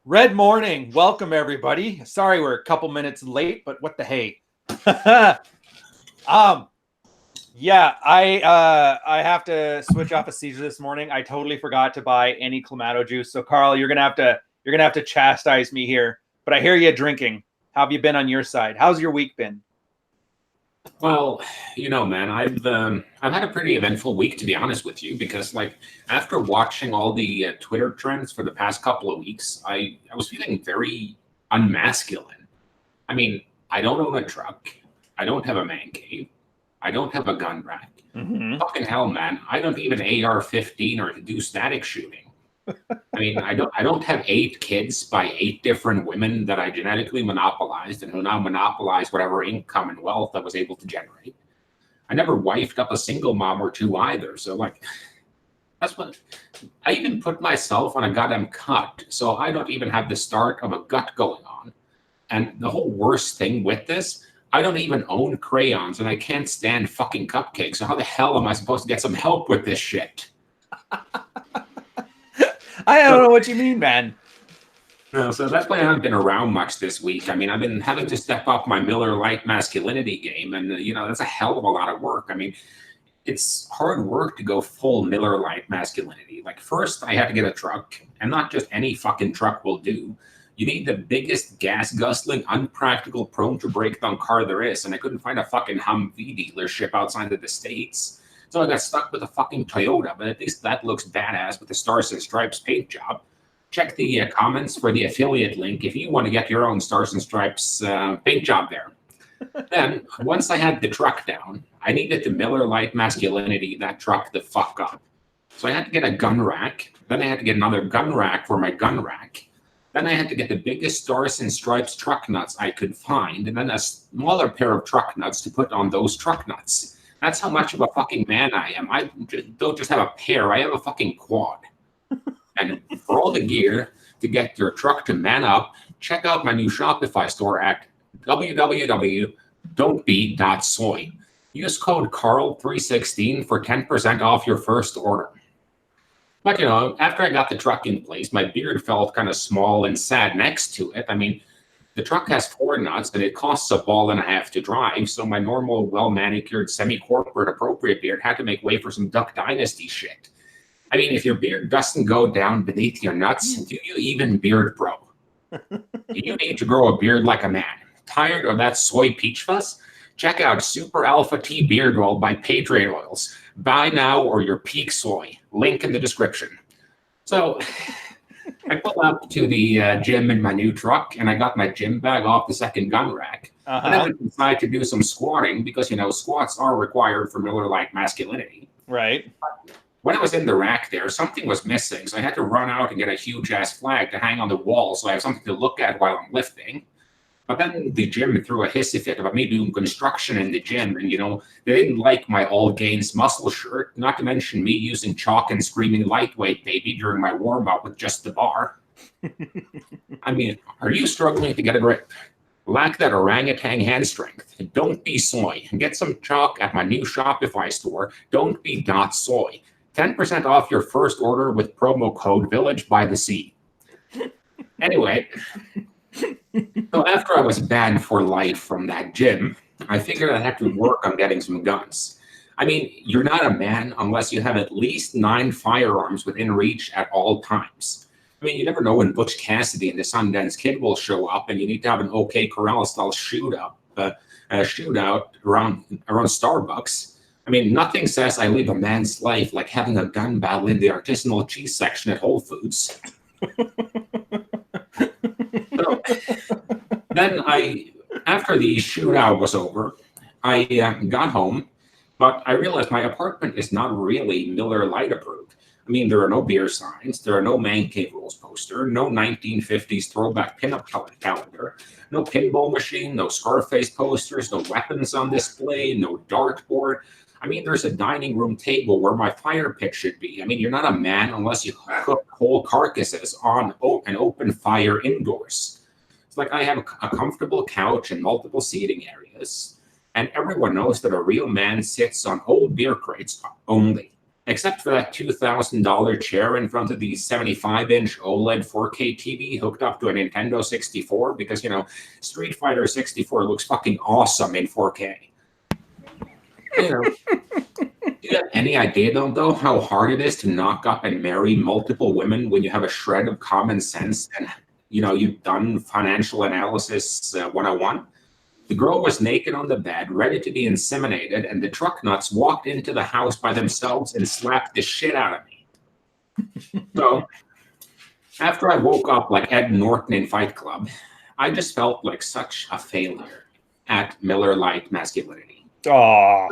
Red morning. Welcome, everybody. Sorry we're a couple minutes late, but what the hey? I have to switch off a seizure this morning. I totally forgot to buy any Clamato juice. So Carl, you're gonna have to chastise me here. But I hear you drinking. How have you been on your side? How's your week been? Well, man, I've had a pretty eventful week, to be honest with you, because after watching all the Twitter trends for the past couple of weeks, I was feeling very unmasculine. I mean, I don't own a truck, I don't have a man cave, I don't have a gun rack. Fucking hell, man, I don't even AR-15 or do static shooting. I mean, I don't have 8 kids by 8 different women that I genetically monopolized and who now monopolize whatever income and wealth I was able to generate. I never wifed up a single mom or 2 either. So that's what I even put myself on a goddamn cut. So I don't even have the start of a gut going on. And the whole worst thing with this, I don't even own crayons and I can't stand fucking cupcakes. So how the hell am I supposed to get some help with this shit? I don't know what you mean, man. No, so that's why I haven't been around much this week. I mean, I've been having to step up my Miller Lite masculinity game, and that's a hell of a lot of work. I mean, it's hard work to go full Miller Lite masculinity. First, I had to get a truck, and not just any fucking truck will do. You need the biggest gas-guzzling, unpractical, prone-to-breakdown car there is, and I couldn't find a fucking Humvee dealership outside of the States. So I got stuck with a fucking Toyota, but at least that looks badass with the Stars and Stripes paint job. Check the comments for the affiliate link if you want to get your own Stars and Stripes paint job there. Then, once I had the truck down, I needed to Miller Lite masculinity that truck the fuck up. So I had to get a gun rack, then I had to get another gun rack for my gun rack. Then I had to get the biggest Stars and Stripes truck nuts I could find, and then a smaller pair of truck nuts to put on those truck nuts. That's how much of a fucking man I am. I don't just have a pair, I have a fucking quad. And for all the gear to get your truck to man up, check out my new Shopify store at www.don'tbe.soy. Use code CARL316 for 10% off your first order. But after I got the truck in place, my beard felt kind of small and sad next to it. I mean, the truck has 4 nuts and it costs a ball and a half to drive, so my normal, well-manicured, semi-corporate appropriate beard had to make way for some Duck Dynasty shit. I mean, if your beard doesn't go down beneath your nuts, do you even beard grow? You need to grow a beard like a man. Tired of that soy peach fuzz? Check out Super Alpha Tea Beard Oil by Patriot Oils. Buy now or your peak soy. Link in the description. So I pulled up to the gym in my new truck, and I got my gym bag off the second gun rack. And then I decided to do some squatting because, squats are required for Miller Lite masculinity. Right. When I was in the rack there, something was missing, so I had to run out and get a huge-ass flag to hang on the wall so I have something to look at while I'm lifting. But then the gym threw a hissy fit about me doing construction in the gym, and, they didn't like my all gains muscle shirt, not to mention me using chalk and screaming lightweight baby during my warm-up with just the bar. I mean, are you struggling to get a grip? Lack that orangutan hand strength? Don't be soy. Get some chalk at my new Shopify store, don'tbe.soy. 10% off your first order with promo code Village by the Sea. Anyway, so after I was banned for life from that gym, I figured I'd have to work on getting some guns. I mean, you're not a man unless you have at least 9 firearms within reach at all times. I mean, you never know when Butch Cassidy and the Sundance Kid will show up, and you need to have an OK Corral-style shootout around Starbucks. I mean, nothing says I live a man's life like having a gun battle in the artisanal cheese section at Whole Foods. So, then after the shootout was over, I got home, but I realized my apartment is not really Miller Lite approved. I mean, there are no beer signs, there are no Man Cave Rules poster, no 1950s throwback pinup calendar, no pinball machine, no Scarface posters, no weapons on display, no dartboard. I mean, there's a dining room table where my fire pit should be. I mean, you're not a man unless you cook whole carcasses on an open fire indoors. It's like I have a comfortable couch and multiple seating areas, and everyone knows that a real man sits on old beer crates only. except for that $2,000 chair in front of the 75-inch OLED 4K TV hooked up to a Nintendo 64, because, you know, Street Fighter 64 looks fucking awesome in 4K. You know, do you have any idea, though, how hard it is to knock up and marry multiple women when you have a shred of common sense and, you know, you've done financial analysis 101? The girl was naked on the bed, ready to be inseminated, and the truck nuts walked into the house by themselves and slapped the shit out of me. So, after I woke up like Ed Norton in Fight Club, I just felt like such a failure at Miller Lite Masculinity. Oh,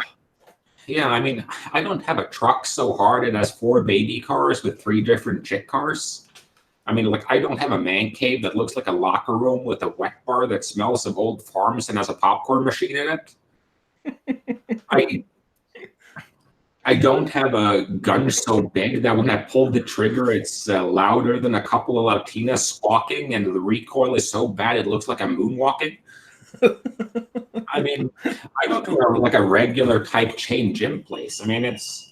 yeah, I mean, I don't have a truck so hard it has 4 baby cars with 3 different chick cars. I mean, like, I don't have a man cave that looks like a locker room with a wet bar that smells of old farms and has a popcorn machine in it. I don't have a gun so big that when I pull the trigger, it's louder than a couple of Latinas squawking, and the recoil is so bad it looks like I'm moonwalking. I mean, I go to like a regular type chain gym place. I mean, it's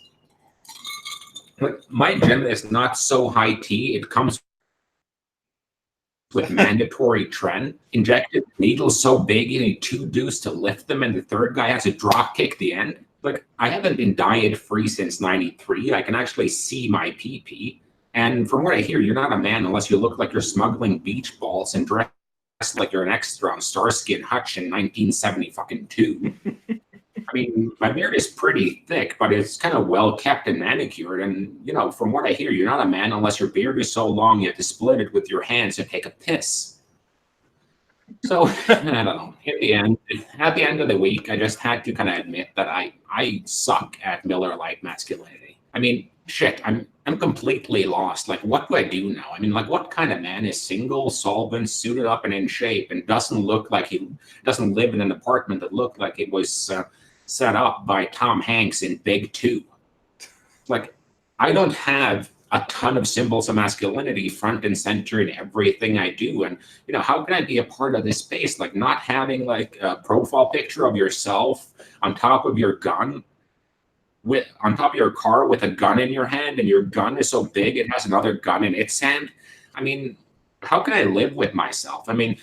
like, my gym is not so high tea. It comes with mandatory trend, injected needles so big you need 2 dudes to lift them, and the third guy has to drop kick the end. Like, I haven't been diet free since '93. I can actually see my PP. And from what I hear, you're not a man unless you look like you're smuggling beach balls and dressed like you're an extra on Starsky and Hutch in 1972. I mean, my beard is pretty thick, but it's kind of well kept and manicured. And, you know, from what I hear, you're not a man unless your beard is so long you have to split it with your hands and take a piss. So, I don't know. At the end of the week, I just had to kind of admit that I suck at Miller Lite Masculinity. I mean, shit, I'm completely lost. Like, what do I do now? I mean, like, what kind of man is single, solvent, suited up and in shape, and doesn't live in an apartment that looked like it was set up by Tom Hanks in Big 2? Like, I don't have a ton of symbols of masculinity front and center in everything I do. And, you know, how can I be a part of this space? Like, not having like a profile picture of yourself on top of your gun, on top of your car with a gun in your hand, and your gun is so big it has another gun in its hand. I mean, how can I live with myself? I mean,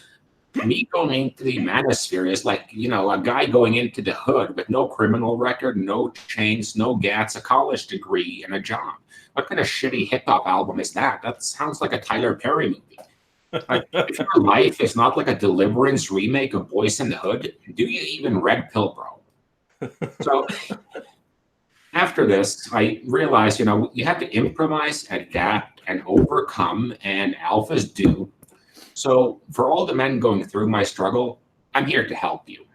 me going into the manosphere is like, you know, a guy going into the hood with no criminal record, no chains, no gats, a college degree, and a job. What kind of shitty hip-hop album is that? That sounds like a Tyler Perry movie. Like, if your life is not like a Deliverance remake of Boys in the Hood, do you even red pill, bro? So after this, I realized, you know, you have to improvise, adapt, and overcome, and alphas do. So for all the men going through my struggle, I'm here to help you.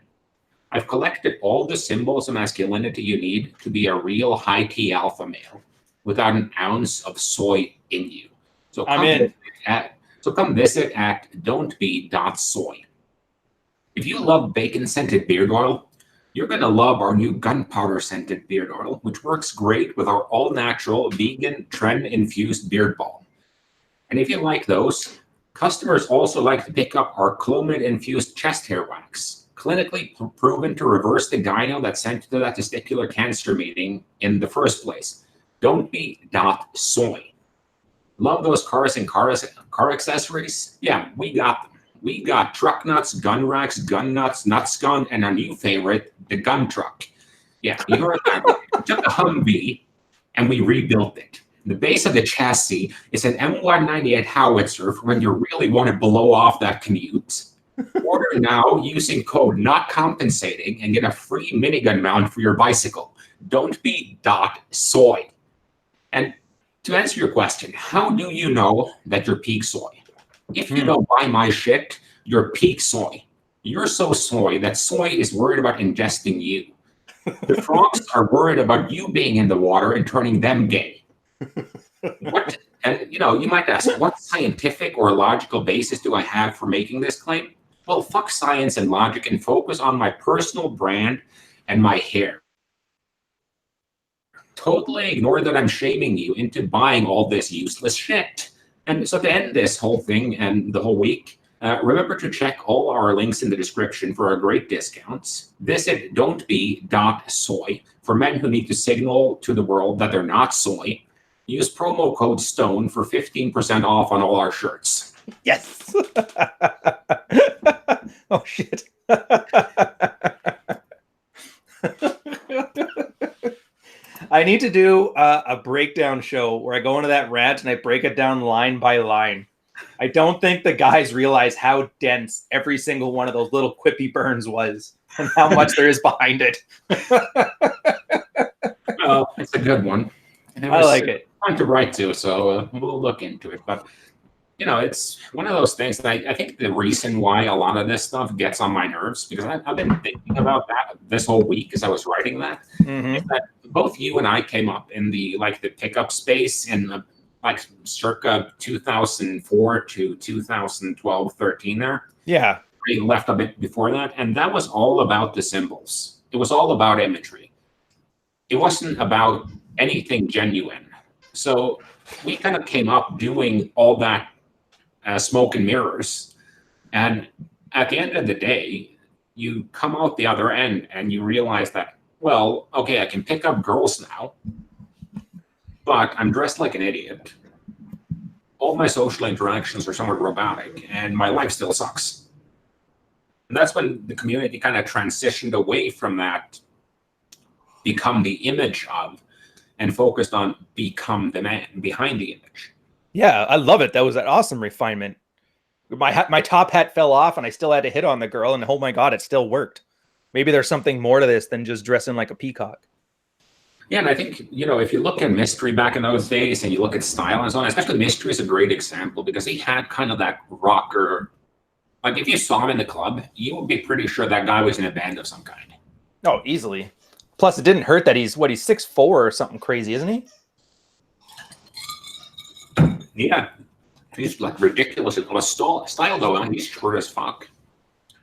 I've collected all the symbols of masculinity you need to be a real high-T alpha male without an ounce of soy in you. So come visit at don'tbe.soy. If you love bacon-scented beard oil, you're going to love our new gunpowder-scented beard oil, which works great with our all-natural, vegan, trend-infused beard balm. And if you like those, customers also like to pick up our clomid-infused chest hair wax, clinically proven to reverse the gyno that sent you to that testicular cancer meeting in the first place. Don'tbe.soy. Love those cars and car accessories? Yeah, we got them. We got truck nuts, gun racks, gun nuts, nuts gun, and our new favorite, the gun truck. Yeah, you heard that. We took a Humvee and we rebuilt it. The base of the chassis is an M198 howitzer for when you really want to blow off that commute. Order now using code NOTCOMPENSATING and get a free minigun mount for your bicycle. Don'tbe.soy. And to answer your question, how do you know that you're peak soy? If you don't buy my shit, you're peak soy. You're so soy that soy is worried about ingesting you. The frogs are worried about you being in the water and turning them gay. What? And, you know, you might ask, what scientific or logical basis do I have for making this claim? Well, fuck science and logic and focus on my personal brand and my hair. Totally ignore that I'm shaming you into buying all this useless shit. And so to end this whole thing and the whole week, remember to check all our links in the description for our great discounts. Visit don'tbe.soy for men who need to signal to the world that they're not soy, use promo code STONE for 15% off on all our shirts. Yes. Oh, shit. I need to do a breakdown show where I go into that rant and I break it down line by line. I don't think the guys realize how dense every single one of those little quippy burns was and how much there is behind it. Well, it's a good one. And I like it. Fun to write to, so we'll look into it. But, you know, it's one of those things that I think the reason why a lot of this stuff gets on my nerves, because I've been thinking about that this whole week as I was writing that, is that both you and I came up in the pickup space in the, like circa 2004 to 2012, 13 there. Yeah. We left a bit before that. And that was all about the symbols. It was all about imagery. It wasn't about anything genuine. So we kind of came up doing all that smoke and mirrors. And at the end of the day, you come out the other end and you realize that, well, okay, I can pick up girls now, but I'm dressed like an idiot. All my social interactions are somewhat robotic, and my life still sucks. And that's when the community kind of transitioned away from that, become the image of, and focused on become the man behind the image. Yeah, I love it. That was an awesome refinement. My top hat fell off, and I still had to hit on the girl, and oh my God, it still worked. Maybe there's something more to this than just dressing like a peacock. Yeah, and I think, you know, if you look at Mystery back in those days and you look at style and so on, especially Mystery is a great example because he had kind of that rocker. Like if you saw him in the club, you would be pretty sure that guy was in a band of some kind. Oh, easily. Plus, it didn't hurt that he's 6'4" or something crazy, isn't he? Yeah. He's like ridiculous style though, and he's short as fuck.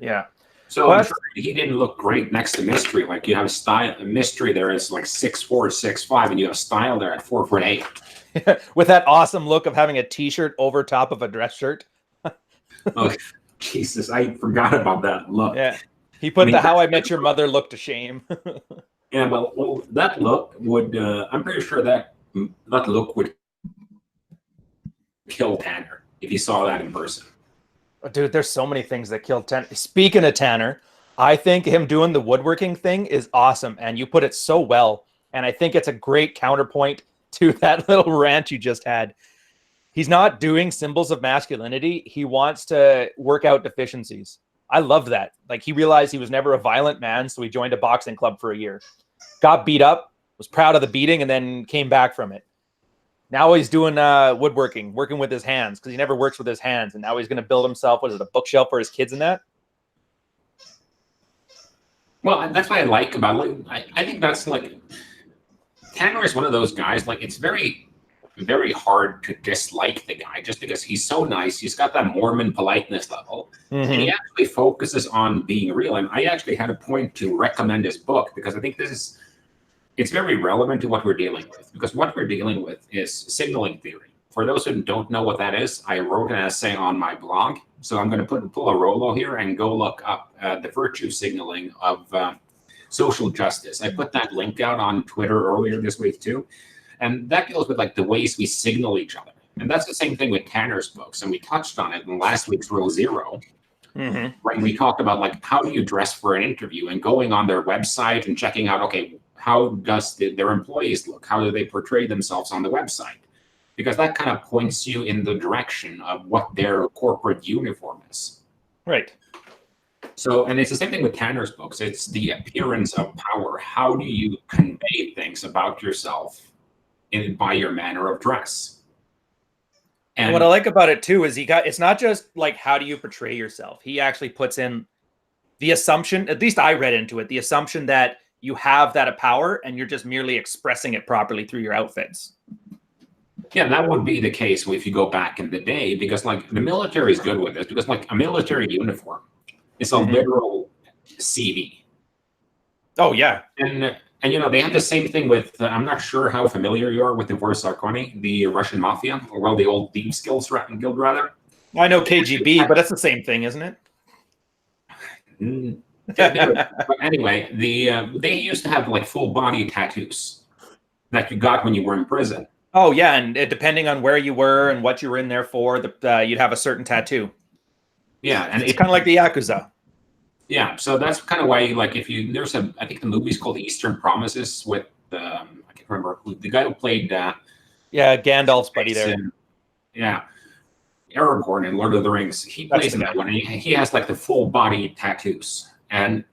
Yeah. So I'm sure he didn't look great next to Mystery. Like you have style, Mystery there is like 6'4", 6'5", and you have Style there at 4'8". With that awesome look of having a t-shirt over top of a dress shirt. Oh, Jesus, I forgot about that look. Yeah. He put the How I Met Your Mother look to shame. Yeah, well, that look would, I'm pretty sure that look would kill Tanner if he saw that in person. Dude, there's so many things that killed Tanner. Speaking of Tanner, I think him doing the woodworking thing is awesome, and you put it so well. And I think it's a great counterpoint to that little rant you just had. He's not doing symbols of masculinity. He wants to work out deficiencies. I love that. Like he realized he was never a violent man, so he joined a boxing club for a year. Got beat up, was proud of the beating, and then came back from it. Now he's doing woodworking, working with his hands, because he never works with his hands. And now he's going to build himself, a bookshelf for his kids and that? Well, that's what I like about it. I think that's like, Tanner is one of those guys, like it's very, very hard to dislike the guy just because he's so nice. He's got that Mormon politeness level. And he actually focuses on being real. And I actually had a point to recommend his book because I think it's very relevant to what we're dealing with, because what we're dealing with is signaling theory. For those who don't know what that is, I wrote an essay on my blog. So I'm going to pull a Rolo here and go look up the virtue signaling of social justice. I put that link out on Twitter earlier this week too. And that deals with like the ways we signal each other. And that's the same thing with Tanner's books. And we touched on it in last week's Rule Zero. When we talked about like, how do you dress for an interview and going on their website and checking out, okay, how does their employees look? How do they portray themselves on the website? Because that kind of points you in the direction of what their corporate uniform is. Right. So, and it's the same thing with Tanner's books. It's the appearance of power. How do you convey things about yourself by your manner of dress? And what I like about it too is it's not just like, how do you portray yourself? He actually puts in the assumption, at least I read into it, the assumption that you have that power and you're just merely expressing it properly through your outfits. Yeah, that would be the case if you go back in the day, because like the military is good with this, because like a military uniform is a literal CV. Oh yeah. And you know, they have the same thing with, I'm not sure how familiar you are with the Vorsarkoni, the Russian mafia, or well, the old Thieves Guild rather. I know KGB, but it's the same thing, isn't it? But anyway, they used to have like full body tattoos that you got when you were in prison. Oh yeah, and depending on where you were and what you were in there for, you'd have a certain tattoo. Yeah, and It's kind of like the Yakuza. yeah, so that's kind of why, like, if you I think the movie's called Eastern Promises with I can't remember the guy who played Yeah, Gandalf's buddy there. Yeah, Aragorn in Lord of the Rings. He plays in that one. And he has like the full body tattoos, and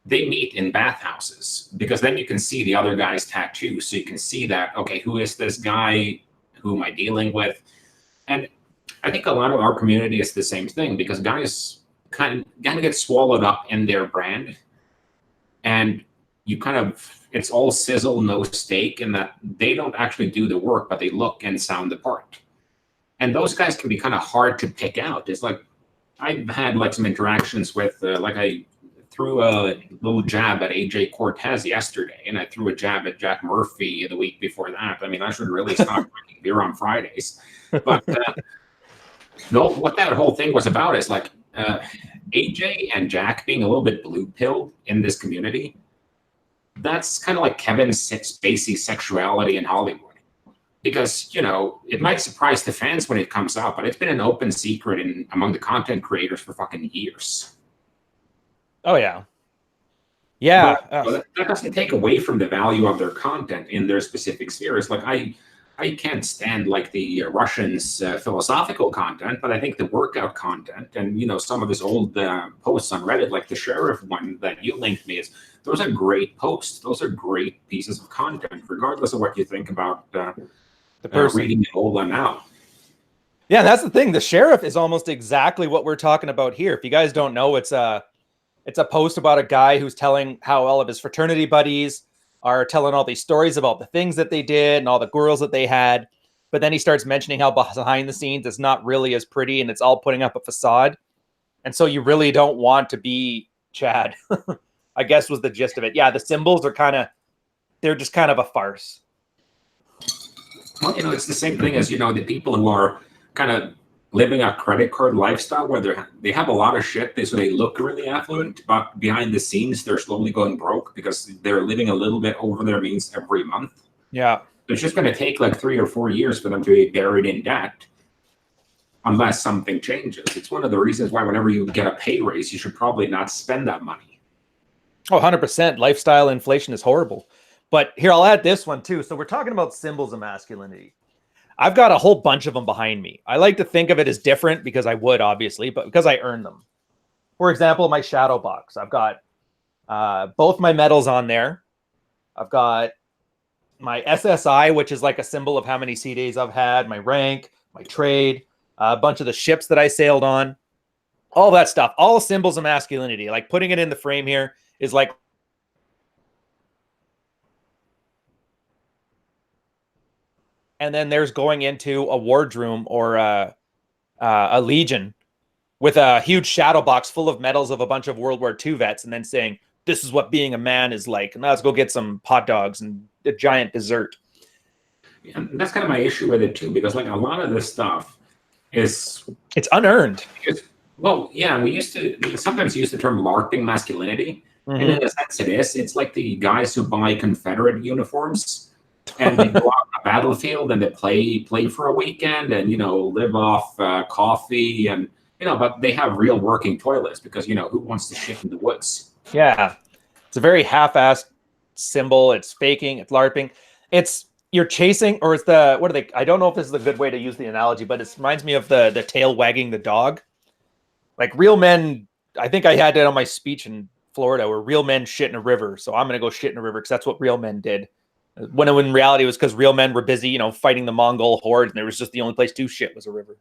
they meet in bathhouses because then you can see the other guy's tattoos, so you can see that, okay, who is this guy? Who am I dealing with? And I think a lot of our community is the same thing because guys kind of get swallowed up in their brand, and you kind of, it's all sizzle, no steak, and that they don't actually do the work, but they look and sound the part. And those guys can be kind of hard to pick out. It's like I've had like some interactions with like I threw a little jab at AJ Cortez yesterday, and I threw a jab at Jack Murphy the week before that. I mean, I should really stop drinking beer on Fridays. But no, what that whole thing was about is like AJ and Jack being a little bit blue pilled in this community. That's kind of like Kevin Spacey sexuality in Hollywood. Because, you know, it might surprise the fans when it comes out, but it's been an open secret among the content creators for fucking years. Oh, yeah. Yeah. But that doesn't take away from the value of their content in their specific spheres. Like, I can't stand, like, the Russians' philosophical content, but I think the workout content and, you know, some of his old posts on Reddit, like the sheriff one that you linked me, those are great posts. Those are great pieces of content, regardless of what you think about the person reading it all on now. Yeah, that's the thing. The sheriff is almost exactly what we're talking about here. If you guys don't know, it's a post about a guy who's telling how all of his fraternity buddies are telling all these stories about the things that they did and all the girls that they had. But then he starts mentioning how behind the scenes it's not really as pretty and it's all putting up a facade. And so you really don't want to be Chad, I guess was the gist of it. Yeah, the symbols are they're just kind of a farce. Well, you know, it's the same thing as, you know, the people who are kind of living a credit card lifestyle where they have a lot of shit, so they look really affluent, but behind the scenes, they're slowly going broke because they're living a little bit over their means every month. Yeah. It's just going to take like 3 or 4 years for them to be buried in debt unless something changes. It's one of the reasons why whenever you get a pay raise, you should probably not spend that money. Oh, 100%. Lifestyle inflation is horrible. But here, I'll add this one too. So we're talking about symbols of masculinity. I've got a whole bunch of them behind me. I like to think of it as different because I would, obviously, but because I earn them. For example, my shadow box. I've got both my medals on there. I've got my SSI, which is like a symbol of how many sea days I've had, my rank, my trade, a bunch of the ships that I sailed on, all that stuff, all symbols of masculinity. Like putting it in the frame here is like, and then there's going into a wardroom or a legion with a huge shadow box full of medals of a bunch of World War II vets, and then saying, this is what being a man is like. Now let's go get some hot dogs and a giant dessert. Yeah, and that's kind of my issue with it too, because like a lot of this stuff it's unearned. Well, yeah, we sometimes use the term LARPing masculinity. Mm-hmm. And in a sense it is. It's like the guys who buy Confederate uniforms and they go out on a battlefield and they play for a weekend and, you know, live off coffee and, you know, but they have real working toilets because, you know, who wants to shit in the woods? Yeah. It's a very half-assed symbol. It's faking. It's LARPing. You're chasing, or it's I don't know if this is a good way to use the analogy, but it reminds me of the tail wagging the dog. Like real men, I think I had it on my speech in Florida where real men shit in a river. So I'm going to go shit in a river because that's what real men did. When in reality it was because real men were busy, you know, fighting the Mongol horde, and there was just the only place to shit was a river.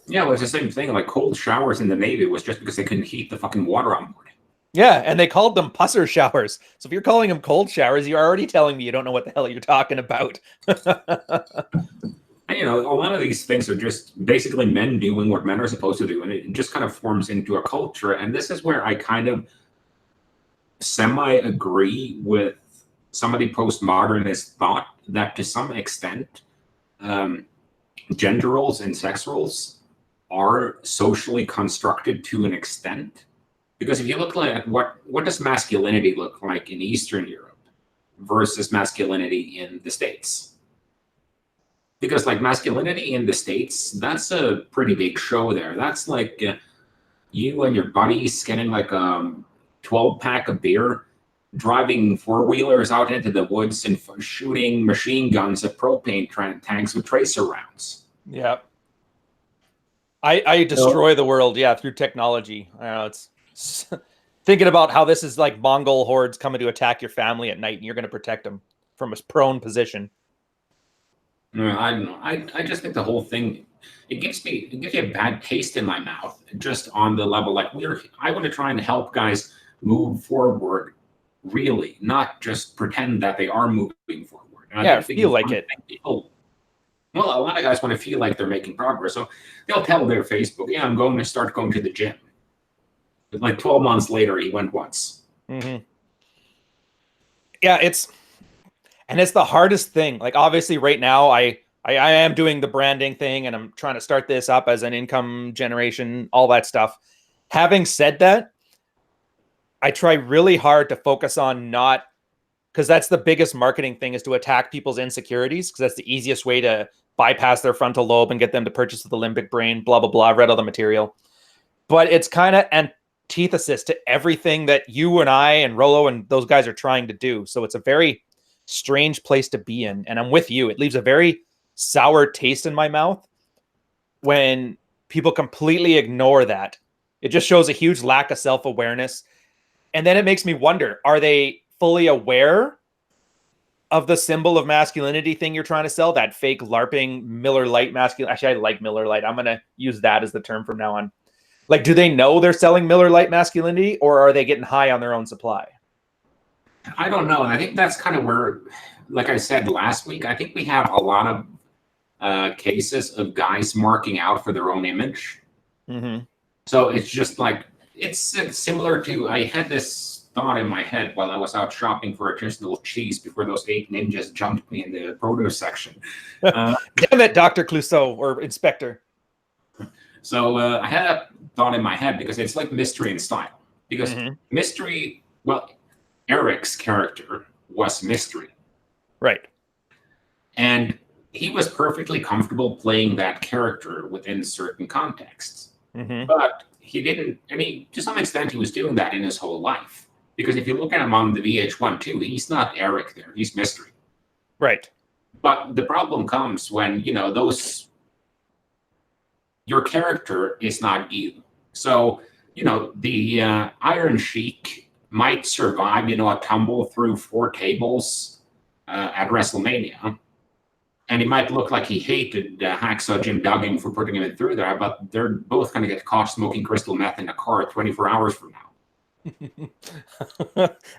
Yeah, well, it's the same thing. Like cold showers in the Navy was just because they couldn't heat the fucking water on board. Yeah, and they called them pusser showers. So if you're calling them cold showers, you're already telling me you don't know what the hell you're talking about. And, you know, a lot of these things are just basically men doing what men are supposed to do, and it just kind of forms into a culture. And this is where I kind of semi-agree with some of the postmodernist thought that to some extent, gender roles and sex roles are socially constructed to an extent Because if you look at what does masculinity look like in Eastern Europe versus masculinity in the States? Because like masculinity in the States, that's a pretty big show there. That's like you and your buddies getting like a 12-pack of beer, driving four-wheelers out into the woods and shooting machine guns at propane tanks with tracer rounds. Yeah. I destroy the world, through technology. I don't know, it's thinking about how this is like Mongol hordes coming to attack your family at night, and you're going to protect them from a prone position. I don't know. I just think the whole thing, it gives me a bad taste in my mouth, just on the level like I want to try and help guys move forward, really, not just pretend that they are moving forward. And feel like it. Well, a lot of guys want to feel like they're making progress, so they'll tell their Facebook, "Yeah, I'm going to start going to the gym." But like 12 months later, he went once. Mm-hmm. Yeah, it's the hardest thing. Like, obviously, right now, I am doing the branding thing, and I'm trying to start this up as an income generation, all that stuff. Having said that, I try really hard to focus on not, because that's the biggest marketing thing, is to attack people's insecurities, because that's the easiest way to bypass their frontal lobe and get them to purchase the limbic brain, blah, blah, blah. I've read all the material. But it's kind of antithesis to everything that you and I and Rolo and those guys are trying to do. So it's a very strange place to be in. And I'm with you. It leaves a very sour taste in my mouth when people completely ignore that. It just shows a huge lack of self-awareness. And then it makes me wonder, are they fully aware of the symbol of masculinity thing you're trying to sell? That fake LARPing Miller Lite masculinity. Actually, I like Miller Lite. I'm going to use that as the term from now on. Like, do they know they're selling Miller Lite masculinity, or are they getting high on their own supply? I don't know. I think that's kind of where, like I said last week, I think we have a lot of cases of guys marking out for their own image. Mm-hmm. So it's just like, it's similar to, I had this thought in my head while I was out shopping for artisanal cheese before those 8 ninjas jumped me in the produce section. Damn it, Dr. Clouseau, or Inspector. So I had a thought in my head, because it's like mystery and style. Because mystery, well, Eric's character was mystery. Right. And he was perfectly comfortable playing that character within certain contexts. Mm-hmm. But he didn't, to some extent, he was doing that in his whole life. Because if you look at him on the VH1 too, he's not Eric there, he's mystery. Right. But the problem comes when, your character is not you. So, the Iron Sheik might survive, a tumble through 4 tables at WrestleMania. And he might look like he hated Hacksaw Jim Duggan for putting him through there, but they're both going to get caught smoking crystal meth in a car 24 hours from now.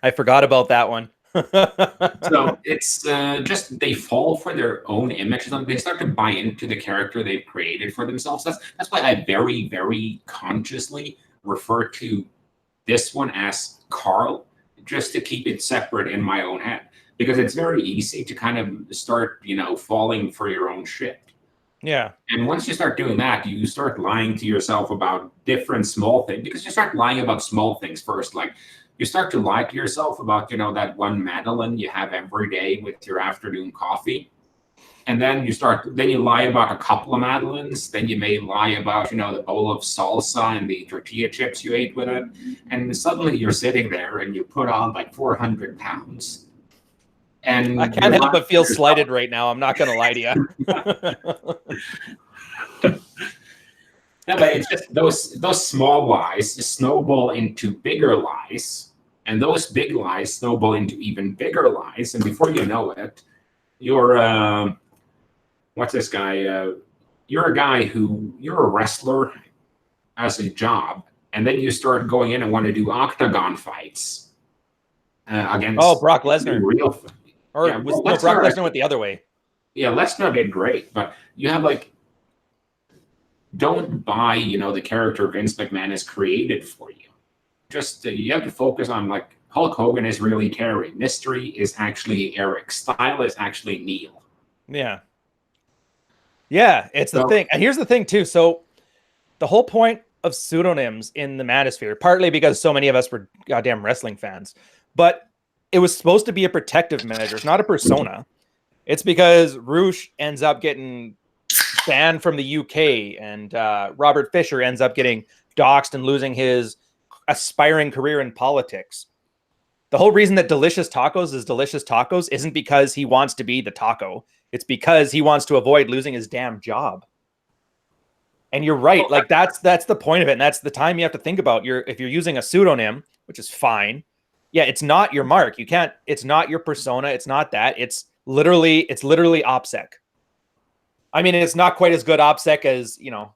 I forgot about that one. So it's just they fall for their own image. They start to buy into the character they've created for themselves. That's why I very, very consciously refer to this one as Carl, just to keep it separate in my own head. Because it's very easy to kind of start, falling for your own shit. Yeah. And once you start doing that, you start lying to yourself about different small things, because you start lying about small things first. Like, you start to lie to yourself about, that one Madeleine you have every day with your afternoon coffee. And then you lie about a couple of Madeleines. Then you may lie about, the bowl of salsa and the tortilla chips you ate with it. And suddenly you're sitting there and you put on like 400 pounds. And I can't help but feel slighted right now. I'm not going to lie to you. No, but it's just those small lies snowball into bigger lies, and those big lies snowball into even bigger lies. And before you know it, you're what's this guy? You're a guy you're a wrestler as a job, and then you start going in and want to do octagon fights against Brock Lesnar. Real. Brock Lesnar went the other way. Yeah, Lesnar did great, but you have don't buy, the character Vince McMahon has created for you. Just you have to focus on Hulk Hogan is really Terry. Mystery is actually Eric. Style is actually Neil. Yeah. Yeah, it's the thing. And here's the thing too. So the whole point of pseudonyms in the manosphere, partly because so many of us were goddamn wrestling fans, but it was supposed to be a protective measure. It's not a persona. It's because Roosh ends up getting banned from the UK, and Robert Fisher ends up getting doxxed and losing his aspiring career in politics. The whole reason that Delicious Tacos is Delicious Tacos isn't because he wants to be the taco. It's because he wants to avoid losing his damn job. And you're right. Like that's the point of it. And that's the time you have to think about if you're using a pseudonym, which is fine. Yeah, it's not your mark. You can't, it's not your persona. It's not that. It's literally Opsec. I mean, it's not quite as good Opsec as, you know,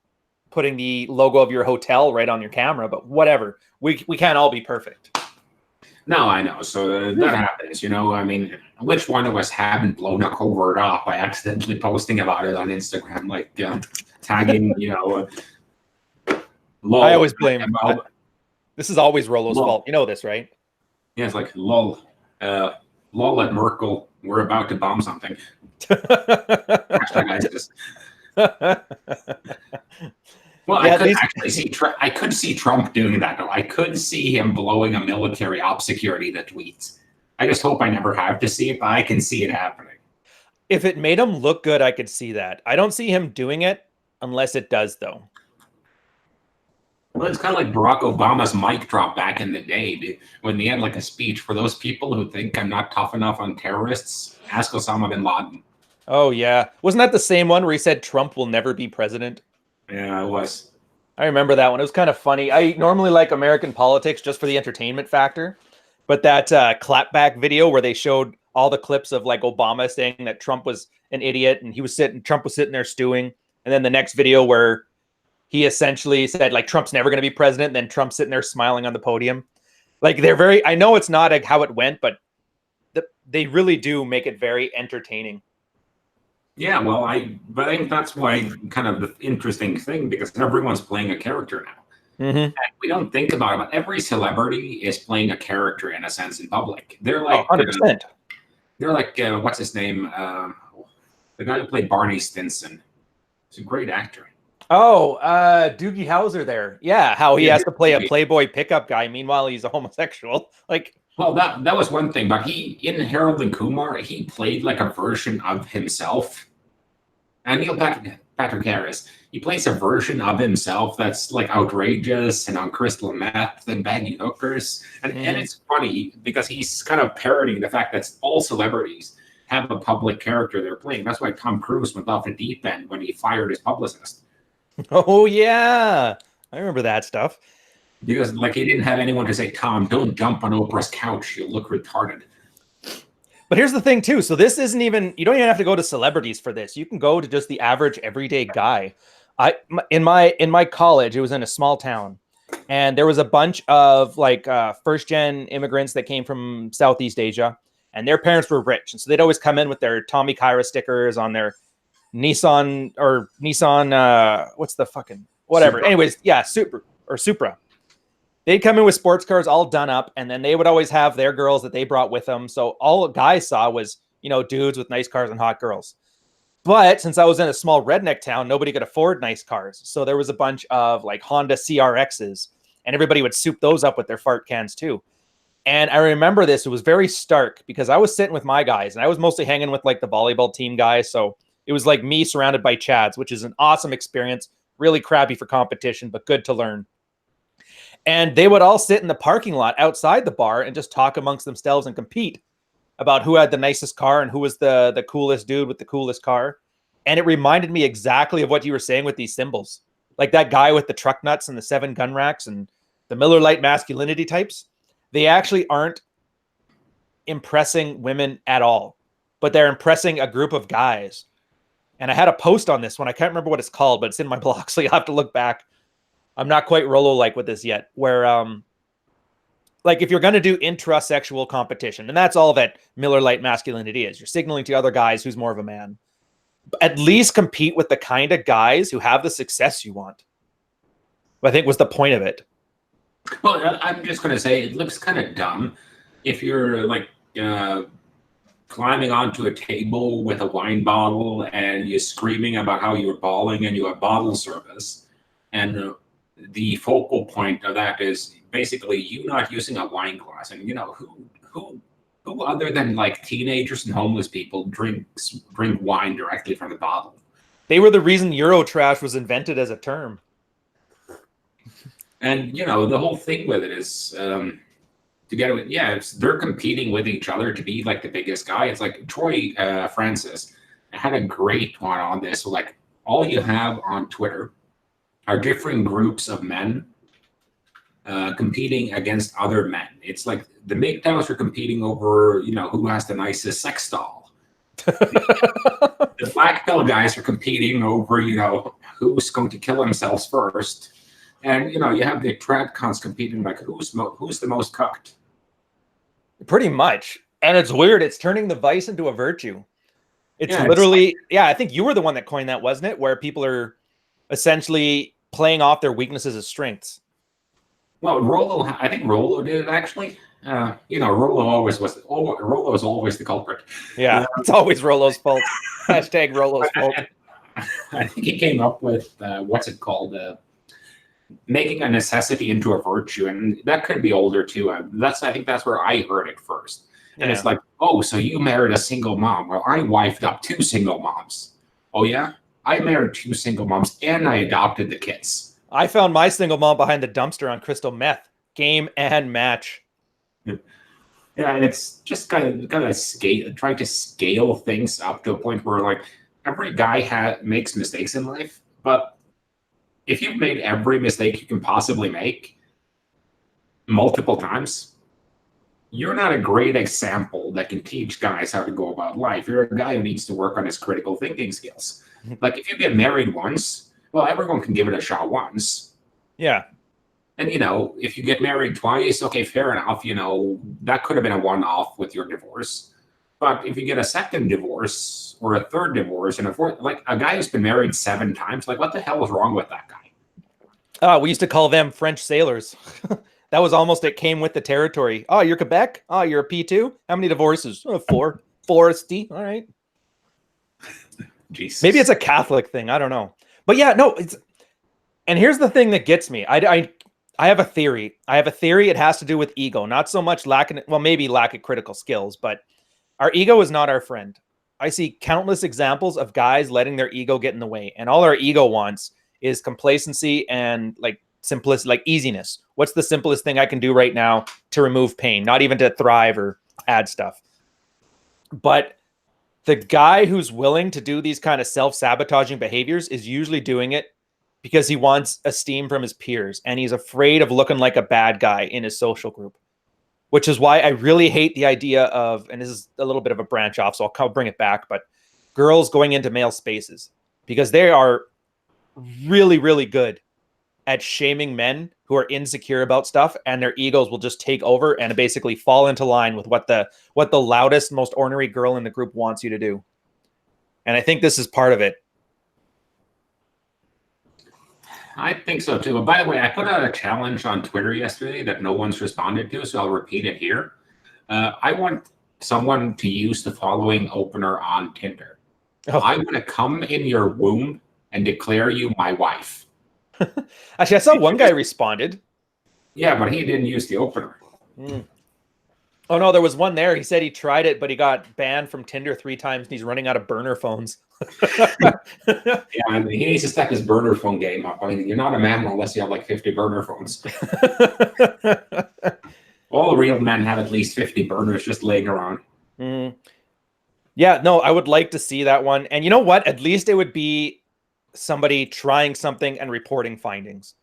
putting the logo of your hotel right on your camera, but whatever. We can't all be perfect. No, I know. So that happens, you know. I mean, which one of us haven't blown a covert up by accidentally posting about it on Instagram, like tagging, you know. Lol, I always blame. This is always Rolo's fault. You know this, right? Yeah, it's like lol, lol at Merkel. We're about to bomb something. Hashtag ISIS. Well, yeah, I could see Trump doing that, though. I could see him blowing a military op security that tweets. I just hope I never have to see it, but I can see it happening. If it made him look good, I could see that. I don't see him doing it unless it does, though. Well, it's kind of like Barack Obama's mic drop back in the day when he had like a speech for those people who think I'm not tough enough on terrorists. Ask Osama bin Laden. Oh, yeah. Wasn't that the same one where he said Trump will never be president? Yeah, it was. I remember that one. It was kind of funny. I normally like American politics just for the entertainment factor. But that clapback video where they showed all the clips of like Obama saying that Trump was an idiot and Trump was sitting there stewing. And then the next video where he essentially said like Trump's never going to be president. And then Trump's sitting there smiling on the podium. Like I know it's not how it went, but they really do make it very entertaining. Yeah, well, I think that's why kind of the interesting thing, because everyone's playing a character now. Mm-hmm. And we don't think about it, but every celebrity is playing a character in a sense in public. They're like, 100%. They're like, what's his name? The guy who played Barney Stinson. He's a great actor. Oh, Doogie Howser there. Yeah, how he has to play a playboy pickup guy. Meanwhile, he's a homosexual. Like, well, that was one thing, but in Harold and Kumar, he played like a version of himself. And Neil Patrick Harris, he plays a version of himself that's like outrageous and on crystal meth and baggy hookers. And it's funny because he's kind of parodying the fact that all celebrities have a public character they're playing. That's why Tom Cruise went off the deep end when he fired his publicist. Oh, yeah. I remember that stuff. Because like he didn't have anyone to say, Tom, don't jump on Oprah's couch. You look retarded. But here's the thing, too. So this isn't even, you don't even have to go to celebrities for this. You can go to just the average everyday guy. In my college, it was in a small town. And there was a bunch of like first-gen immigrants that came from Southeast Asia. And their parents were rich. And so they'd always come in with their Tommy Kyra stickers on their Nissan, what's the fucking, whatever. Supra. Anyways, yeah, Supra. They'd come in with sports cars all done up, and then they would always have their girls that they brought with them. So all guys saw was, you know, dudes with nice cars and hot girls. But since I was in a small redneck town, nobody could afford nice cars. So there was a bunch of like Honda CRXs, and everybody would soup those up with their fart cans too. And I remember this, it was very stark because I was sitting with my guys, and I was mostly hanging with like the volleyball team guys. So it was like me surrounded by Chads, which is an awesome experience, really crappy for competition, but good to learn. And they would all sit in the parking lot outside the bar and just talk amongst themselves and compete about who had the nicest car and who was the coolest dude with the coolest car. And it reminded me exactly of what you were saying with these symbols. Like that guy with the truck nuts and the 7 gun racks and the Miller Lite masculinity types. They actually aren't impressing women at all, but they're impressing a group of guys. And I had a post on this one. I can't remember what it's called, but it's in my blog, so you'll have to look back. I'm not quite Rolo-like with this yet, where like if you're going to do intrasexual competition, and that's all that Miller Lite masculinity is, you're signaling to other guys who's more of a man, at least compete with the kind of guys who have the success you want. I think was the point of it. Well, I'm just going to say it looks kind of dumb if you're like climbing onto a table with a wine bottle and you're screaming about how you're bawling and you have bottle service. And the focal point of that is basically you not using a wine glass. And who other than like teenagers and homeless people drink wine directly from the bottle? They were the reason Eurotrash was invented as a term. And the whole thing with it is they're competing with each other to be like the biggest guy. It's like Troy Francis had a great one on this. So, like, all you have on Twitter are different groups of men competing against other men. It's like the MGTOWs are competing over, who has the nicest sex doll. The black pill guys are competing over, who's going to kill themselves first. And, you have the trad cons competing like who's the most cooked. Pretty much. And it's weird. It's turning the vice into a virtue. It's I think you were the one that coined that, wasn't it? Where people are essentially playing off their weaknesses as strengths. Well, I think Rollo did it actually. Rollo is always the culprit. Yeah, it's always Rollo's fault. Hashtag Rollo's fault. I think he came up with what's it called? Making a necessity into a virtue, and that could be older too. I think that's where I heard it first. And it's like, oh, so you married a single mom? Well, I wifed up 2 single moms. Oh yeah, I married 2 single moms, and I adopted the kids. I found my single mom behind the dumpster on crystal meth. Game and match. Yeah, and it's just kind of trying to scale things up to a point where like every guy makes mistakes in life, but if you've made every mistake you can possibly make multiple times, you're not a great example that can teach guys how to go about life. You're a guy who needs to work on his critical thinking skills. Like if you get married once, well, everyone can give it a shot once. Yeah. And, if you get married twice, okay, fair enough. That could have been a one-off with your divorce. But if you get a second divorce or a third divorce and a fourth, like a guy who's been married 7 times, like what the hell is wrong with that guy? We used to call them French sailors. That was almost, it came with the territory. Oh, you're Quebec? Oh, you're a P2? How many divorces? 4. Foresty. All right. Jesus. Maybe it's a Catholic thing. I don't know. But yeah, no, and here's the thing that gets me. I have a theory. It has to do with ego, not so much maybe lack of critical skills, but our ego is not our friend. I see countless examples of guys letting their ego get in the way. And all our ego wants is complacency and like simplicity, like easiness. What's the simplest thing I can do right now to remove pain? Not even to thrive or add stuff. But the guy who's willing to do these kind of self-sabotaging behaviors is usually doing it because he wants esteem from his peers. And he's afraid of looking like a bad guy in his social group. Which is why I really hate the idea of, and this is a little bit of a branch off, so I'll bring it back, but girls going into male spaces, because they are really, really good at shaming men who are insecure about stuff, and their egos will just take over and basically fall into line with what the loudest, most ornery girl in the group wants you to do. And I think this is part of it. I think so too. But by the way, I put out a challenge on Twitter yesterday that no one's responded to, so I'll repeat it here. I want someone to use the following opener on Tinder. Oh. I want to come in your womb and declare you my wife. Actually, I saw one guy responded. Yeah, but he didn't use the opener. Oh, no, there was one there. He said he tried it, but he got banned from Tinder 3 times, and he's running out of burner phones. Yeah, he needs to step his burner phone game up. I mean, you're not a man unless you have like 50 burner phones. All real men have at least 50 burners just laying around. Yeah, no, I would like to see that one. And you know what? At least it would be somebody trying something and reporting findings.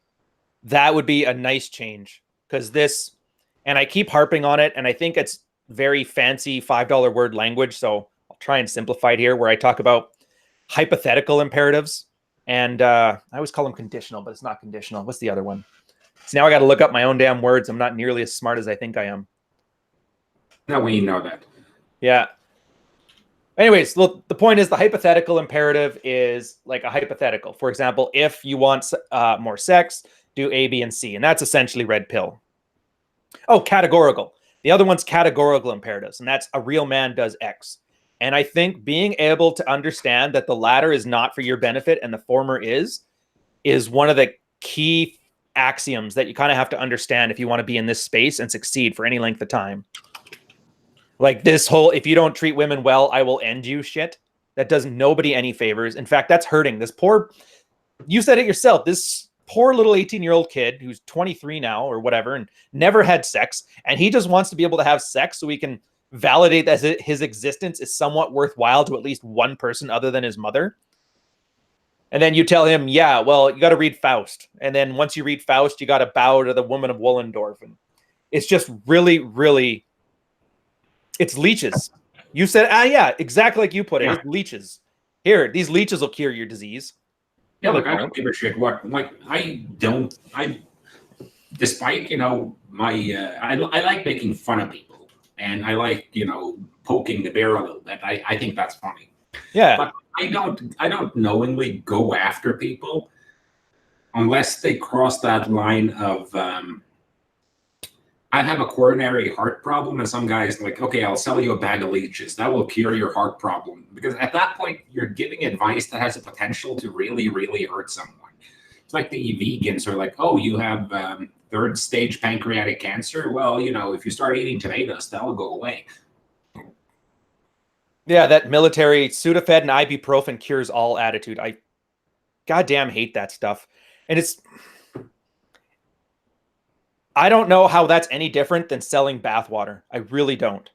That would be a nice change, because this... And I keep harping on it, and I think it's very fancy $5 word language, so I'll try and simplify it here, where I talk about hypothetical imperatives. And I always call them conditional, but it's not conditional. What's the other one? So now I got to look up my own damn words. I'm not nearly as smart as I think I am. No, we know that. Yeah. Anyways, look, the point is the hypothetical imperative is like a hypothetical. For example, if you want more sex, do A, B, and C. And that's essentially red pill. Oh, categorical. The other one's categorical imperatives, and that's a real man does X. And I think being able to understand that the latter is not for your benefit and the former is one of the key axioms that you kind of have to understand if you want to be in this space and succeed for any length of time. Like this whole, if you don't treat women well, I will end you shit. That does nobody any favors. In fact, that's hurting this poor, you said it yourself, this poor little 18-year-old kid who's 23 now or whatever and never had sex. And he just wants to be able to have sex so he can validate that his existence is somewhat worthwhile to at least one person other than his mother. And then you tell him, yeah, well, you got to read Faust. And then once you read Faust, you got to bow to the woman of Wollendorf. And it's just really, really, it's leeches. You said, yeah, exactly like you put it. Yeah. It's leeches. Here, these leeches will cure your disease. Yeah, look, I don't give a shit what, like, despite, you know, I like making fun of people and I like, you know, poking the bear a little bit. I think that's funny. Yeah. But I don't knowingly go after people unless they cross that line of, I have a coronary heart problem, and some guy's like, okay, I'll sell you a bag of leeches. That will cure your heart problem. Because at that point, you're giving advice that has the potential to really, really hurt someone. It's like the vegans are like, oh, you have third stage pancreatic cancer? Well, you know, if you start eating tomatoes, that'll go away. Yeah, that military Sudafed and ibuprofen cures all attitude. I goddamn hate that stuff. And I don't know how that's any different than selling bathwater. I really don't.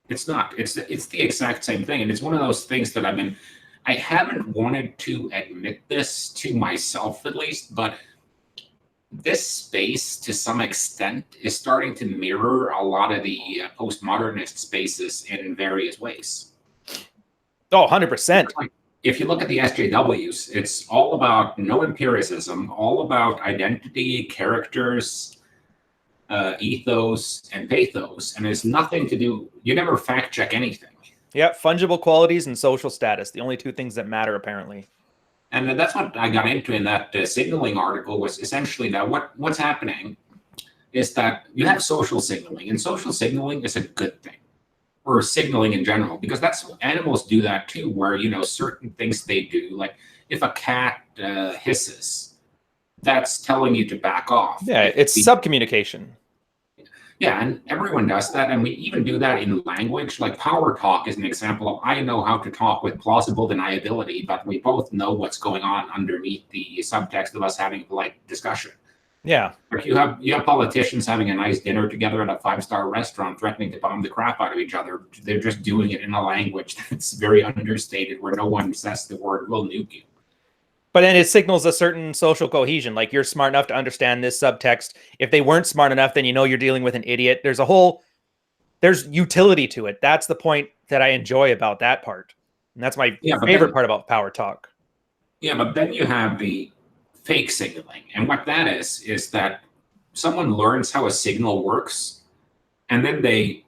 It's not. It's the exact same thing. And it's one of those things that I haven't wanted to admit this to myself at least, but this space to some extent is starting to mirror a lot of the postmodernist spaces in various ways. Oh, 100%. Like, if you look at the SJWs, it's all about no empiricism, all about identity, characters, ethos and pathos, and it's nothing to do, you never fact check anything. Yeah, fungible qualities and social status, the only two things that matter apparently. And that's what I got into in that signaling article, was essentially that what's happening is that you have social signaling, and social signaling is a good thing, or signaling in general, because that's, animals do that too, where, you know, certain things they do, like if a cat hisses, that's telling you to back off. Yeah, it's subcommunication. Yeah, and everyone does that, and we even do that in language. Like power talk is an example of, I know how to talk with plausible deniability, but we both know what's going on underneath the subtext of us having a polite discussion. Yeah. Like you have politicians having a nice dinner together at a 5-star restaurant threatening to bomb the crap out of each other. They're just doing it in a language that's very understated, where no one says the word "will nuke you." But then it signals a certain social cohesion. Like, you're smart enough to understand this subtext. If they weren't smart enough, then you know you're dealing with an idiot. There's utility to it. That's the point that I enjoy about that part. And that's my favorite part about power talk. Yeah, but then you have the fake signaling. And what that is that someone learns how a signal works, and then they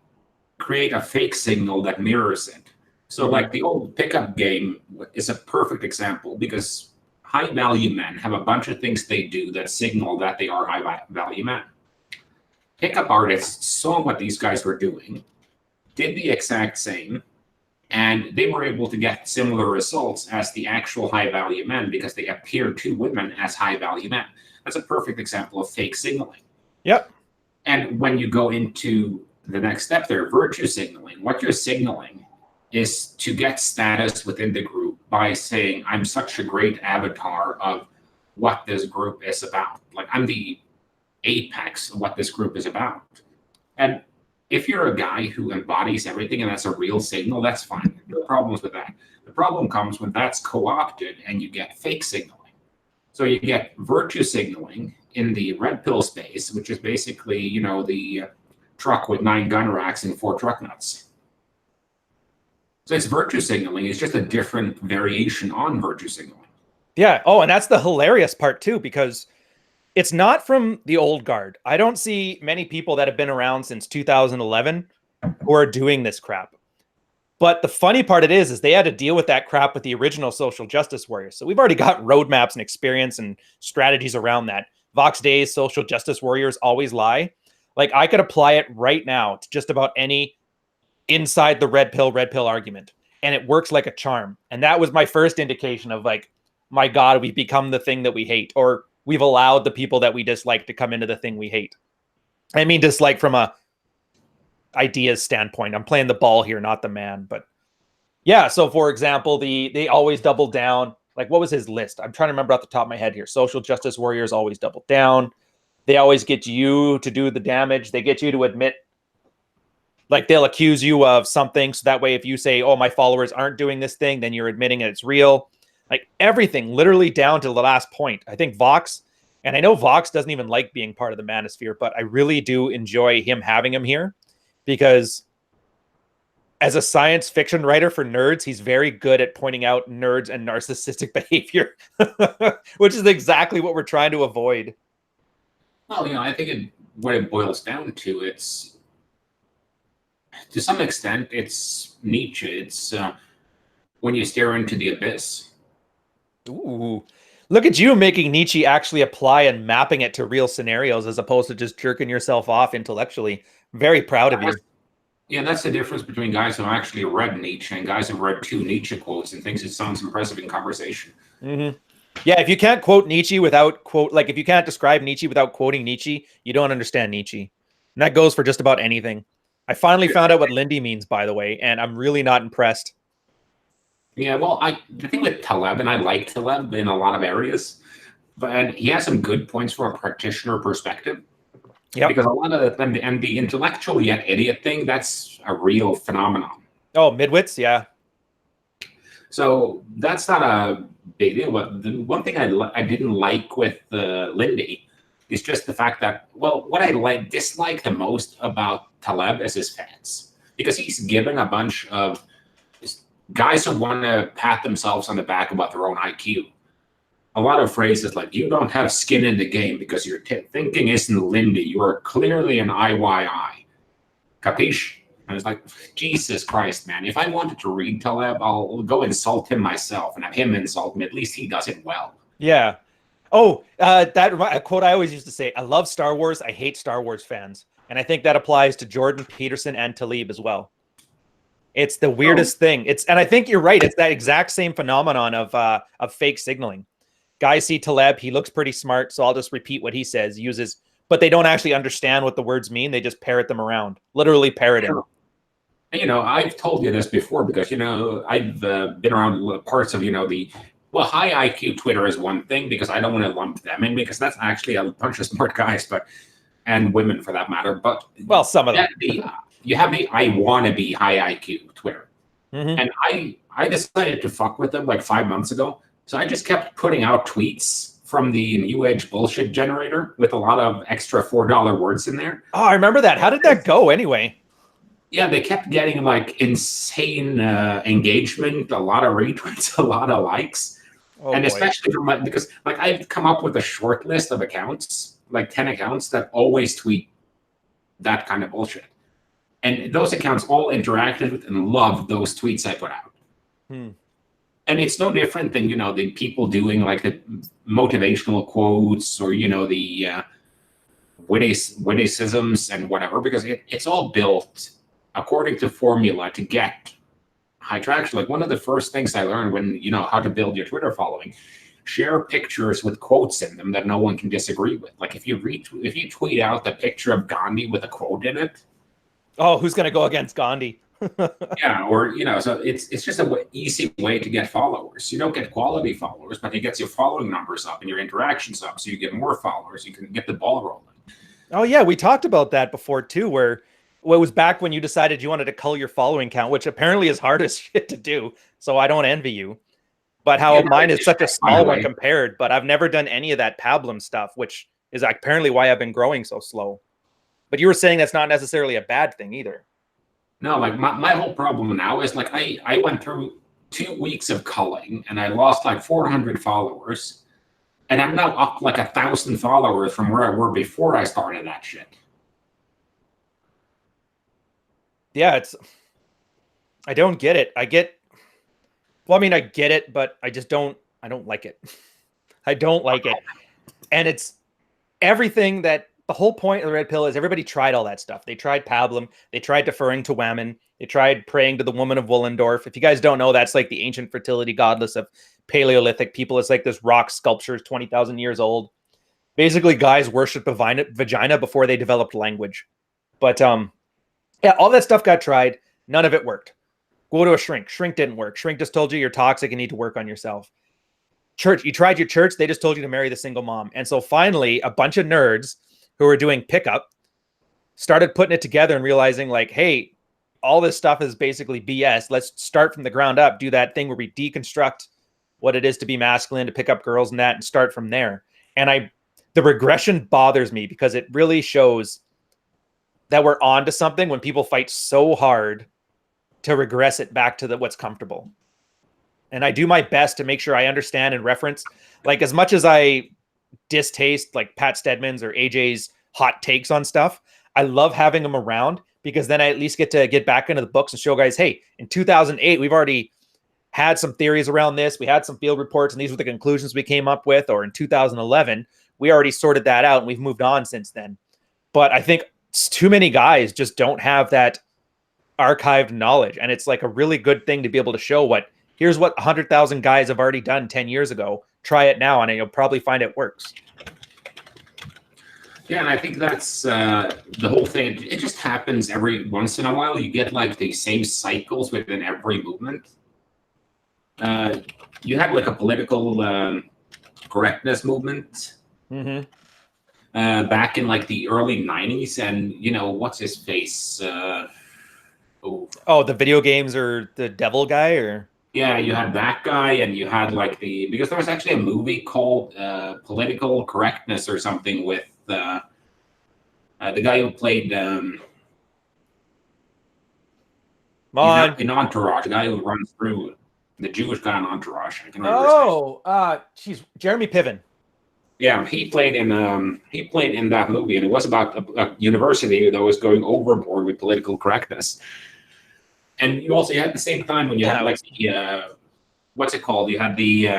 create a fake signal that mirrors it. So like the old pickup game is a perfect example, because high-value men have a bunch of things they do that signal that they are high-value men. Pickup artists saw what these guys were doing, did the exact same, and they were able to get similar results as the actual high-value men because they appeared to women as high-value men. That's a perfect example of fake signaling. Yep. And when you go into the next step there, virtue signaling, what you're signaling is to get status within the group by saying, I'm such a great avatar of what this group is about. Like, I'm the apex of what this group is about. And if you're a guy who embodies everything and that's a real signal, that's fine. No problems with that. The problem comes when that's co-opted and you get fake signaling. So you get virtue signaling in the red pill space, which is basically, you know, the truck with 9 gun racks and 4 truck nuts. So it's virtue signaling. It's just a different variation on virtue signaling. Yeah. Oh, and that's the hilarious part too, because it's not from the old guard. I don't see many people that have been around since 2011 who are doing this crap. But the funny part is they had to deal with that crap with the original social justice warriors. So we've already got roadmaps and experience and strategies around that. Vox Day's social justice warriors always lie. Like, I could apply it right now to just about any inside the red pill argument, and it works like a charm. And that was my first indication of, like, my God, we've become the thing that we hate, or we've allowed the people that we dislike to come into the thing we hate. I mean, dislike from a ideas standpoint. I'm playing the ball here, not the man. But yeah, so for example, they always double down. Like, what was his list? I'm trying to remember off the top of my head here. Social justice warriors always double down. They always get you to do the damage. They get you to admit, like, they'll accuse you of something. So that way, if you say, oh, my followers aren't doing this thing, then you're admitting it's real. Like, everything, literally down to the last point. I think Vox, and I know Vox doesn't even like being part of the manosphere, but I really do enjoy him having him here, because as a science fiction writer for nerds, he's very good at pointing out nerds and narcissistic behavior, which is exactly what we're trying to avoid. Well, I think what it boils down to, it's to some extent, it's Nietzsche. It's when you stare into the abyss. Ooh, look at you making Nietzsche actually apply and mapping it to real scenarios as opposed to just jerking yourself off intellectually. Very proud of you. Yeah, that's the difference between guys who actually read Nietzsche and guys who read 2 Nietzsche quotes and thinks it sounds impressive in conversation. Mm-hmm. Yeah, if you can't quote Nietzsche without if you can't describe Nietzsche without quoting Nietzsche, you don't understand Nietzsche. And that goes for just about anything. I finally found out what Lindy means, by the way, and I'm really not impressed. Yeah, well, the thing with Taleb, and I like Taleb in a lot of areas, but he has some good points from a practitioner perspective. Yeah, because a lot of them, and the intellectual yet idiot thing, that's a real phenomenon. Oh, midwits, yeah. So that's not a big deal. But the one thing I didn't like with Lindy is just the fact that, well, what I dislike the most about Taleb is his fans, because he's given a bunch of guys who want to pat themselves on the back about their own IQ a lot of phrases like, you don't have skin in the game because your thinking isn't Lindy. You are clearly an IYI. Capiche? And it's like, Jesus Christ, man. If I wanted to read Taleb, I'll go insult him myself and have him insult me. At least he does it well. Yeah. Oh, a quote I always used to say, I love Star Wars. I hate Star Wars fans. And I think that applies to Jordan Peterson and Taleb as well. It's the weirdest thing. And I think you're right. It's that exact same phenomenon of fake signaling. Guys see Taleb, he looks pretty smart, so I'll just repeat what he says, but they don't actually understand what the words mean. They just parrot them around, literally parrot him. I've told you this before because, I've been around parts of, high IQ Twitter is one thing because I don't want to lump them in because that's actually a bunch of smart guys, and women for that matter. But well, some of them. You have the I want to be high IQ Twitter. Mm-hmm. And I decided to fuck with them like 5 months ago. So I just kept putting out tweets from the New Age bullshit generator with a lot of extra $4 words in there. Oh, I remember that. How did that go anyway? Yeah, they kept getting like insane engagement, a lot of retweets, a lot of likes. And especially because I've come up with a short list of accounts, like 10 accounts that always tweet that kind of bullshit. And those accounts all interacted with and loved those tweets I put out. And it's no different than, the people doing like the motivational quotes or, the witticisms and whatever, because it's all built according to formula to get high traction. Like one of the first things I learned when, how to build your Twitter following, share pictures with quotes in them that no one can disagree with. Like if you tweet out the picture of Gandhi with a quote in it. Oh, who's going to go against Gandhi? Yeah, or so it's just an easy way to get followers. You don't get quality followers, but it gets your following numbers up and your interactions up, so you get more followers. You can get the ball rolling. Oh yeah, we talked about that before too. Where it was back when you decided you wanted to cull your following count, which apparently is hard as shit to do. So I don't envy you. But how mine is such a small one compared. But I've never done any of that pablum stuff, which is apparently why I've been growing so slow. But you were saying that's not necessarily a bad thing either. No, like my whole problem now is like I went through 2 weeks of culling and I lost like 400 followers, and I'm now up like 1,000 followers from where I were before I started that shit. Yeah, I don't get it. I get it, but I don't like it. I don't like it. And it's everything that the whole point of the red pill is everybody tried all that stuff. They tried pablum. They tried deferring to women. They tried praying to the woman of Wollendorf. If you guys don't know, that's like the ancient fertility goddess of Paleolithic people. It's like this rock sculpture is 20,000 years old. Basically, guys worship vagina before they developed language. But yeah, all that stuff got tried. None of it worked. Go to a shrink. Shrink didn't work. Shrink just told you you're toxic and need to work on yourself. Church, you tried your church. They just told you to marry the single mom. And so finally, a bunch of nerds who were doing pickup started putting it together and realizing like, hey, all this stuff is basically BS. Let's start from the ground up, do that thing where we deconstruct what it is to be masculine, to pick up girls and that, and start from there. And the regression bothers me because it really shows that we're on to something when people fight so hard to regress it back to what's comfortable. And I do my best to make sure I understand and reference, like, as much as I distaste like Pat Stedman's or AJ's hot takes on stuff, I love having them around because then I at least get to get back into the books and show guys, hey, in 2008, we've already had some theories around this. We had some field reports and these were the conclusions we came up with. Or in 2011, we already sorted that out and we've moved on since then. But I think too many guys just don't have that archived knowledge. And it's like a really good thing to be able to show here's what 100,000 guys have already done 10 years ago. Try it now, and you'll probably find it works. Yeah, and I think that's the whole thing. It just happens every once in a while. You get like the same cycles within every movement. You had like a political correctness movement back in like the early 90s, and what's his face? The video games or the devil guy, or yeah, you had that guy, and you had like because there was actually a movie called Political Correctness or something with the guy who played in Entourage, the guy who runs through the Jewish guy in Entourage. I can remember Jeremy Piven. Yeah, he played in that movie, and it was about a university that was going overboard with political correctness. And you had the same time when you had like the what's it called? You had the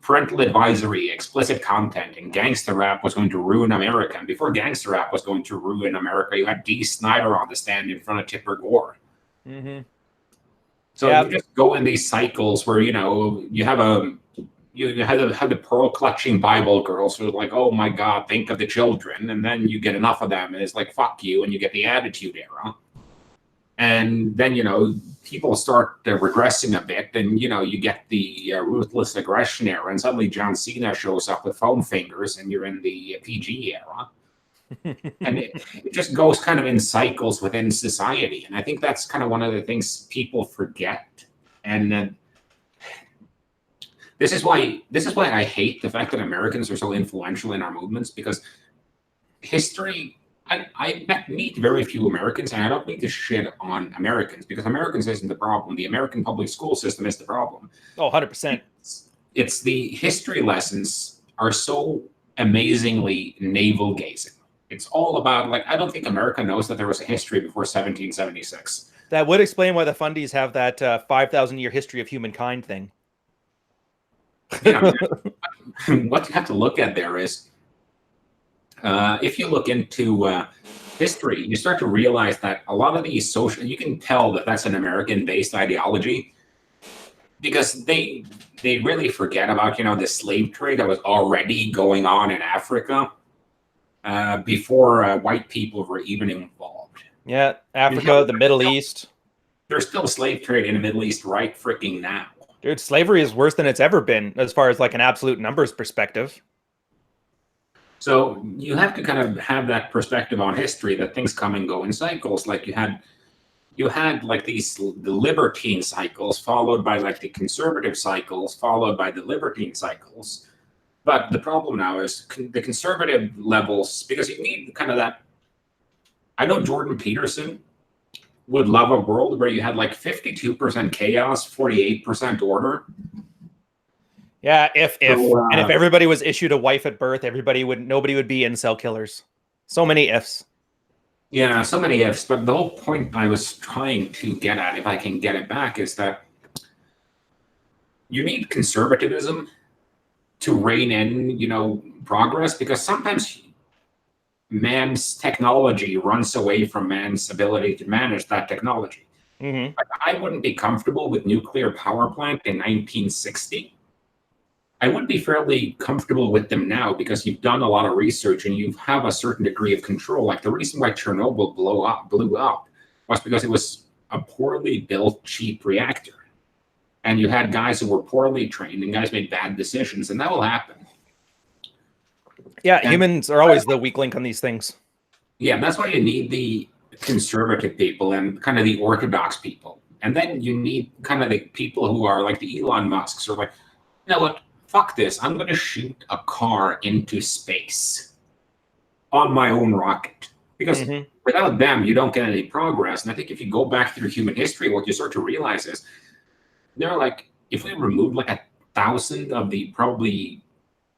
parental advisory, explicit content, and gangster rap was going to ruin America. And before gangster rap was going to ruin America, you had Dee Snider on the stand in front of Tipper Gore. Mm-hmm. So you just go in these cycles where you have you had the pearl clutching Bible girls who are like, oh my God, think of the children, and then you get enough of them, and it's like fuck you, and you get the Attitude Era. And then, people start regressing a bit, and, you get the ruthless aggression era, and suddenly John Cena shows up with foam fingers, and you're in the PG era. And it just goes kind of in cycles within society. And I think that's kind of one of the things people forget. And this is why I hate the fact that Americans are so influential in our movements, because history... I meet very few Americans, and I don't mean to shit on Americans, because Americans isn't the problem. The American public school system is the problem. Oh, 100%. It's the history lessons are so amazingly navel-gazing. It's all about, like, I don't think America knows that there was a history before 1776. That would explain why the fundies have that 5,000-year history of humankind thing. Yeah, what you have to look at there is, if you look into history, you start to realize that a lot of these you can tell that that's an American-based ideology, because they really forget about, the slave trade that was already going on in Africa before white people were even involved. Yeah, Africa, the Middle East. There's still slave trade in the Middle East right freaking now. Dude, slavery is worse than it's ever been as far as like an absolute numbers perspective. So you have to kind of have that perspective on history, that things come and go in cycles. Like you had like the libertine cycles, followed by like the conservative cycles, followed by the libertine cycles. But the problem now is the conservative levels, because you need kind of that. I know Jordan Peterson would love a world where you had like 52% chaos, 48% order. Yeah, if everybody was issued a wife at birth, nobody would be incel killers. So many ifs. Yeah, so many ifs. But the whole point I was trying to get at, if I can get it back, is that you need conservatism to rein in, progress, because sometimes man's technology runs away from man's ability to manage that technology. Mm-hmm. Like, I wouldn't be comfortable with nuclear power plant in 1960. I would be fairly comfortable with them now because you've done a lot of research and you have a certain degree of control. Like the reason why Chernobyl blew up was because it was a poorly built, cheap reactor. And you had guys who were poorly trained and guys made bad decisions, and that will happen. Yeah, and humans are always the weak link on these things. Yeah, that's why you need the conservative people and kind of the orthodox people. And then you need kind of the people who are like the Elon Musks or like, you know what? Fuck this. I'm going to shoot a car into space on my own rocket. Because without them, you don't get any progress. And I think if you go back through human history, what you start to realize is they're like, if we removed like 1,000 of the probably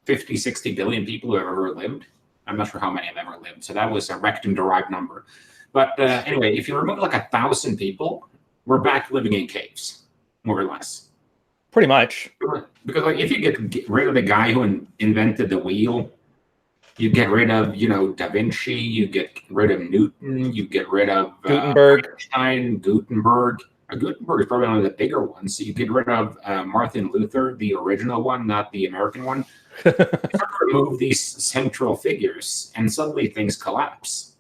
50, 60 billion people who have ever lived, I'm not sure how many have ever lived. So that was a rectum-derived number. But anyway, if you remove like 1,000 people, we're back living in caves, more or less. Pretty much. Because like if you get rid of the guy who invented the wheel, you get rid of, you know, Da Vinci, you get rid of Newton, you get rid of Einstein, Gutenberg. Gutenberg is probably one of the bigger ones. So you get rid of Martin Luther, the original one, not the American one. You start to remove these central figures, and suddenly things collapse.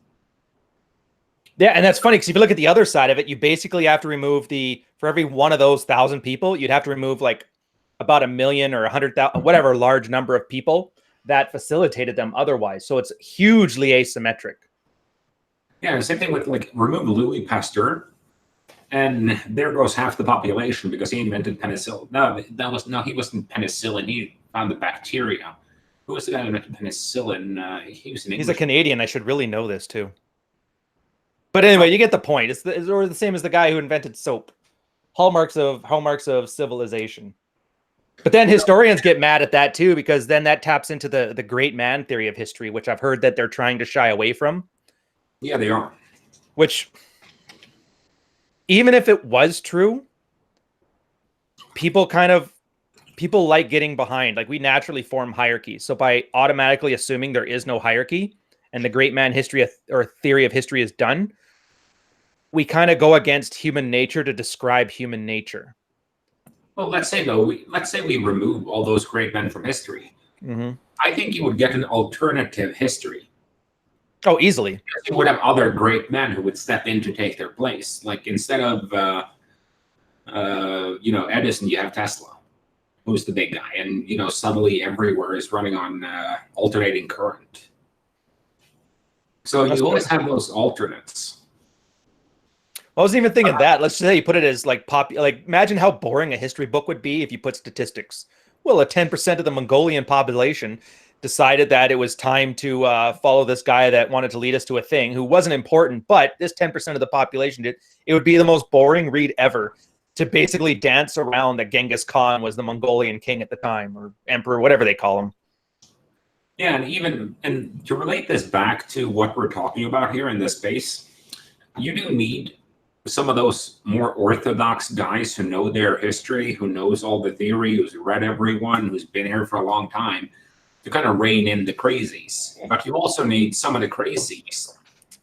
Yeah, and that's funny because if you look at the other side of it, you basically have to remove for every one of those 1,000 people, you'd have to remove like about 1 million or 100,000, whatever large number of people that facilitated them otherwise. So it's hugely asymmetric. Yeah, the same thing with like remove Louis Pasteur, and there goes half the population because he invented penicillin. No, he wasn't penicillin. He found the bacteria. Who was the guy who invented penicillin? He's a Canadian. I should really know this too. But anyway, you get the point. It's the same as the guy who invented soap. Hallmarks of civilization. But then historians get mad at that too, because then that taps into the great man theory of history, which I've heard that they're trying to shy away from. Yeah, they are. Which, even if it was true, people like getting behind. Like we naturally form hierarchies. So by automatically assuming there is no hierarchy and the great man history or theory of history is done, we kind of go against human nature to describe human nature. Well, let's say we remove all those great men from history. I think you would get an alternative history. Oh, easily. Because you would have other great men who would step in to take their place. Like instead of Edison, you have Tesla, who's the big guy, and suddenly everywhere is running on alternating current. So you always have those alternates. I wasn't even thinking that. Let's say you put it as like imagine how boring a history book would be if you put statistics. Well, 10% of the Mongolian population decided that it was time to follow this guy that wanted to lead us to a thing who wasn't important, but this 10% of the population did. It would be the most boring read ever to basically dance around that Genghis Khan was the Mongolian king at the time, or emperor, whatever they call him. Yeah, and to relate this back to what we're talking about here in this space, you do need some of those more orthodox guys who know their history, who knows all the theory, who's read everyone, who's been here for a long time, to kind of rein in the crazies. But you also need some of the crazies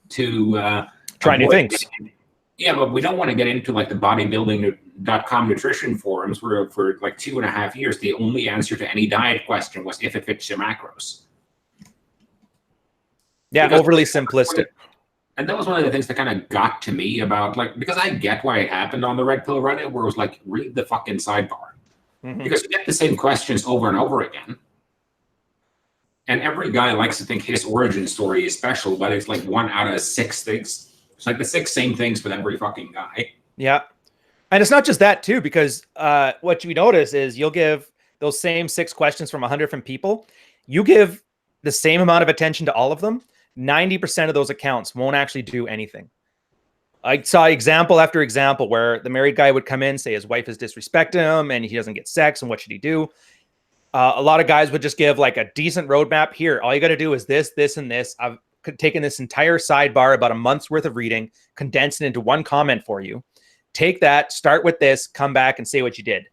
to try new things. Yeah, but we don't want to get into like the bodybuilding.com nutrition forums where for like 2.5 years, the only answer to any diet question was if it fits your macros. Yeah, overly simplistic. And that was one of the things that kind of got to me about because I get why it happened on the Red Pill Reddit, where it was like, read the fucking sidebar. Because you get the same questions over and over again. And every guy likes to think his origin story is special, but it's like 1 out of 6 things. It's like the 6 same things with every fucking guy. Yeah. And it's not just that too, because what you notice is you'll give those same 6 questions from 100 different people. You give the same amount of attention to all of them. 90% of those accounts won't actually do anything. I saw example after example where the married guy would come in, say his wife is disrespecting him and he doesn't get sex, and what should he do? A lot of guys would just give like a decent roadmap. Here, all you got to do is this, this, and this. I've taken this entire sidebar, about a month's worth of reading, condensed it into one comment for you. Take that, start with this, come back and say what you did.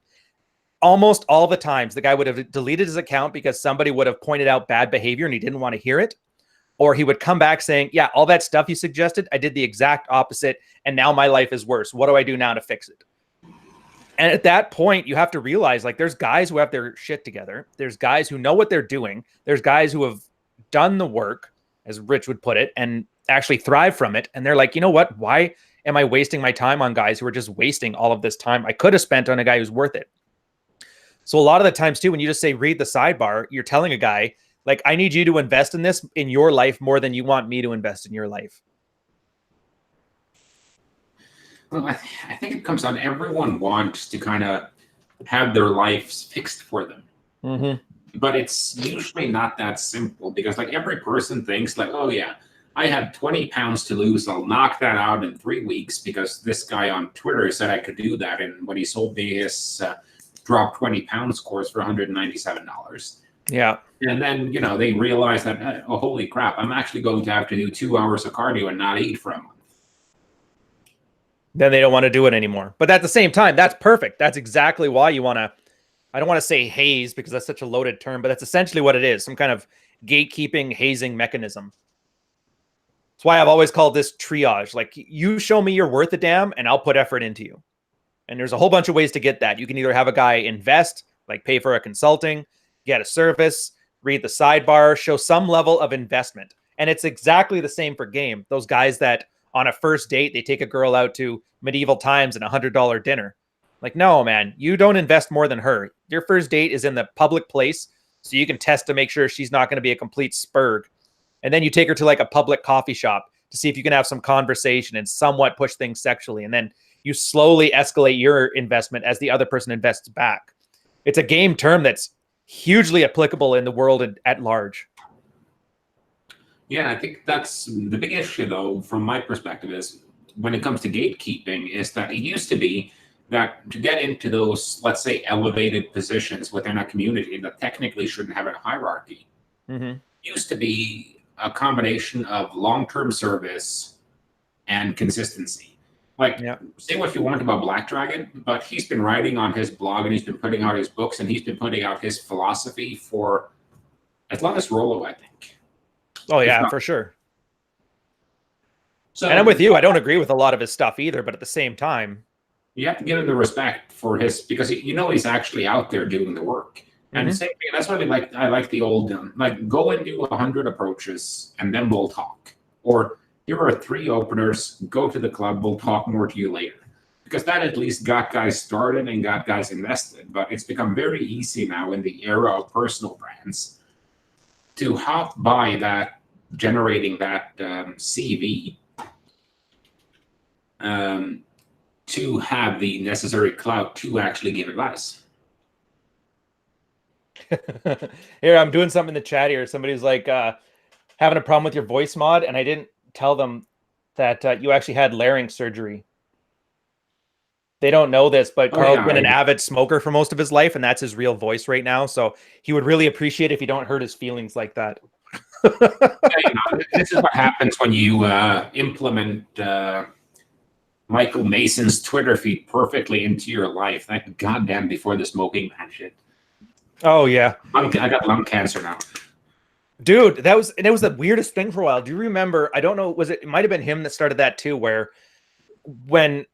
Almost all the times, the guy would have deleted his account because somebody would have pointed out bad behavior and he didn't want to hear it. Or he would come back saying, yeah, all that stuff you suggested, I did the exact opposite, and now my life is worse. What do I do now to fix it? And at that point, you have to realize, like, there's guys who have their shit together. There's guys who know what they're doing. There's guys who have done the work, as Rich would put it, and actually thrive from it. And they're like, you know what? Why am I wasting my time on guys who are just wasting all of this time I could have spent on a guy who's worth it? So a lot of the times too, when you just say, read the sidebar, you're telling a guy, like, I need you to invest in this in your life more than you want me to invest in your life. Well, I think it comes down, everyone wants to kind of have their lives fixed for them. Mm-hmm. But it's usually not that simple, because like every person thinks like, oh yeah, I have 20 pounds to lose. I'll knock that out in 3 weeks because this guy on Twitter said I could do that. And when he sold me his drop 20 pounds course for $197. Yeah. And then, you know, they realize that, oh, holy crap, I'm actually going to have to do 2 hours of cardio and not eat for a month. Then they don't want to do it anymore. But at the same time, that's perfect. That's exactly why you want to, I don't want to say haze because that's such a loaded term, but that's essentially what it is. Some kind of gatekeeping, hazing mechanism. That's why I've always called this triage. Like, you show me you're worth a damn and I'll put effort into you. And there's a whole bunch of ways to get that. You can either have a guy invest, like pay for a consulting, get a service, read the sidebar, show some level of investment. And it's exactly the same for game. Those guys that on a first date, they take a girl out to medieval times and $100 dinner. Like, no, man, you don't invest more than her. Your first date is in the public place, so you can test to make sure she's not going to be a complete spurg. And then you take her to like a public coffee shop to see if you can have some conversation and somewhat push things sexually. And then you slowly escalate your investment as the other person invests back. It's a game term that's hugely applicable in the world at large. Yeah, I think that's the big issue, though, from my perspective, is when it comes to gatekeeping, is that it used to be that to get into those, let's say, elevated positions within a community that technically shouldn't have a hierarchy, used to be a combination of long-term service and consistency. Like, say what you want about Black Dragon, but he's been writing on his blog and he's been putting out his books and he's been putting out his philosophy for as long as Rollo, I think. Oh, yeah, for sure. So, and I'm with you. I don't agree with a lot of his stuff either, but at the same time, you have to give him the respect for his, because you know he's actually out there doing the work. And the same thing, that's why I like the old, like, go and do 100 approaches and then we'll talk. Or here are 3 openers, go to the club, we'll talk more to you later. Because that at least got guys started and got guys invested. But it's become very easy now in the era of personal brands to hop by that, generating that CV to have the necessary clout to actually give advice. Here, I'm doing something in the chat here. Somebody's like having a problem with your voice mod, and I didn't tell them that you actually had larynx surgery. They don't know this, but Carl's been an avid smoker for most of his life, and that's his real voice right now. So he would really appreciate if you don't hurt his feelings like that. This is what happens when you implement Michael Mason's Twitter feed perfectly into your life. That goddamn before the smoking man shit. Oh, yeah. I got lung cancer now. Dude, it was the weirdest thing for a while. Do you remember? I don't know. It might have been him that started that too, where when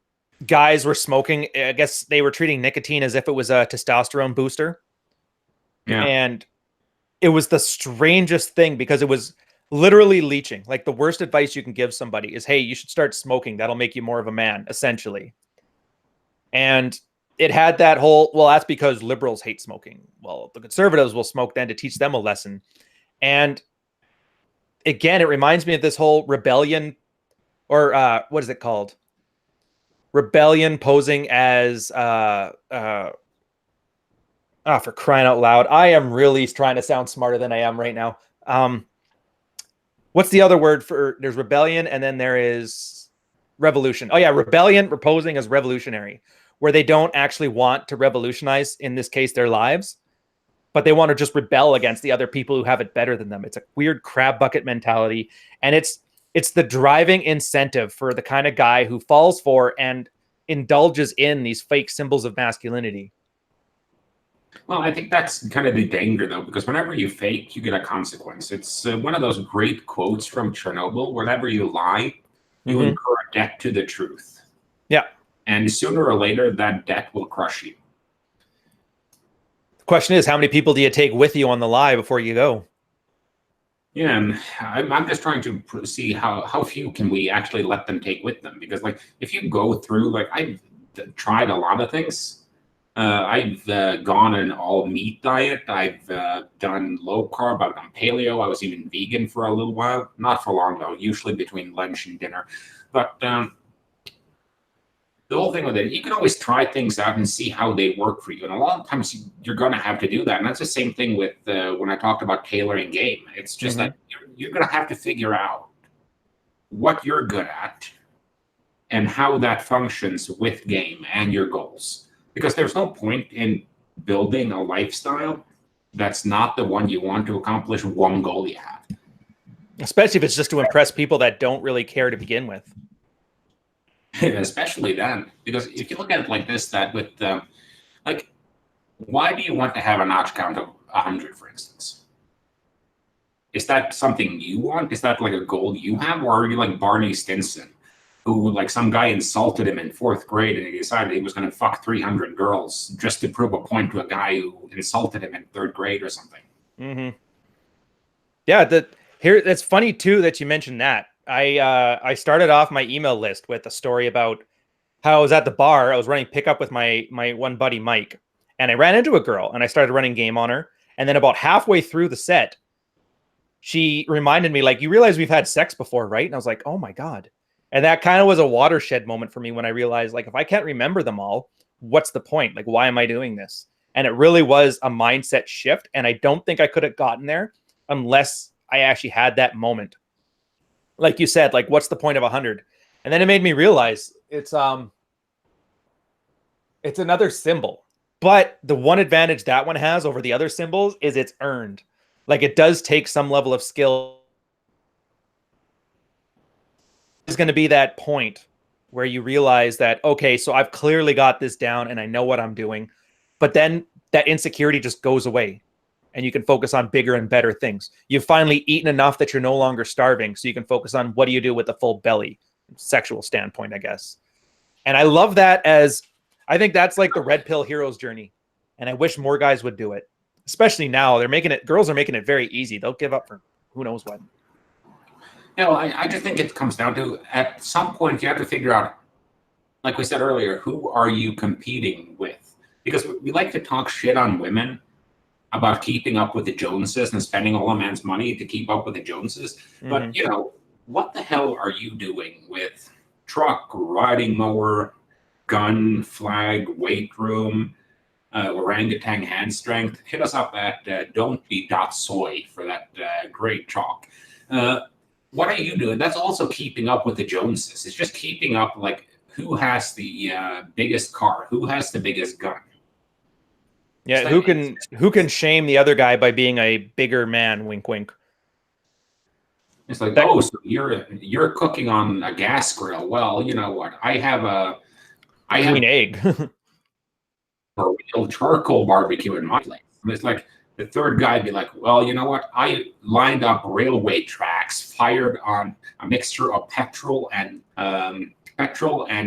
guys were smoking, I guess they were treating nicotine as if it was a testosterone booster. Yeah. And it was the strangest thing because it was literally leeching. Like, the worst advice you can give somebody is, hey, you should start smoking. That'll make you more of a man, essentially. And it had that whole, well, that's because liberals hate smoking. Well, the conservatives will smoke then to teach them a lesson. And again, it reminds me of this whole rebellion, or what is it called? Rebellion posing as for crying out loud. I am really trying to sound smarter than I am right now. What's the other word for, there's rebellion and then there is revolution. Oh yeah, rebellion, posing as revolutionary, where they don't actually want to revolutionize, in this case, their lives, but they want to just rebel against the other people who have it better than them. It's a weird crab bucket mentality. And it's the driving incentive for the kind of guy who falls for and indulges in these fake symbols of masculinity. Well, I think that's kind of the danger, though, because whenever you fake, you get a consequence. It's one of those great quotes from Chernobyl. Whenever you lie, you incur a debt to the truth. Yeah. And sooner or later, that debt will crush you. The question is, how many people do you take with you on the lie before you go? Yeah, and I'm just trying to see how few can we actually let them take with them, because like if you go through, like I've tried a lot of things. I've gone an all meat diet. I've done low carb. I've done paleo. I was even vegan for a little while, not for long though. Usually between lunch and dinner, but the whole thing with it, you can always try things out and see how they work for you. And a lot of times you're going to have to do that. And that's the same thing with when I talked about tailoring game. It's just that you're going to have to figure out what you're good at and how that functions with game and your goals. Because there's no point in building a lifestyle that's not the one you want to accomplish one goal you have. Especially if it's just to impress people that don't really care to begin with. Especially then, because if you look at it like this, that with like, why do you want to have a notch count of 100, for instance? Is that something you want? Is that like a goal you have? Or are you like Barney Stinson, who like some guy insulted him in 4th grade and he decided he was going to fuck 300 girls just to prove a point to a guy who insulted him in 3rd grade or something? Yeah, that's funny too that you mentioned that. I started off my email list with a story about how I was at the bar. I was running pickup with my one buddy Mike, and I ran into a girl and I started running game on her. And then about halfway through the set, she reminded me, like, you realize we've had sex before, right? And I was like, oh my God. And that kind of was a watershed moment for me when I realized, like, if I can't remember them all, what's the point? Like, why am I doing this? And it really was a mindset shift. And I don't think I could have gotten there unless I actually had that moment. Like you said, like, what's the point of 100? And then it made me realize it's another symbol. But the one advantage that one has over the other symbols is it's earned. Like, it does take some level of skill. Is going to be that point where you realize that, okay, so I've clearly got this down and I know what I'm doing. But then that insecurity just goes away and you can focus on bigger and better things. You've finally eaten enough that you're no longer starving. So you can focus on what do you do with the full belly, sexual standpoint, I guess. And I love that, as I think that's like the red pill hero's journey. And I wish more guys would do it, especially now. Girls are making it very easy. They'll give up for who knows what. You know, I just think it comes down to, at some point, you have to figure out, like we said earlier, who are you competing with? Because we like to talk shit on women about keeping up with the Joneses and spending all a man's money to keep up with the Joneses. But, you know, what the hell are you doing with truck, riding mower, gun, flag, weight room, orangutan hand strength? Hit us up at don'tbe.soy for that great talk. What are you doing? That's also keeping up with the Joneses. It's just keeping up, like, who has the biggest car, who has the biggest gun. Yeah, who can shame the other guy by being a bigger man? Wink, wink. It's like, oh, so you're cooking on a gas grill. Well, you know what? I have green egg, a real charcoal barbecue in my place. And it's like, the third guy would be like, well, you know what? I lined up railway tracks, fired on a mixture of petrol and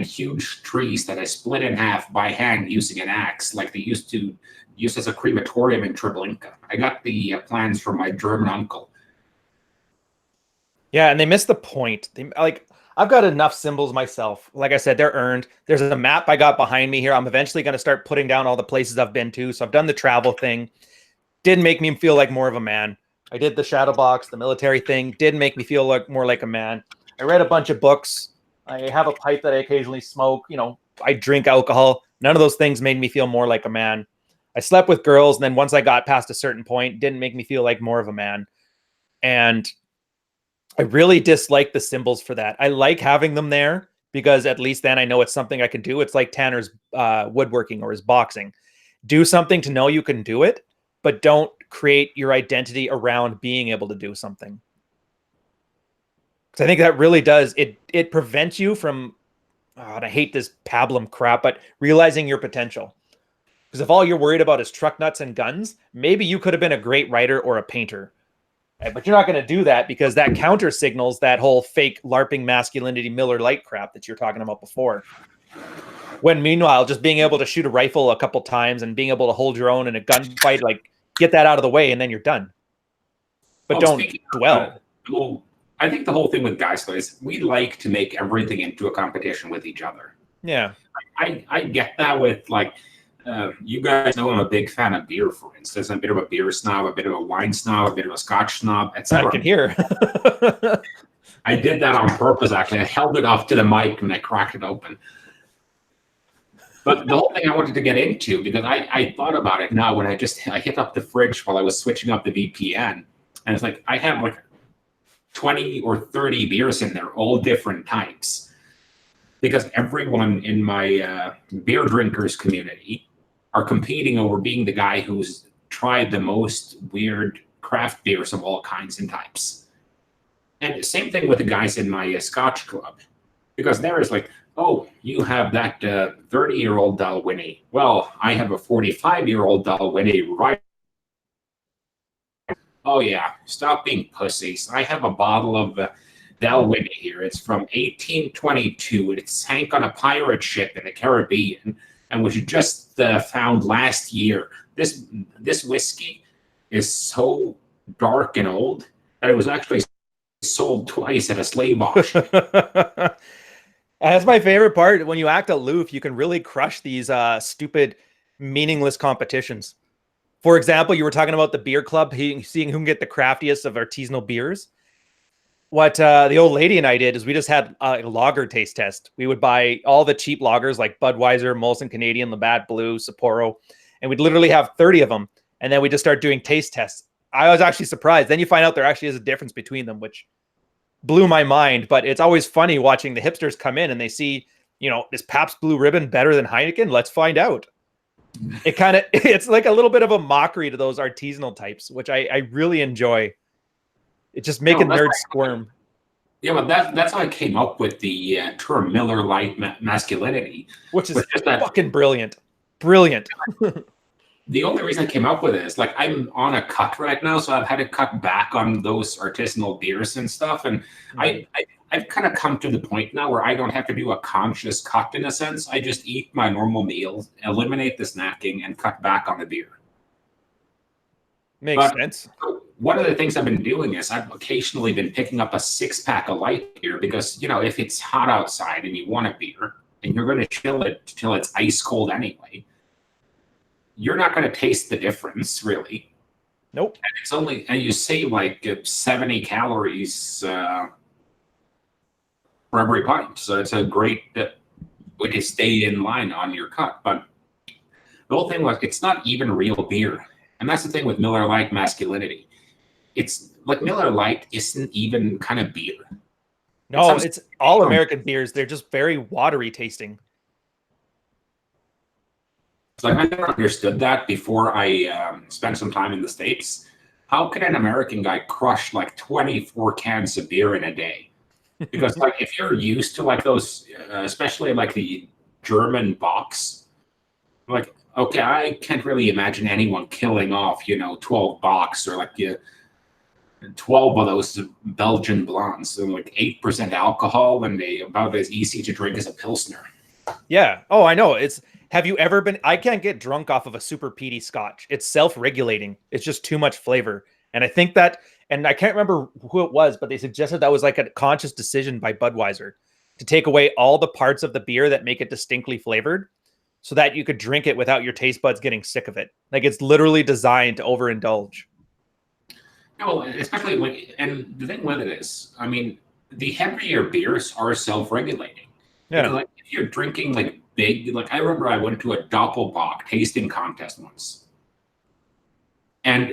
huge trees that I split in half by hand using an axe, like they used to use as a crematorium in Treblinka. I got the plans from my German uncle. Yeah, and they missed the point. I've got enough symbols myself. Like I said, they're earned. There's a map I got behind me here. I'm eventually going to start putting down all the places I've been to. So I've done the travel thing. Didn't make me feel like more of a man. I did the shadow box, the military thing. Didn't make me feel like more like a man. I read a bunch of books. I have a pipe that I occasionally smoke. You know, I drink alcohol. None of those things made me feel more like a man. I slept with girls, and then once I got past a certain point, didn't make me feel like more of a man. And I really dislike the symbols for that. I like having them there because at least then I know it's something I can do. It's like Tanner's woodworking or his boxing. Do something to know you can do it, but don't create your identity around being able to do something. Because I think that really does, it prevents you from, and I hate this pablum crap, but realizing your potential. Because if all you're worried about is truck nuts and guns, maybe you could have been a great writer or a painter. But you're not going to do that because that counter signals that whole fake LARPing masculinity Miller Lite crap that you're talking about before. When meanwhile, just being able to shoot a rifle a couple times and being able to hold your own in a gunfight, like get that out of the way and then you're done. But don't dwell. Well, I think the whole thing with guys though is we like to make everything into a competition with each other. Yeah. I get that with like, you guys know I'm a big fan of beer, for instance. I'm a bit of a beer snob, a bit of a wine snob, a bit of a scotch snob, etc. I can hear. I did that on purpose, actually. I held it off to the mic and I cracked it open. But the whole thing I wanted to get into, because I thought about it now when I hit up the fridge while I was switching up the VPN. And it's like, I have like 20 or 30 beers in there, all different types. Because everyone in my beer drinkers community are competing over being the guy who's tried the most weird craft beers of all kinds and types. And same thing with the guys in my Scotch club. Because there is like, oh, you have that 30-year-old Dalwhinnie. Well, I have a 45-year-old Dalwhinnie, right? Oh, yeah, stop being pussies. I have a bottle of Dalwhinnie here. It's from 1822. It sank on a pirate ship in the Caribbean and was just found last year. This whiskey is so dark and old that it was actually sold twice at a slave auction. That's my favorite part. When you act aloof, you can really crush these stupid, meaningless competitions. For example, you were talking about the beer club, seeing who can get the craftiest of artisanal beers. What the old lady and I did is we just had a lager taste test. We would buy all the cheap lagers like Budweiser, Molson Canadian, Labatt Blue, Sapporo, and we'd literally have 30 of them. And then we just start doing taste tests. I was actually surprised. Then you find out there actually is a difference between them, which blew my mind. But it's always funny watching the hipsters come in and they see, you know, is Pabst Blue Ribbon better than Heineken? Let's find out. It's like a little bit of a mockery to those artisanal types, which I really enjoy. It's just making nerds squirm. Yeah, but that's how I came up with the term Miller Lite masculinity, which is just fucking brilliant. Brilliant. The only reason I came up with it is like I'm on a cut right now, so I've had to cut back on those artisanal beers and stuff, and I've kind of come to the point now where I don't have to do a conscious cut in a sense. I just eat my normal meals, eliminate the snacking, and cut back on the beer. Makes sense. One of the things I've been doing is I've occasionally been picking up a 6-pack of light beer because, you know, if it's hot outside and you want a beer and you're going to chill it till it's ice cold anyway, you're not going to taste the difference, really. Nope. And it's only, and you save like 70 calories for every pint. So it's a great way to stay in line on your cut. But the whole thing was, it's not even real beer. And that's the thing with Miller Lite masculinity. It's like Miller Lite isn't even kind of beer. No, it's all American beers. They're just very watery tasting. Like, I never understood that before I spent some time in the States. How can an American guy crush like 24 cans of beer in a day? Because like if you're used to like those, especially like the German box, like, okay, I can't really imagine anyone killing off, 12 box or like 12 of those Belgian blondes. So like 8% alcohol and they about as easy to drink as a Pilsner. Yeah. Oh, I know. Have you ever been? I can't get drunk off of a super peaty scotch. It's self-regulating. It's just too much flavor. And I think that, and I can't remember who it was, but they suggested that was like a conscious decision by Budweiser to take away all the parts of the beer that make it distinctly flavored so that you could drink it without your taste buds getting sick of it. Like it's literally designed to overindulge. No, especially when, and the thing with it is, I mean, the heavier beers are self-regulating. Yeah. Because, like, if you're drinking like big, like I remember I went to a Doppelbock tasting contest once. And,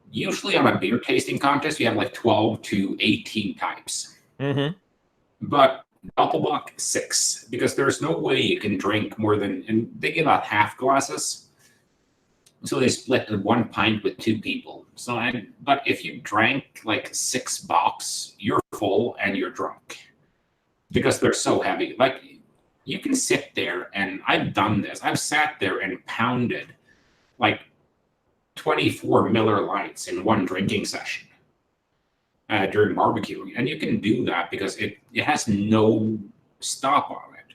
usually on a beer tasting contest, you have like 12 to 18 types. Mm-hmm. But Doppelbock 6, because there's no way you can drink more than, and they give out half glasses. So they split 1 pint with 2 people. But if you drank like 6 box, you're full and you're drunk. Because they're so heavy. Like, you can sit there, and I've done this. I've sat there and pounded like 24 Miller Lights in one drinking session during barbecuing. And you can do that because it has no stop on it.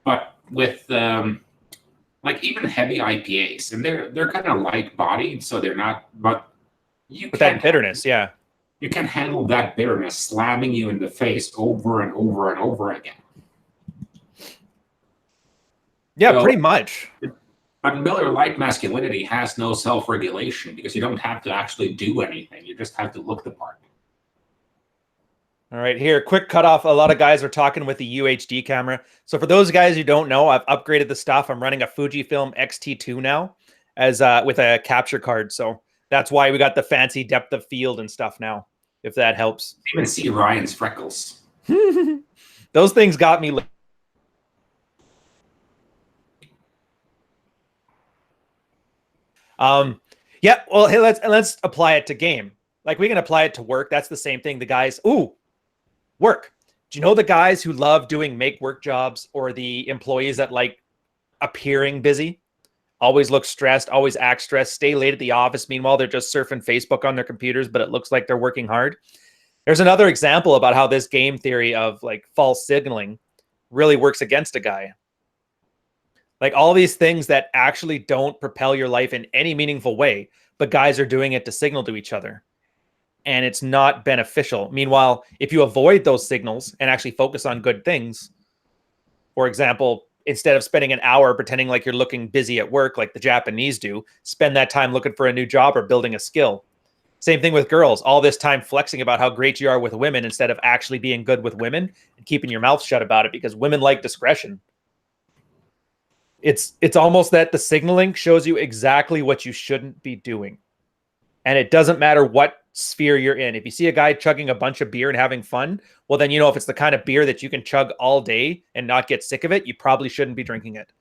But with like even heavy IPAs, and they're kind of light bodied, so they're not. But you With can't that bitterness, yeah. you can handle that bitterness slamming you in the face over and over and over again. Yeah, So, pretty much. but Miller Lite Masculinity has no self-regulation because you don't have to actually do anything. You just have to look the part. All right, here, quick cutoff. A lot of guys are talking with the UHD camera. So for those guys who don't know, I've upgraded the stuff. I'm running a Fujifilm X-T2 now as with a capture card. So that's why we got the fancy depth of field and stuff now, if that helps. You even see Ryan's freckles. Those things got me. Yeah, well, hey, let's apply it to game. Like we can apply it to work. That's the same thing. The guys, work. Do you know the guys who love doing make work jobs, or the employees that like appearing busy, always look stressed, always act stressed, stay late at the office? Meanwhile, they're just surfing Facebook on their computers, but it looks like they're working hard. There's another example about how this game theory of like false signaling really works against a guy. Like all these things that actually don't propel your life in any meaningful way, but guys are doing it to signal to each other. And it's not beneficial. Meanwhile, if you avoid those signals and actually focus on good things, for example, instead of spending an hour pretending like you're looking busy at work like the Japanese do, spend that time looking for a new job or building a skill. Same thing with girls. All this time flexing about how great you are with women instead of actually being good with women and keeping your mouth shut about it, because women like discretion. It's almost that the signaling shows you exactly what you shouldn't be doing. And it doesn't matter what sphere you're in. If you see a guy chugging a bunch of beer and having fun, well, then you know if it's the kind of beer that you can chug all day and not get sick of it, you probably shouldn't be drinking it.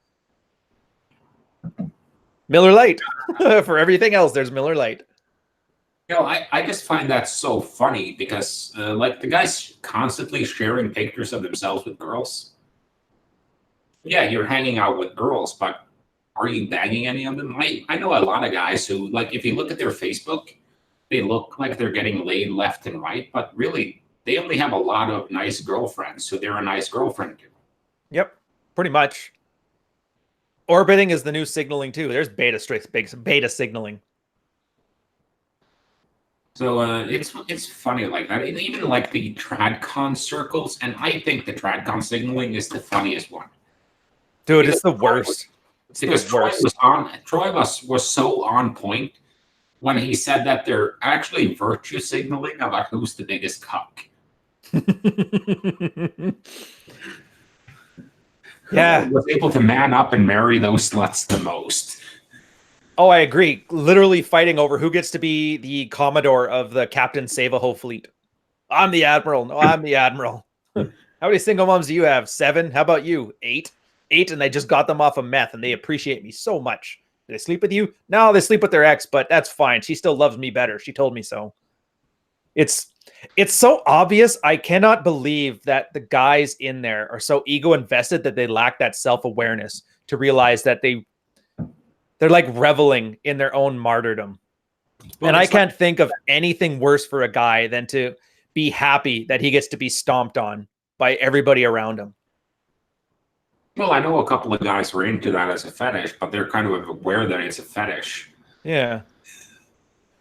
Miller Lite. For everything else, there's Miller Lite. You know, I just find that so funny because like the guys constantly sharing pictures of themselves with girls. Yeah, you're hanging out with girls, but are you banging any of them? I know a lot of guys who, like, if you look at their Facebook, they look like they're getting laid left and right, but really, they only have a lot of nice girlfriends, so they're a nice girlfriend to. Yep, pretty much. Orbiting is the new signaling too. There's beta signaling. So it's funny like that. And even like the TradCon circles, and I think the TradCon signaling is the funniest one. Dude, it's the worst. Because Troy was so on point when he said that they're actually virtue signaling about who's the biggest cuck. Yeah. Who was able to man up and marry those sluts the most. Oh, I agree. Literally fighting over who gets to be the Commodore of the Captain Save-A-Ho fleet. I'm the Admiral. No, I'm the Admiral. How many single moms do you have? 7? How about you? 8? 8, and they just got them off of meth, and they appreciate me so much. Did they sleep with you? No, they sleep with their ex, but that's fine. She still loves me better. She told me so. It's so obvious. I cannot believe that the guys in there are so ego invested that they lack that self-awareness to realize that they're like reveling in their own martyrdom. Well, and I can't think of anything worse for a guy than to be happy that he gets to be stomped on by everybody around him. Well, I know a couple of guys who are into that as a fetish, but they're kind of aware that it's a fetish. Yeah.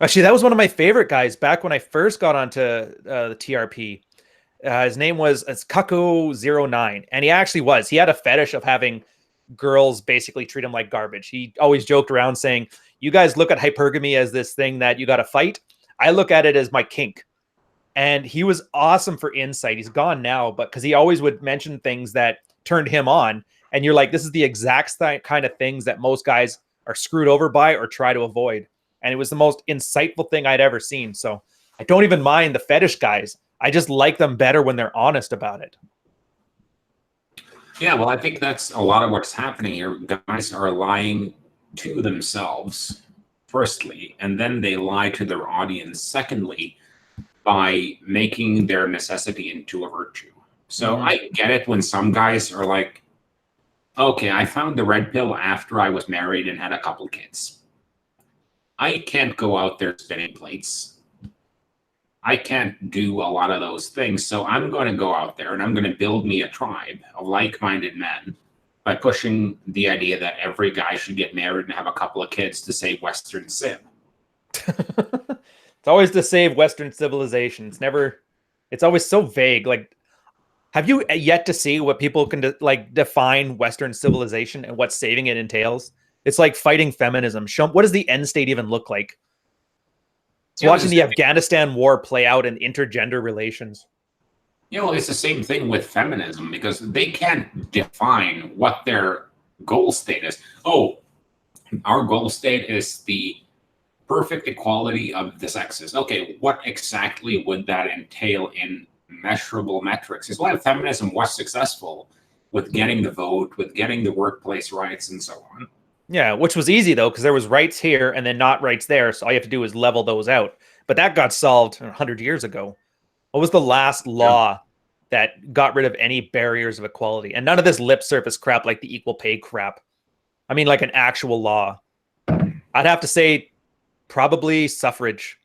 Actually, that was one of my favorite guys back when I first got onto the TRP. His name was Kako09, and he had a fetish of having girls basically treat him like garbage. He always joked around saying, you guys look at hypergamy as this thing that you got to fight. I look at it as my kink. And he was awesome for insight. He's gone now, but because he always would mention things that turned him on. And you're like, this is the exact kind of things that most guys are screwed over by or try to avoid. And it was the most insightful thing I'd ever seen. So I don't even mind the fetish guys. I just like them better when they're honest about it. Yeah, well, I think that's a lot of what's happening here. Guys are lying to themselves, firstly, and then they lie to their audience, secondly, by making their necessity into a virtue. So I get it when some guys are like, okay, I found the red pill after I was married and had a couple kids. I can't go out there spinning plates. I can't do a lot of those things. So I'm going to go out there and I'm going to build me a tribe of like-minded men by pushing the idea that every guy should get married and have a couple of kids to save Western civ. It's always to save Western civilization. It's never, it's always so vague. Like, have you yet to see what people can define Western civilization and what saving it entails? It's like fighting feminism. What does the end state even look like? It's watching the Afghanistan war play out in intergender relations. It's the same thing with feminism, because they can't define what their goal state is. Oh, our goal state is the perfect equality of the sexes. Okay, what exactly would that entail in measurable metrics? Is why feminism was successful with getting the vote, with getting the workplace rights, and so on. Yeah, which was easy, though, because there was rights here and then not rights there. So all you have to do is level those out. But that got solved 100 years ago. What was the last law that got rid of any barriers of equality? And none of this lip surface crap like the equal pay crap. I mean, like an actual law. I'd have to say probably suffrage.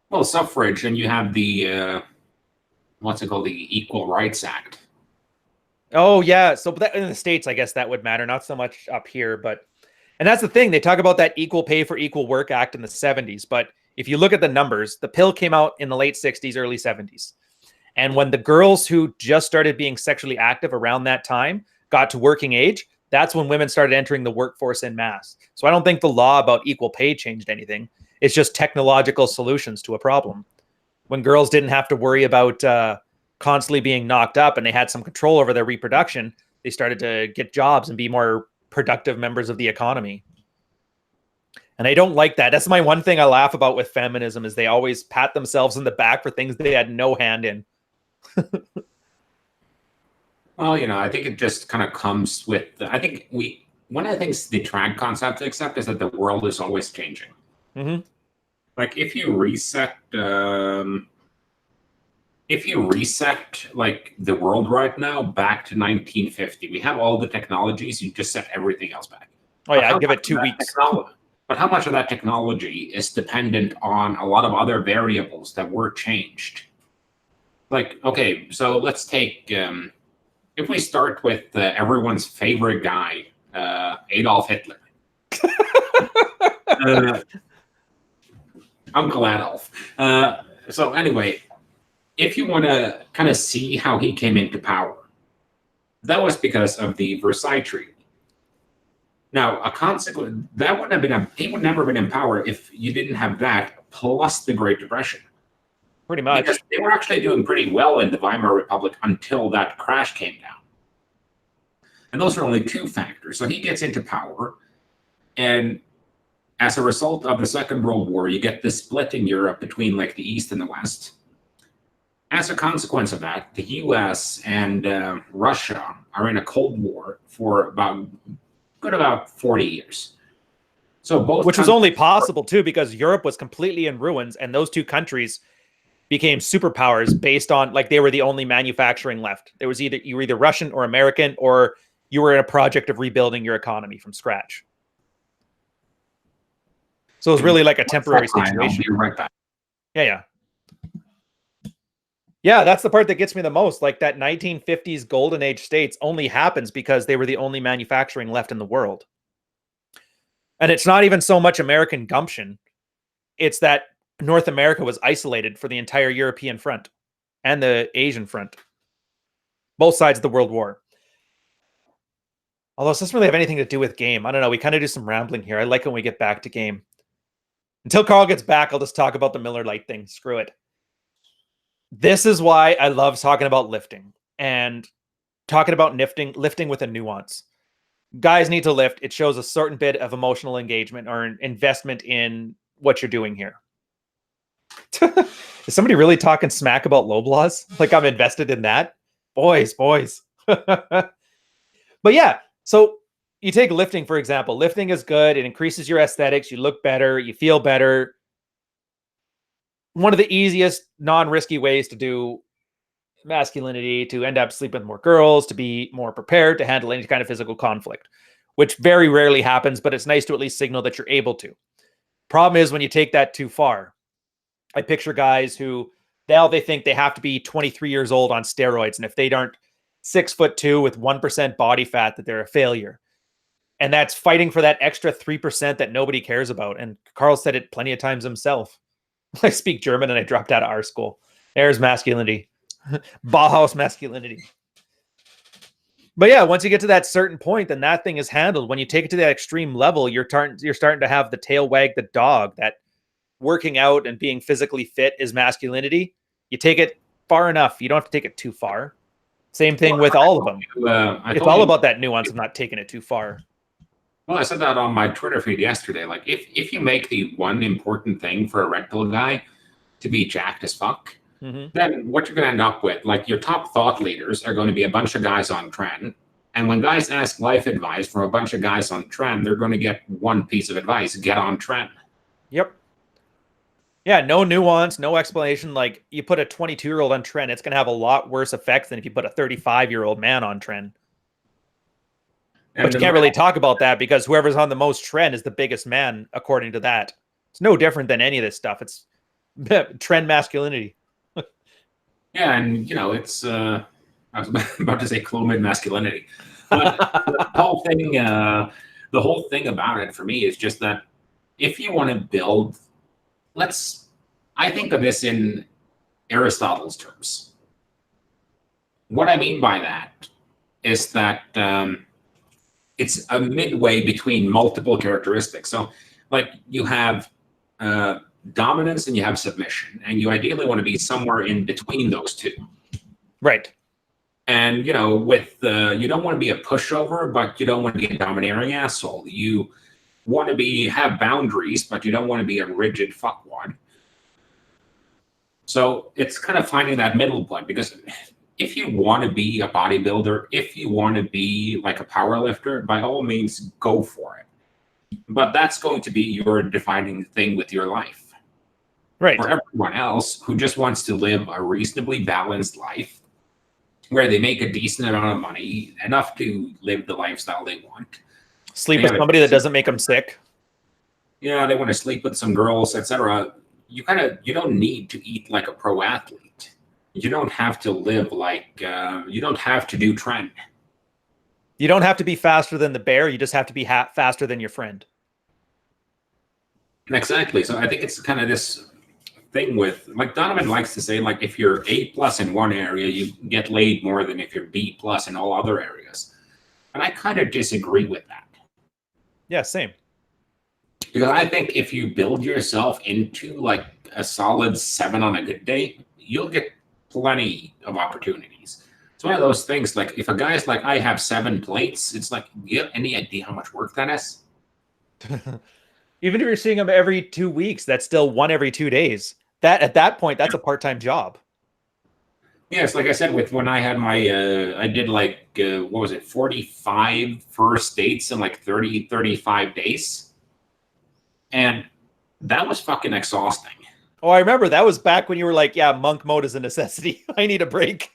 Well, suffrage, and you have the, what's it called? The Equal Rights Act. Oh, yeah. So that, in the States, I guess that would matter. Not so much up here, but... And that's the thing. They talk about that Equal Pay for Equal Work Act in the 70s. But if you look at the numbers, the pill came out in the late 60s, early 70s. And when the girls who just started being sexually active around that time got to working age, that's when women started entering the workforce en masse. So I don't think the law about equal pay changed anything. It's just technological solutions to a problem. When girls didn't have to worry about constantly being knocked up and they had some control over their reproduction, they started to get jobs and be more productive members of the economy. And I don't like that. That's my one thing I laugh about with feminism, is they always pat themselves in the back for things they had no hand in. Well, I think it just kind of comes with, I think one of the things the trad concept to accept is that the world is always changing. Mm-hmm. Like if you reset like the world right now back to 1950, we have all the technologies, you just set everything else back. Oh yeah, I'd give it 2 weeks. But how much of that technology is dependent on a lot of other variables that were changed? Like, okay, so let's take, if we start with everyone's favorite guy, Adolf Hitler. Uncle Adolf. So anyway, if you want to kind of see how he came into power, that was because of the Versailles Treaty. Now, a consequence that wouldn't have been he would never have been in power if you didn't have that plus the Great Depression. Pretty much. Because they were actually doing pretty well in the Weimar Republic until that crash came down. And those are only 2 factors. So he gets into power, and as a result of the Second World War, you get this split in Europe between like the East and the West. As a consequence of that, the US and Russia are in a Cold War for about 40 years. So both, which was only possible too because Europe was completely in ruins, and those 2 countries became superpowers based on, like, they were the only manufacturing left. There was you were either Russian or American, or you were in a project of rebuilding your economy from scratch. So it was really like a temporary situation. I'll be right back. Yeah. Yeah, that's the part that gets me the most. Like, that 1950s golden age states only happens because they were the only manufacturing left in the world. And it's not even so much American gumption. It's that North America was isolated for the entire European front and the Asian front. Both sides of the World War. Although it doesn't really have anything to do with game. I don't know. We kind of do some rambling here. I like when we get back to game. Until Carl gets back, I'll just talk about the Miller Lite thing. Screw it. This is why I love talking about lifting and talking about lifting with a nuance. Guys need to lift. It shows a certain bit of emotional engagement or an investment in what you're doing here. Is somebody really talking smack about Loblaws? Like I'm invested in that? Boys. But yeah, so you take lifting, for example. Lifting is good. It increases your aesthetics. You look better. You feel better. One of the easiest non-risky ways to do masculinity, to end up sleeping with more girls, to be more prepared to handle any kind of physical conflict, which very rarely happens, but it's nice to at least signal that you're able to. Problem is when you take that too far. I picture guys who now they think they have to be 23 years old on steroids, and if they aren't 6'2" with 1% body fat that they're a failure. And that's fighting for that extra 3% that nobody cares about. And Carl said it plenty of times himself. I speak German and I dropped out of our school. There's masculinity. Bauhaus masculinity. But yeah, once you get to that certain point, then that thing is handled. When you take it to that extreme level, you're starting to have the tail wag the dog, that working out and being physically fit is masculinity. You take it far enough. You don't have to take it too far. Same thing with all of them. It's all about that nuance of not taking it too far. Well, I said that on my Twitter feed yesterday. Like, if you make the one important thing for a rental guy to be jacked as fuck, then what you're going to end up with, like, your top thought leaders are going to be a bunch of guys on trend. And when guys ask life advice from a bunch of guys on trend, they're going to get one piece of advice: get on trend. Yep. Yeah, no nuance, no explanation. Like, you put a 22-year-old on trend, it's going to have a lot worse effects than if you put a 35-year-old man on trend. But you can't really talk about that because whoever's on the most trend is the biggest man, according to that. It's no different than any of this stuff. It's trend masculinity. Yeah, and, you know, it's, I was about to say clomid masculinity. But the whole thing about it for me is just that if you want to build, I think of this in Aristotle's terms. What I mean by that is that it's a midway between multiple characteristics. So, like, you have dominance and you have submission, and you ideally want to be somewhere in between those two. Right. And, you know, with you don't want to be a pushover, but you don't want to be a domineering asshole. You want to have boundaries, but you don't want to be a rigid fuckwad. So it's kind of finding that middle point, because if you want to be a bodybuilder, if you want to be like a power lifter, by all means, go for it. But that's going to be your defining thing with your life. Right. For everyone else who just wants to live a reasonably balanced life, where they make a decent amount of money, enough to live the lifestyle they want. Sleep with somebody that doesn't make them sick. Yeah, they want to sleep with some girls, etc. You don't need to eat like a pro athlete. You don't have to live like, you don't have to do trend. You don't have to be faster than the bear. You just have to be faster than your friend. Exactly. So I think it's kind of this thing with, like, Donovan likes to say, like, if you're A+ in one area, you get laid more than if you're B+ in all other areas. And I kind of disagree with that. Yeah, same. Because I think if you build yourself into like a solid 7 on a good day, you'll get plenty of opportunities. It's one of those things, like, if a guy's like, I have 7 plates, it's like, do you have any idea how much work that is? Even if you're seeing them every 2 weeks, that's still 1 every 2 days. That, at that point, that's a part-time job. Yes, like I said, with when I had my, I did like, what was it, 45 first dates in like 30, 35 days. And that was fucking exhausting. Oh, I remember that was back when you were like, yeah, monk mode is a necessity. I need a break.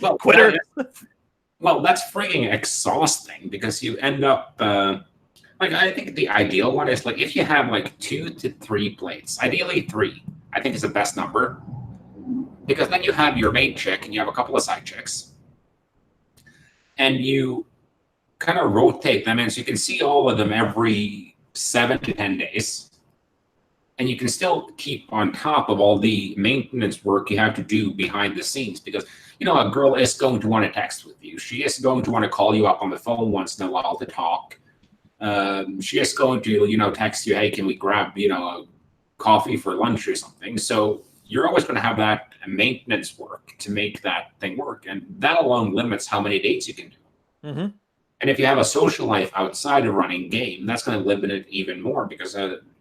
Well, quitter. Well, that's freaking exhausting, because you end up, like, I think the ideal one is, like, if you have like 2 to 3 plates, ideally 3, I think is the best number, because then you have your main chick and you have a couple of side chicks, and you kind of rotate them in, so you can see all of them every 7 to 10 days, and you can still keep on top of all the maintenance work you have to do behind the scenes, because, you know, a girl is going to want to text with you. She is going to want to call you up on the phone once in a while to talk. She is going to, you know, text you, hey, can we grab, you know, a coffee for lunch or something? So you're always going to have that maintenance work to make that thing work. And that alone limits how many dates you can do. Mm-hmm. And if you have a social life outside of running game, that's going to limit it even more, because,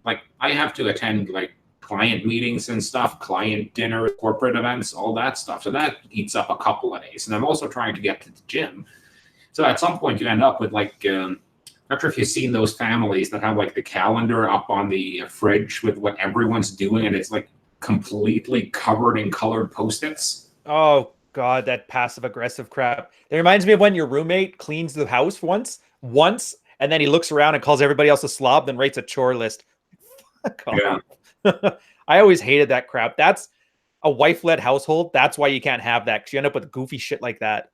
like, I have to attend, like, client meetings and stuff, client dinners, corporate events, all that stuff. So that eats up a couple of days. And I'm also trying to get to the gym. So at some point you end up with, like, not sure if you've seen those families that have, like, the calendar up on the fridge with what everyone's doing, and it's like completely covered in colored Post-its. Oh God, that passive aggressive crap. It reminds me of when your roommate cleans the house once, and then he looks around and calls everybody else a slob, then writes a chore list. Fuck off. Yeah. I always hated that crap. That's a wife-led household, that's why you can't have that, because you end up with goofy shit like that.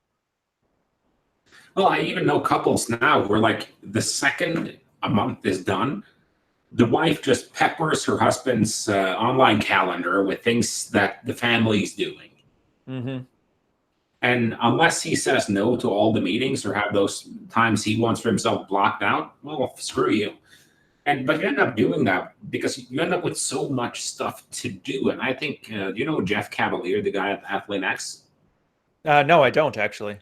Well, I even know couples now where, like, the second a month is done, the wife just peppers her husband's online calendar with things that the family's doing. Mm-hmm. And unless he says no to all the meetings or have those times he wants for himself blocked out, well, screw you. But you end up doing that because you end up with so much stuff to do. And I think, you know Jeff Cavalier, the guy at Athlete X? No, I don't actually.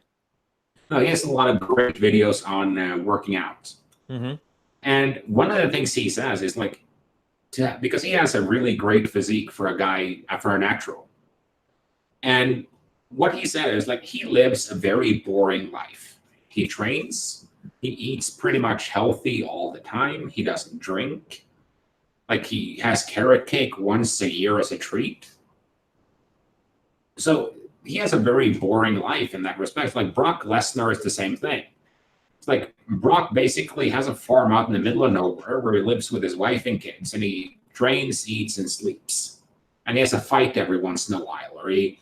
No, he has a lot of great videos on working out. Mm-hmm. And one of the things he says is like, because he has a really great physique for a guy, for a natural. And what he said is like, he lives a very boring life. He trains, he eats pretty much healthy all the time. He doesn't drink. Like, he has carrot cake once a year as a treat. So he has a very boring life in that respect. Like, Brock Lesnar is the same thing. It's like Brock basically has a farm out in the middle of nowhere where he lives with his wife and kids, and he trains, eats, and sleeps. And he has a fight every once in a while, or he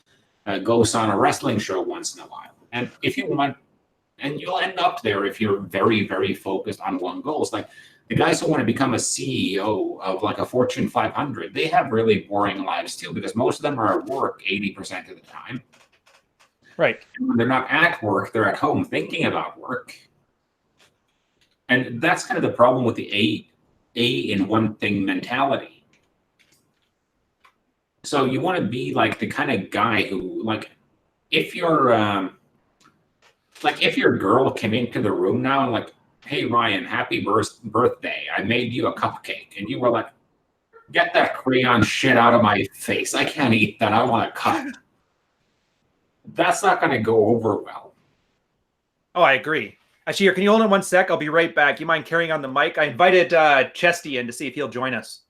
goes on a wrestling show once in a while. And if you want, and you'll end up there if you're very, very focused on one goal. It's like the guys who want to become a CEO of like a Fortune 500, they have really boring lives too, because most of them are at work 80% of the time. Right. And when they're not at work, they're at home thinking about work. And that's kind of the problem with the A in one thing mentality. So you want to be like the kind of guy who, like, if you're if your girl came into the room now and like, hey Ryan, happy birthday, I made you a cupcake, and you were like, get that crayon shit out of my face, I can't eat that, I want a cup. That's not going to go over well. Oh, I agree. Actually, can you hold on 1 sec? I'll be right back. You mind carrying on the mic? I invited Chesty in to see if he'll join us.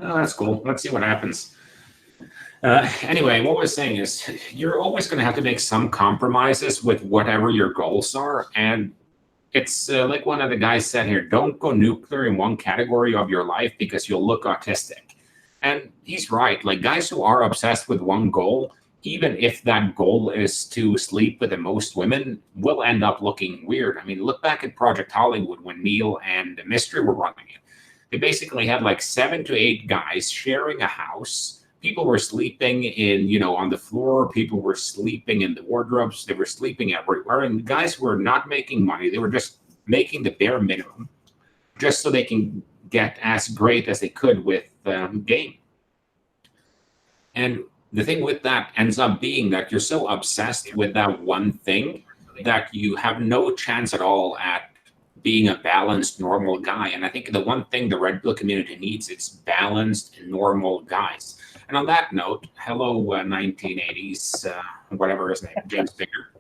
Oh, that's cool. Let's see what happens. Anyway, what I was saying is you're always going to have to make some compromises with whatever your goals are. And it's like one of the guys said here, don't go nuclear in one category of your life because you'll look autistic. And he's right. Like, guys who are obsessed with one goal, even if that goal is to sleep with the most women, will end up looking weird. I mean, look back at Project Hollywood when Neil and Mystery were running it. They basically had like 7 to 8 guys sharing a house. People were sleeping in, on the floor. People were sleeping in the wardrobes. They were sleeping everywhere. And guys were not making money. They were just making the bare minimum just so they can get as great as they could with game. And the thing with that ends up being that you're so obsessed with that one thing that you have no chance at all at being a balanced, normal guy. And I think the one thing the Red Pill community needs is balanced, normal guys. And on that note, hello, 1980s, whatever his name, James Bigger.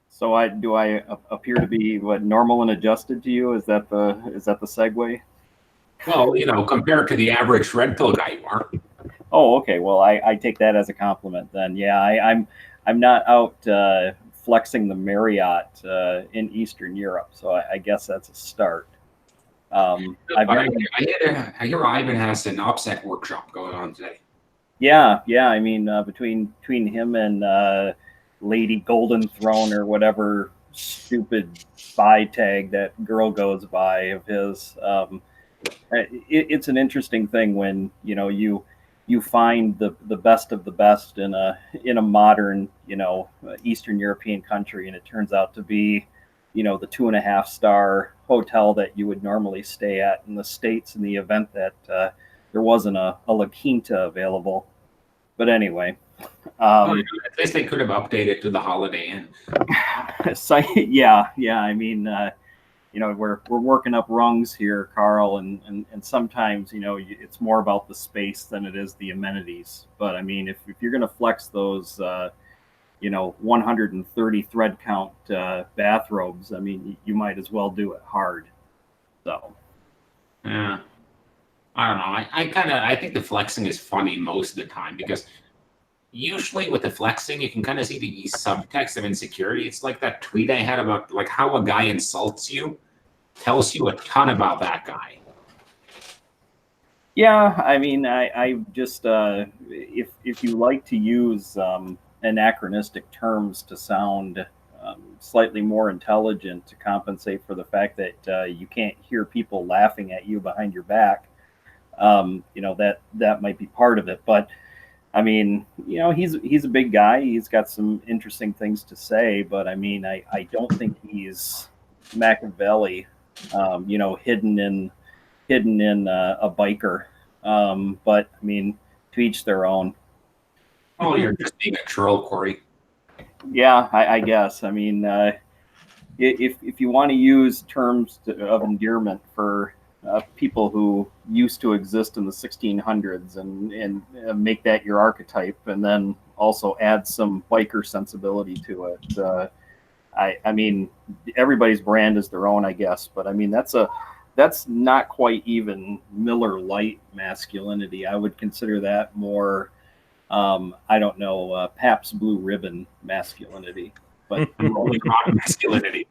So do I appear to be normal and adjusted to you? Is that the segue? Well, compared to the average Red Pill guy, you are. Oh, okay. Well, I take that as a compliment then. Yeah, I'm not out flexing the Marriott in Eastern Europe, so I guess that's a start. I hear Ivan has an Opsec workshop going on today. Yeah. I mean, between him and Lady Golden Throne or whatever stupid spy tag that girl goes by of his, it's an interesting thing when you find the best of the best in a modern Eastern European country, and it turns out to be the 2.5-star hotel that you would normally stay at in the States in the event that there wasn't a La Quinta available. But anyway, at least they could have updated to the Holiday Inn. So yeah. I mean, we're working up rungs here, Carl, and sometimes it's more about the space than it is the amenities. But I mean, if you're going to flex those 130 thread count bathrobes, I mean, you might as well do it hard. So yeah, I don't know. I think the flexing is funny most of the time, because usually with the flexing, you can kind of see the subtext of insecurity. It's like that tweet I had about like how a guy insults you tells you a ton about that guy. Yeah, I mean, I just if you like to use anachronistic terms to sound slightly more intelligent to compensate for the fact that you can't hear people laughing at you behind your back, that might be part of it. But I mean, he's a big guy. He's got some interesting things to say, but I mean, I don't think he's Machiavelli, hidden in a biker. But I mean, to each their own. Oh, you're just being a troll, Corey. Yeah, I guess. I mean, if you want to use terms of endearment for people who used to exist in the 1600s and make that your archetype, and then also add some biker sensibility to it. I mean, everybody's brand is their own, I guess. But I mean, that's not quite even Miller Lite masculinity. I would consider that more, I don't know, Pabst Blue Ribbon masculinity. But Rolling Rock masculinity.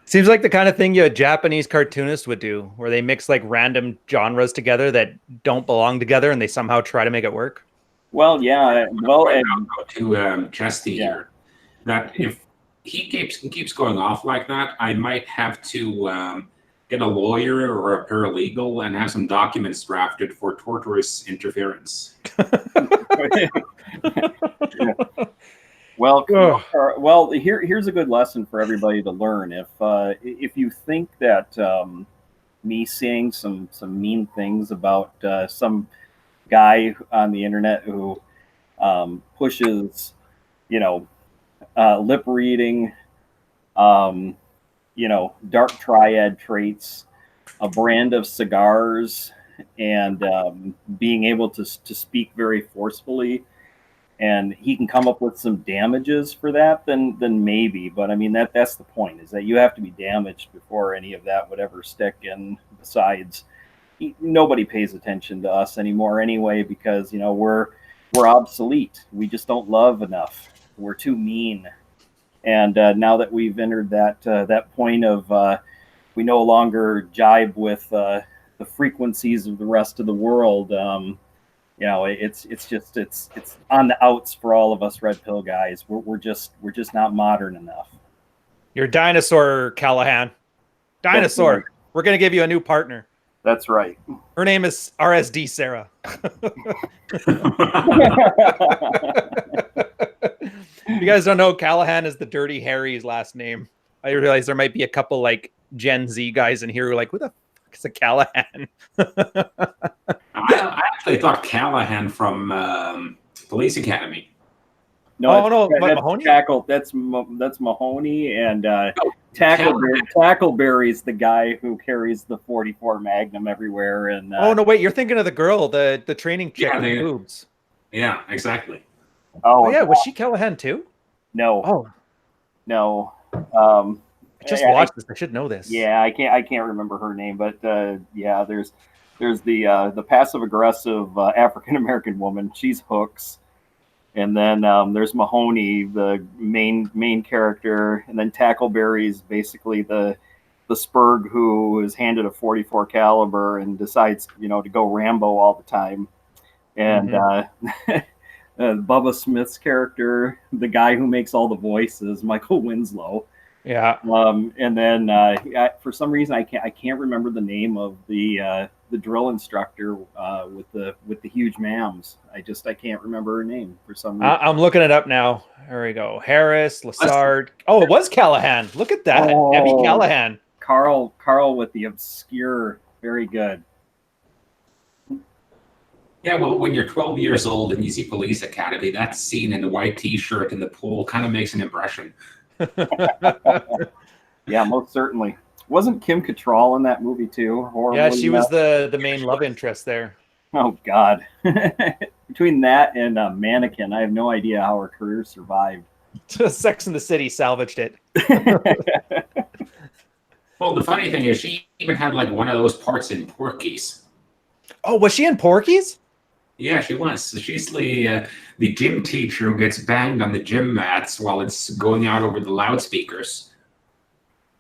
Seems like the kind of thing a Japanese cartoonist would do, where they mix like random genres together that don't belong together, and they somehow try to make it work. Well, yeah. Well, I'll go to Chesty here. That if he keeps going off like that, I might have to get a lawyer or a paralegal and have some documents drafted for torturous interference. Well, here's a good lesson for everybody to learn. If you think that me saying some mean things about some guy on the internet who pushes, lip reading, dark triad traits, a brand of cigars, and being able to speak very forcefully, and he can come up with some damages for that, then maybe. But I mean, that's the point, is that you have to be damaged before any of that would ever stick. And besides, nobody pays attention to us anymore anyway, because we're obsolete. We just don't love enough. We're too mean. And now that we've entered that point of we no longer jibe with the frequencies of the rest of the world, it's on the outs for all of us red pill guys. We're just not modern enough. You're a dinosaur, Callahan. Dinosaur. Right. We're gonna give you a new partner. That's right. Her name is RSD Sarah. You guys don't know, Callahan is the Dirty Harry's last name. I realize there might be a couple like Gen Z guys in here who are like, who the fuck is a Callahan? I actually thought Callahan from Police Academy. No, that's Mahoney. That's Mahoney, and Tackleberry's the guy who carries the 44 Magnum everywhere. And oh no, wait, you're thinking of the girl, the training chick with boobs. Yeah, exactly. Oh yeah, was she Callahan too? No. Oh no. I just watched this. I should know this. Yeah, I can't remember her name, but yeah, there's the passive aggressive African American woman. She's Hooks, and then there's Mahoney, the main character, and then Tackleberry's basically the Spurg who is handed a 44 caliber and decides to go Rambo all the time, and Bubba Smith's character, the guy who makes all the voices, Michael Winslow. Yeah. And then for some reason I can't remember the name of the drill instructor with the huge mams. I can't remember her name for some reason. I'm looking it up now. There we go. Harris, Lassard. Oh, it was Callahan. Look at that. Oh, Abby Callahan. Carl with the obscure. Very good. Yeah, well, when you're 12 years old and you see Police Academy, that scene in the white T-shirt in the pool kind of makes an impression. Yeah, most certainly. Wasn't Kim Cattrall in that movie too? Yeah, she was the main love interest there. Oh God! Between that and Mannequin, I have no idea how her career survived. Sex and the City salvaged it. Well, the funny thing is, she even had like one of those parts in Porky's. Oh, was she in Porky's? Yeah, she was. She's the gym teacher who gets banged on the gym mats while it's going out over the loudspeakers.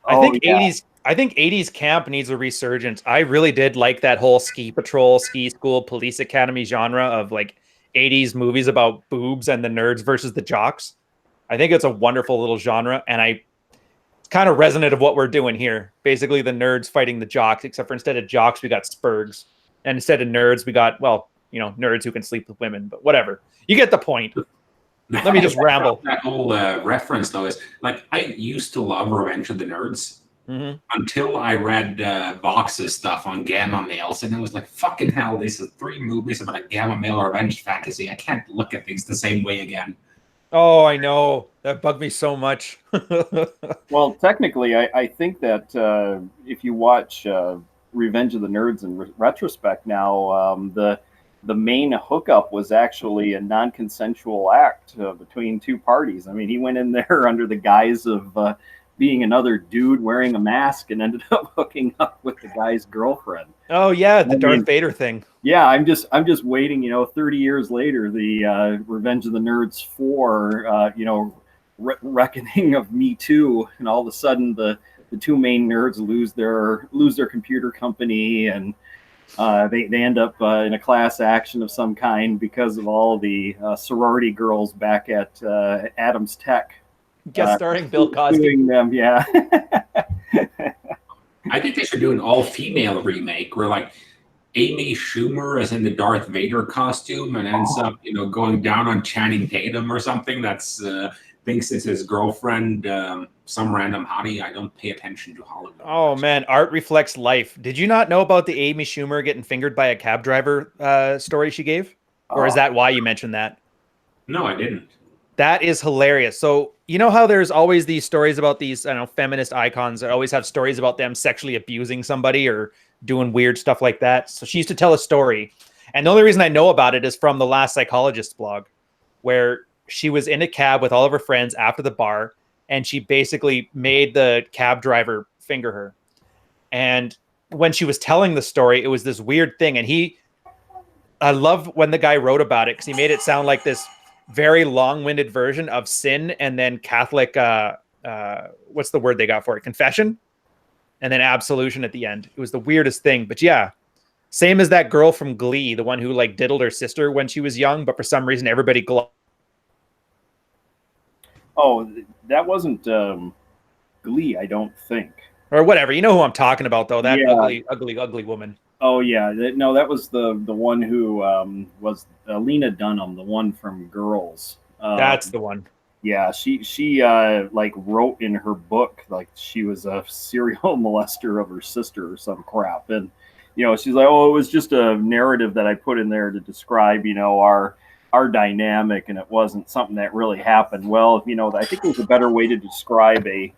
I think 80s I think 80s camp needs a resurgence. I really did like that whole ski patrol, ski school, police academy genre of like 80s movies about boobs and the nerds versus the jocks. I think it's a wonderful little genre, and it's kind of resonant of what we're doing here. Basically, the nerds fighting the jocks, except for instead of jocks, we got spurgs, and instead of nerds, we got nerds who can sleep with women. But whatever, you get the point. Let me just ramble. That whole reference though is like I used to love Revenge of the Nerds. Mm-hmm. Until I read Vox's stuff on gamma males, and it was like, fucking hell, this is 3 movies about a gamma male revenge fantasy. I can't look at things the same way again. Oh, I know. That bugged me so much. Well, technically, I think that if you watch Revenge of the Nerds in retrospect now, the main hookup was actually a non-consensual act between 2 parties. I mean, he went in there under the guise of being another dude wearing a mask and ended up hooking up with the guy's girlfriend. Oh yeah, the Darth Vader thing. Yeah, I'm just waiting. 30 years later, the Revenge of the Nerds 4, reckoning of Me Too, and all of a sudden the 2 main nerds lose their computer company, and they end up in a class action of some kind because of all the sorority girls back at Adams Tech. Guest starring Bill Cosby. Them, yeah. I think they should do an all-female remake where like Amy Schumer is in the Darth Vader costume and ends up, going down on Channing Tatum or something. That's thinks it's his girlfriend, some random hottie. I don't pay attention to Hollywood. Oh man, art reflects life. Did you not know about the Amy Schumer getting fingered by a cab driver story she gave? Or is that why you mentioned that? No, I didn't. That is hilarious. So you know how there's always these stories about these, feminist icons that always have stories about them sexually abusing somebody or doing weird stuff like that. So she used to tell a story. And the only reason I know about it is from the Last Psychologist blog, where she was in a cab with all of her friends after the bar, and she basically made the cab driver finger her. And when she was telling the story, it was this weird thing. And I love when the guy wrote about it because he made it sound like this very long-winded version of sin and then Catholic, what's the word they got for it? Confession, and then absolution at the end. It was the weirdest thing, but yeah, same as that girl from Glee, the one who like diddled her sister when she was young, but for some reason everybody. Oh, that wasn't Glee, I don't think. Or whatever. You know who I'm talking about, though. That Yeah. ugly woman. Oh yeah, no, that was the one who was Lena Dunham, the one from Girls. That's the one. Yeah, she like wrote in her book like she was a serial molester of her sister or some crap, and she's like, oh, it was just a narrative that I put in there to describe our dynamic, and it wasn't something that really happened. Well, I think there's a better way to describe a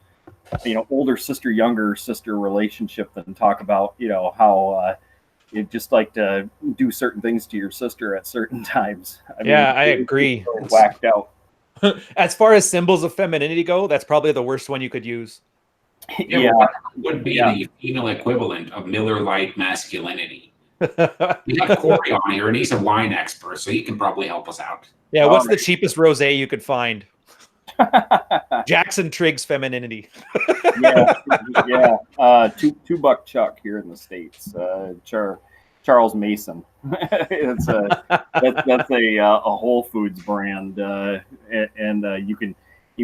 older sister younger sister relationship than talk about how you just like to do certain things to your sister at certain times. I agree. So whacked out. As far as symbols of femininity go, that's probably the worst one you could use. Yeah. What would be the female equivalent of Miller Lite masculinity? We got Corey on here, and he's a wine expert, so he can probably help us out. Yeah, what's the cheapest rosé you could find? Jackson Triggs femininity. yeah. $2 Chuck here in the States. Charles Mason. That's a Whole Foods brand, and you can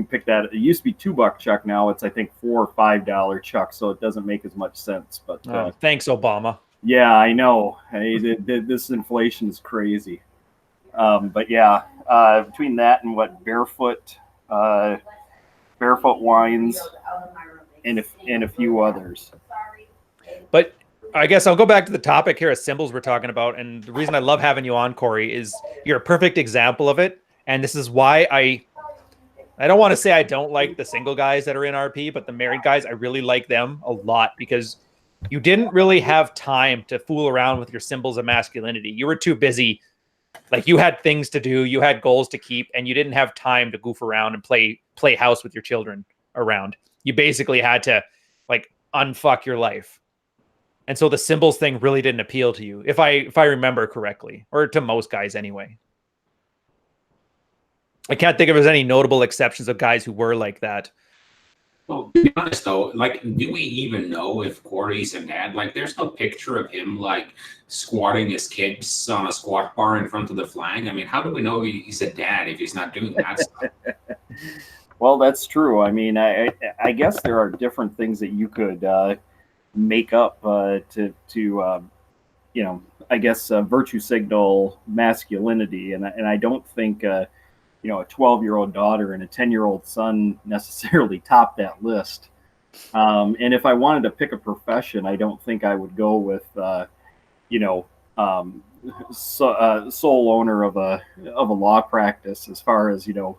pick that. It used to be $2 Chuck. Now it's I think $4 or $5 Chuck. So it doesn't make as much sense. But thanks, Obama. Yeah, I know. This inflation is crazy. But yeah, between that and Barefoot Wines and a few others. But I guess I'll go back to the topic here of symbols we're talking about. And the reason I love having you on, Corey, is you're a perfect example of it. And this is why I don't want to say I don't like the single guys that are in RP, but the married guys, I really like them a lot because you didn't really have time to fool around with your symbols of masculinity. You were too busy. Like you had things to do, you had goals to keep, and you didn't have time to goof around and play house with your children around. You basically had to like unfuck your life. And so the symbols thing really didn't appeal to you, if I remember correctly, or to most guys anyway. I can't think of any notable exceptions of guys who were like that. Well, to be honest though, like, do we even know if Corey's a dad? Like, there's no picture of him like squatting his kids on a squat bar in front of the flag. I mean, how do we know he's a dad if he's not doing that stuff? Well, that's true. I mean, I guess there are different things that you could make up you know, I guess virtue signal masculinity, and I don't think you know, a 12-year-old daughter and a 10-year-old son necessarily top that list. And if I wanted to pick a profession, I don't think I would go with you know, sole owner of a law practice as far as, you know,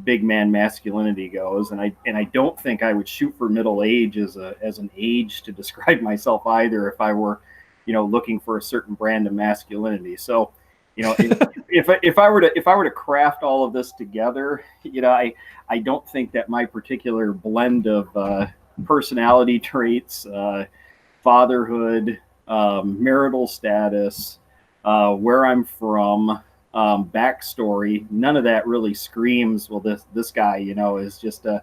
big man masculinity goes, and I don't think I would shoot for middle age as an age to describe myself either if I were, you know, looking for a certain brand of masculinity. So, you know, if I were to craft all of this together, you know, I don't think that my particular blend of personality traits, fatherhood, marital status, where I'm from, backstory, none of that really screams, well, this guy, you know, is just a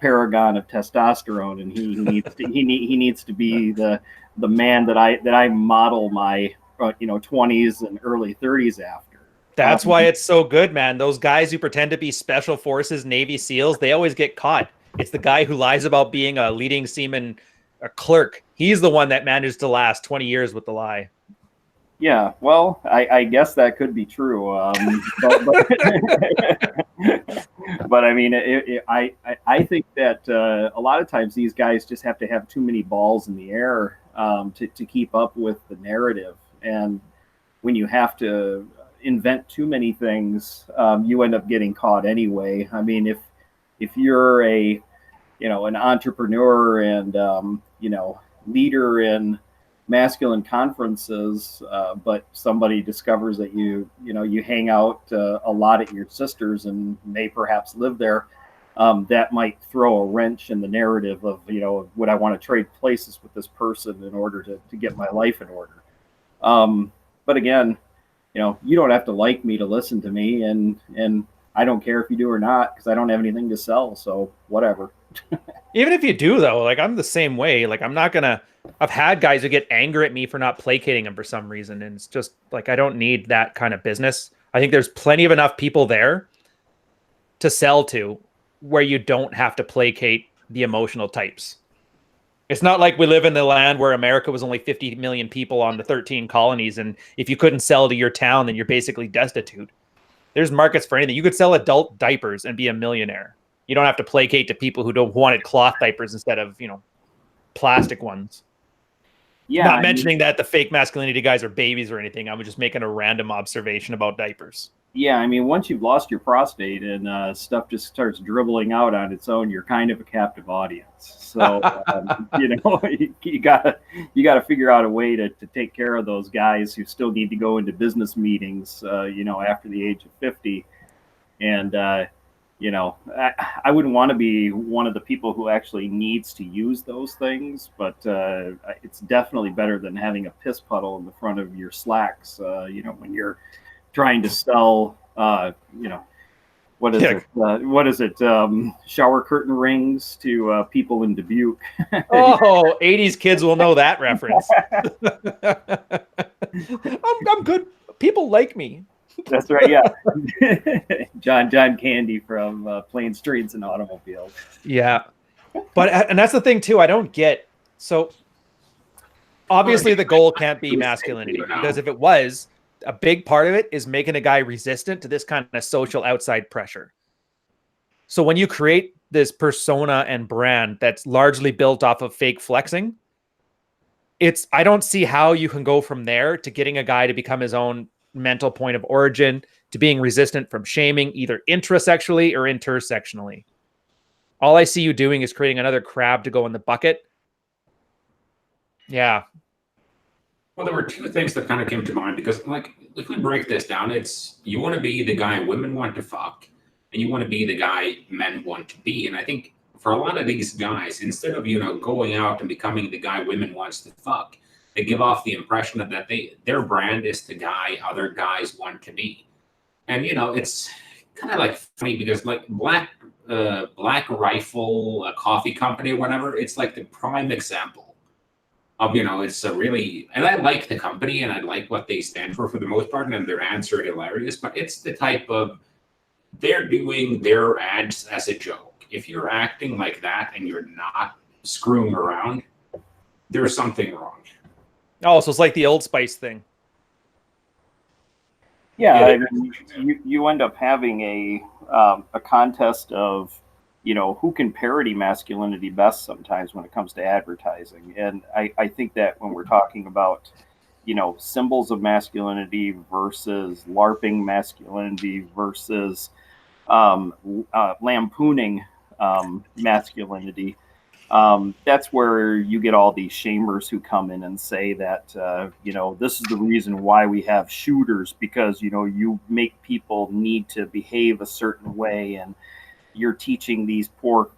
paragon of testosterone, and he needs to be the man that I model my you know, 20s and early 30s after. That's why it's so good, man. Those guys who pretend to be special forces, Navy SEALs, they always get caught. It's the guy who lies about being a leading seaman, a clerk. He's the one that managed to last 20 years with the lie. Yeah, well, I guess that could be true. But I mean, I think that a lot of times these guys just have to have too many balls in the air to keep up with the narrative. And when you have to invent too many things, you end up getting caught anyway. I mean, if you're you know, an entrepreneur and you know, leader in masculine conferences, but somebody discovers that you know, you hang out a lot at your sister's and may perhaps live there, that might throw a wrench in the narrative of, you know, would I want to trade places with this person in order to get my life in order. But again, you know, you don't have to like me to listen to me, and I don't care if you do or not, because I don't have anything to sell, so whatever. Even if you do, though, like, I'm the same way. Like, I've had guys who get angry at me for not placating them for some reason. And it's just like, I don't need that kind of business. I think there's plenty of enough people there to sell to where you don't have to placate the emotional types. It's not like we live in the land where America was only 50 million people on the 13 colonies. And if you couldn't sell to your town, then you're basically destitute. There's markets for anything. You could sell adult diapers and be a millionaire. You don't have to placate to people who don't wanted cloth diapers instead of, you know, plastic ones. Yeah. Not mentioning that the fake masculinity guys are babies or anything. I was just making a random observation about diapers. Yeah, I mean, once you've lost your prostate and stuff just starts dribbling out on its own, you're kind of a captive audience. So you know, you gotta figure out a way to take care of those guys who still need to go into business meetings, you know, after the age of 50. And you know, I wouldn't want to be one of the people who actually needs to use those things, but it's definitely better than having a piss puddle in the front of your slacks, you know, when you're trying to sell, you know, what is it? Shower curtain rings to people in Dubuque. Oh, 80s kids will know that reference. I'm good. People like me. That's right. Yeah. John Candy from Planes, Streets, and Automobiles. Yeah. And that's the thing too. I don't get. So obviously the goal can't be masculinity, because if it was, a big part of it is making a guy resistant to this kind of social outside pressure. So when you create this persona and brand that's largely built off of fake flexing, I don't see how you can go from there to getting a guy to become his own mental point of origin, to being resistant from shaming either intrasexually or intersectionally. All I see you doing is creating another crab to go in the bucket. Yeah. Well, there were two things that kind of came to mind, because, like, if we break this down, it's you want to be the guy women want to fuck, and you want to be the guy men want to be. And I think for a lot of these guys, instead of, you know, going out and becoming the guy women wants to fuck, they give off the impression of that their brand is the guy other guys want to be. And, you know, it's kind of like funny because like Black Rifle, a coffee company or whatever, it's like the prime example of, it's a really, and I like the company and I like what they stand for the most part, and their ads are hilarious, but it's the type of, they're doing their ads as a joke. If you're acting like that and you're not screwing around, there's something wrong. Oh, so it's like the Old Spice thing. Yeah, I mean, you end up having a contest of, who can parody masculinity best sometimes when it comes to advertising. And I think that when we're talking about, symbols of masculinity versus LARPing masculinity versus lampooning masculinity, that's where you get all these shamers who come in and say that, this is the reason why we have shooters, because, you make people need to behave a certain way, and you're teaching these poor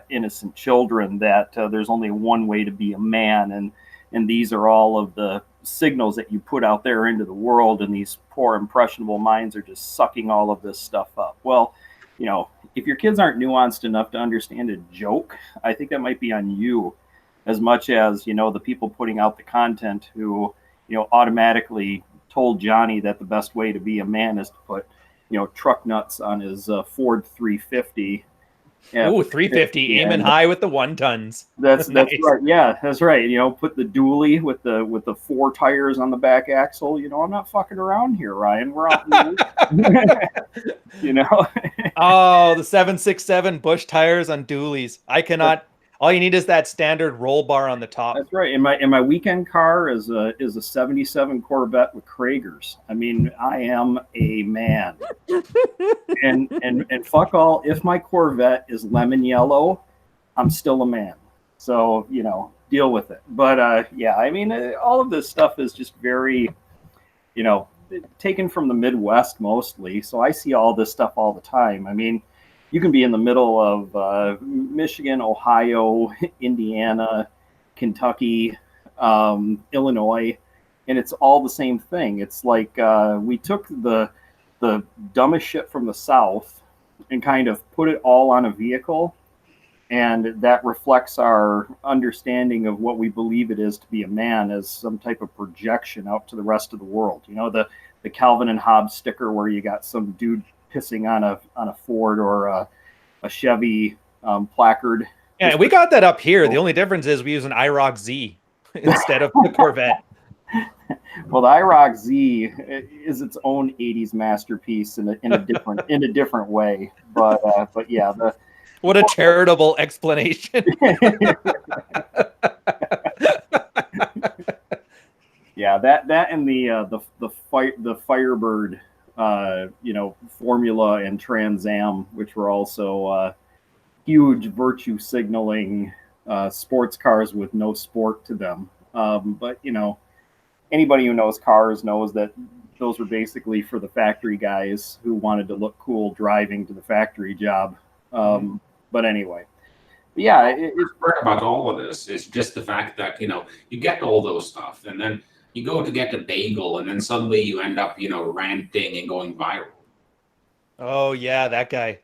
innocent children that there's only one way to be a man, and these are all of the signals that you put out there into the world, and these poor impressionable minds are just sucking all of this stuff up. Well, if your kids aren't nuanced enough to understand a joke, I think that might be on you as much as, the people putting out the content who, automatically told Johnny that the best way to be a man is to put, truck nuts on his Ford 350. Ooh, 350, aiming high with the 1 tons. That's Nice. right. Yeah, that's right. Put the dually with the 4 tires on the back axle. I'm not fucking around here, Ryan. We're out. Oh, the 767 Bush tires on dualies. I cannot. All you need is that standard roll bar on the top. That's right. And my weekend car is a 77 Corvette with Kragers. I mean, I am a man. and fuck all. If my Corvette is lemon yellow, I'm still a man. So deal with it. But yeah, I mean, all of this stuff is just very, taken from the Midwest mostly. So I see all this stuff all the time. I mean, you can be in the middle of Michigan, Ohio, Indiana, Kentucky, Illinois, and it's all the same thing. It's like we took the dumbest shit from the South and kind of put it all on a vehicle, and that reflects our understanding of what we believe it is to be a man as some type of projection out to the rest of the world. The Calvin and Hobbes sticker where you got some dude pissing on a Ford or a Chevy placard. Yeah, we got that up here. The only difference is we use an IROC Z instead of the Corvette. Well, the IROC Z is its own 80s masterpiece in a different way. But yeah, what a charitable explanation. Yeah, that and the Firebird, Formula and Trans Am, which were also huge virtue signaling sports cars with no sport to them. But anybody who knows cars knows that those were basically for the factory guys who wanted to look cool driving to the factory job. But anyway, yeah, it's part about all of this is just the fact that you get all those stuff, and then you go to get a bagel, and then suddenly you end up ranting and going viral. Oh yeah, that guy.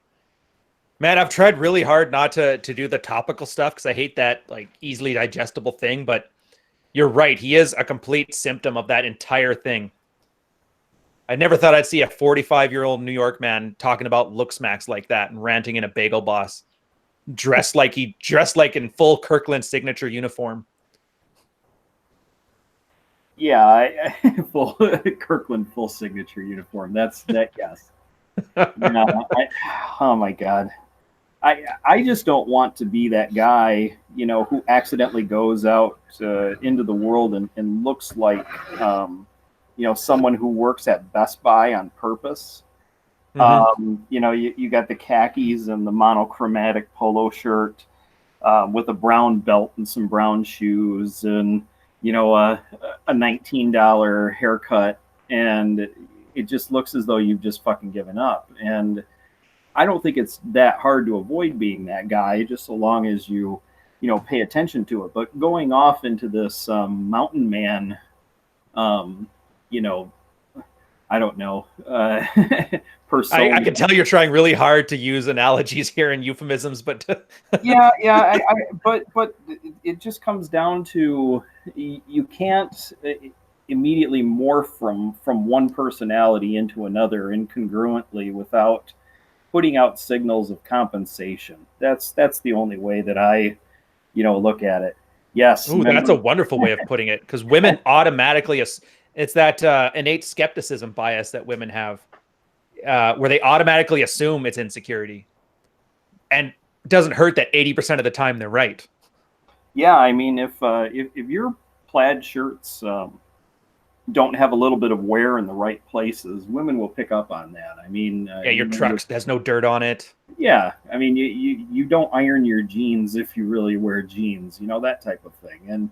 Man, I've tried really hard not to do the topical stuff because I hate that like easily digestible thing. But you're right, he is a complete symptom of that entire thing. I never thought I'd see a 45-year-old New York man talking about look smacks like that and ranting in a Bagel Boss, dressed like in full Kirkland signature uniform. Yeah, full Kirkland full signature uniform. That's that. Yes. Oh my God. I just don't want to be that guy, who accidentally goes out into the world and looks like, someone who works at Best Buy on purpose. Mm-hmm. You got the khakis and the monochromatic polo shirt with a brown belt and some brown shoes and, a $19 haircut. And it just looks as though you've just fucking given up. And I don't think it's that hard to avoid being that guy, just so long as you pay attention to it. But going off into this mountain man, I don't know, persona. I can tell you're trying really hard to use analogies here and euphemisms, but Yeah. But it just comes down to you can't immediately morph from one personality into another incongruently without putting out signals of compensation. That's the only way that I look at it. Yes, ooh, that's a wonderful way of putting it, because women automatically, it's that innate skepticism bias that women have, where they automatically assume it's insecurity, and it doesn't hurt that 80% of the time they're right. Yeah, I mean, if your plaid shirts don't have a little bit of wear in the right places, women will pick up on that. I mean, Yeah, your truck has no dirt on it. yeah, I mean, you don't iron your jeans if you really wear jeans, that type of thing. And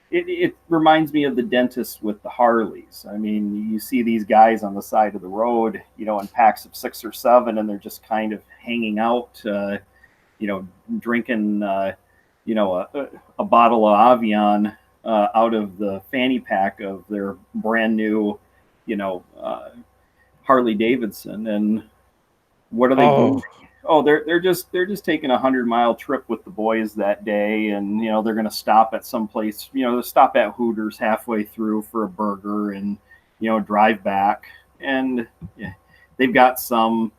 it reminds me of the dentist with the Harleys. I mean, you see these guys on the side of the road, in packs of 6 or 7, and they're just kind of hanging out, drinking, a bottle of Avion out of the fanny pack of their brand new, Harley Davidson. And what are they doing? Oh, they're just taking a 100-mile trip with the boys that day, and they're going to stop at some place. Stop at Hooters halfway through for a burger, and drive back. And they've got some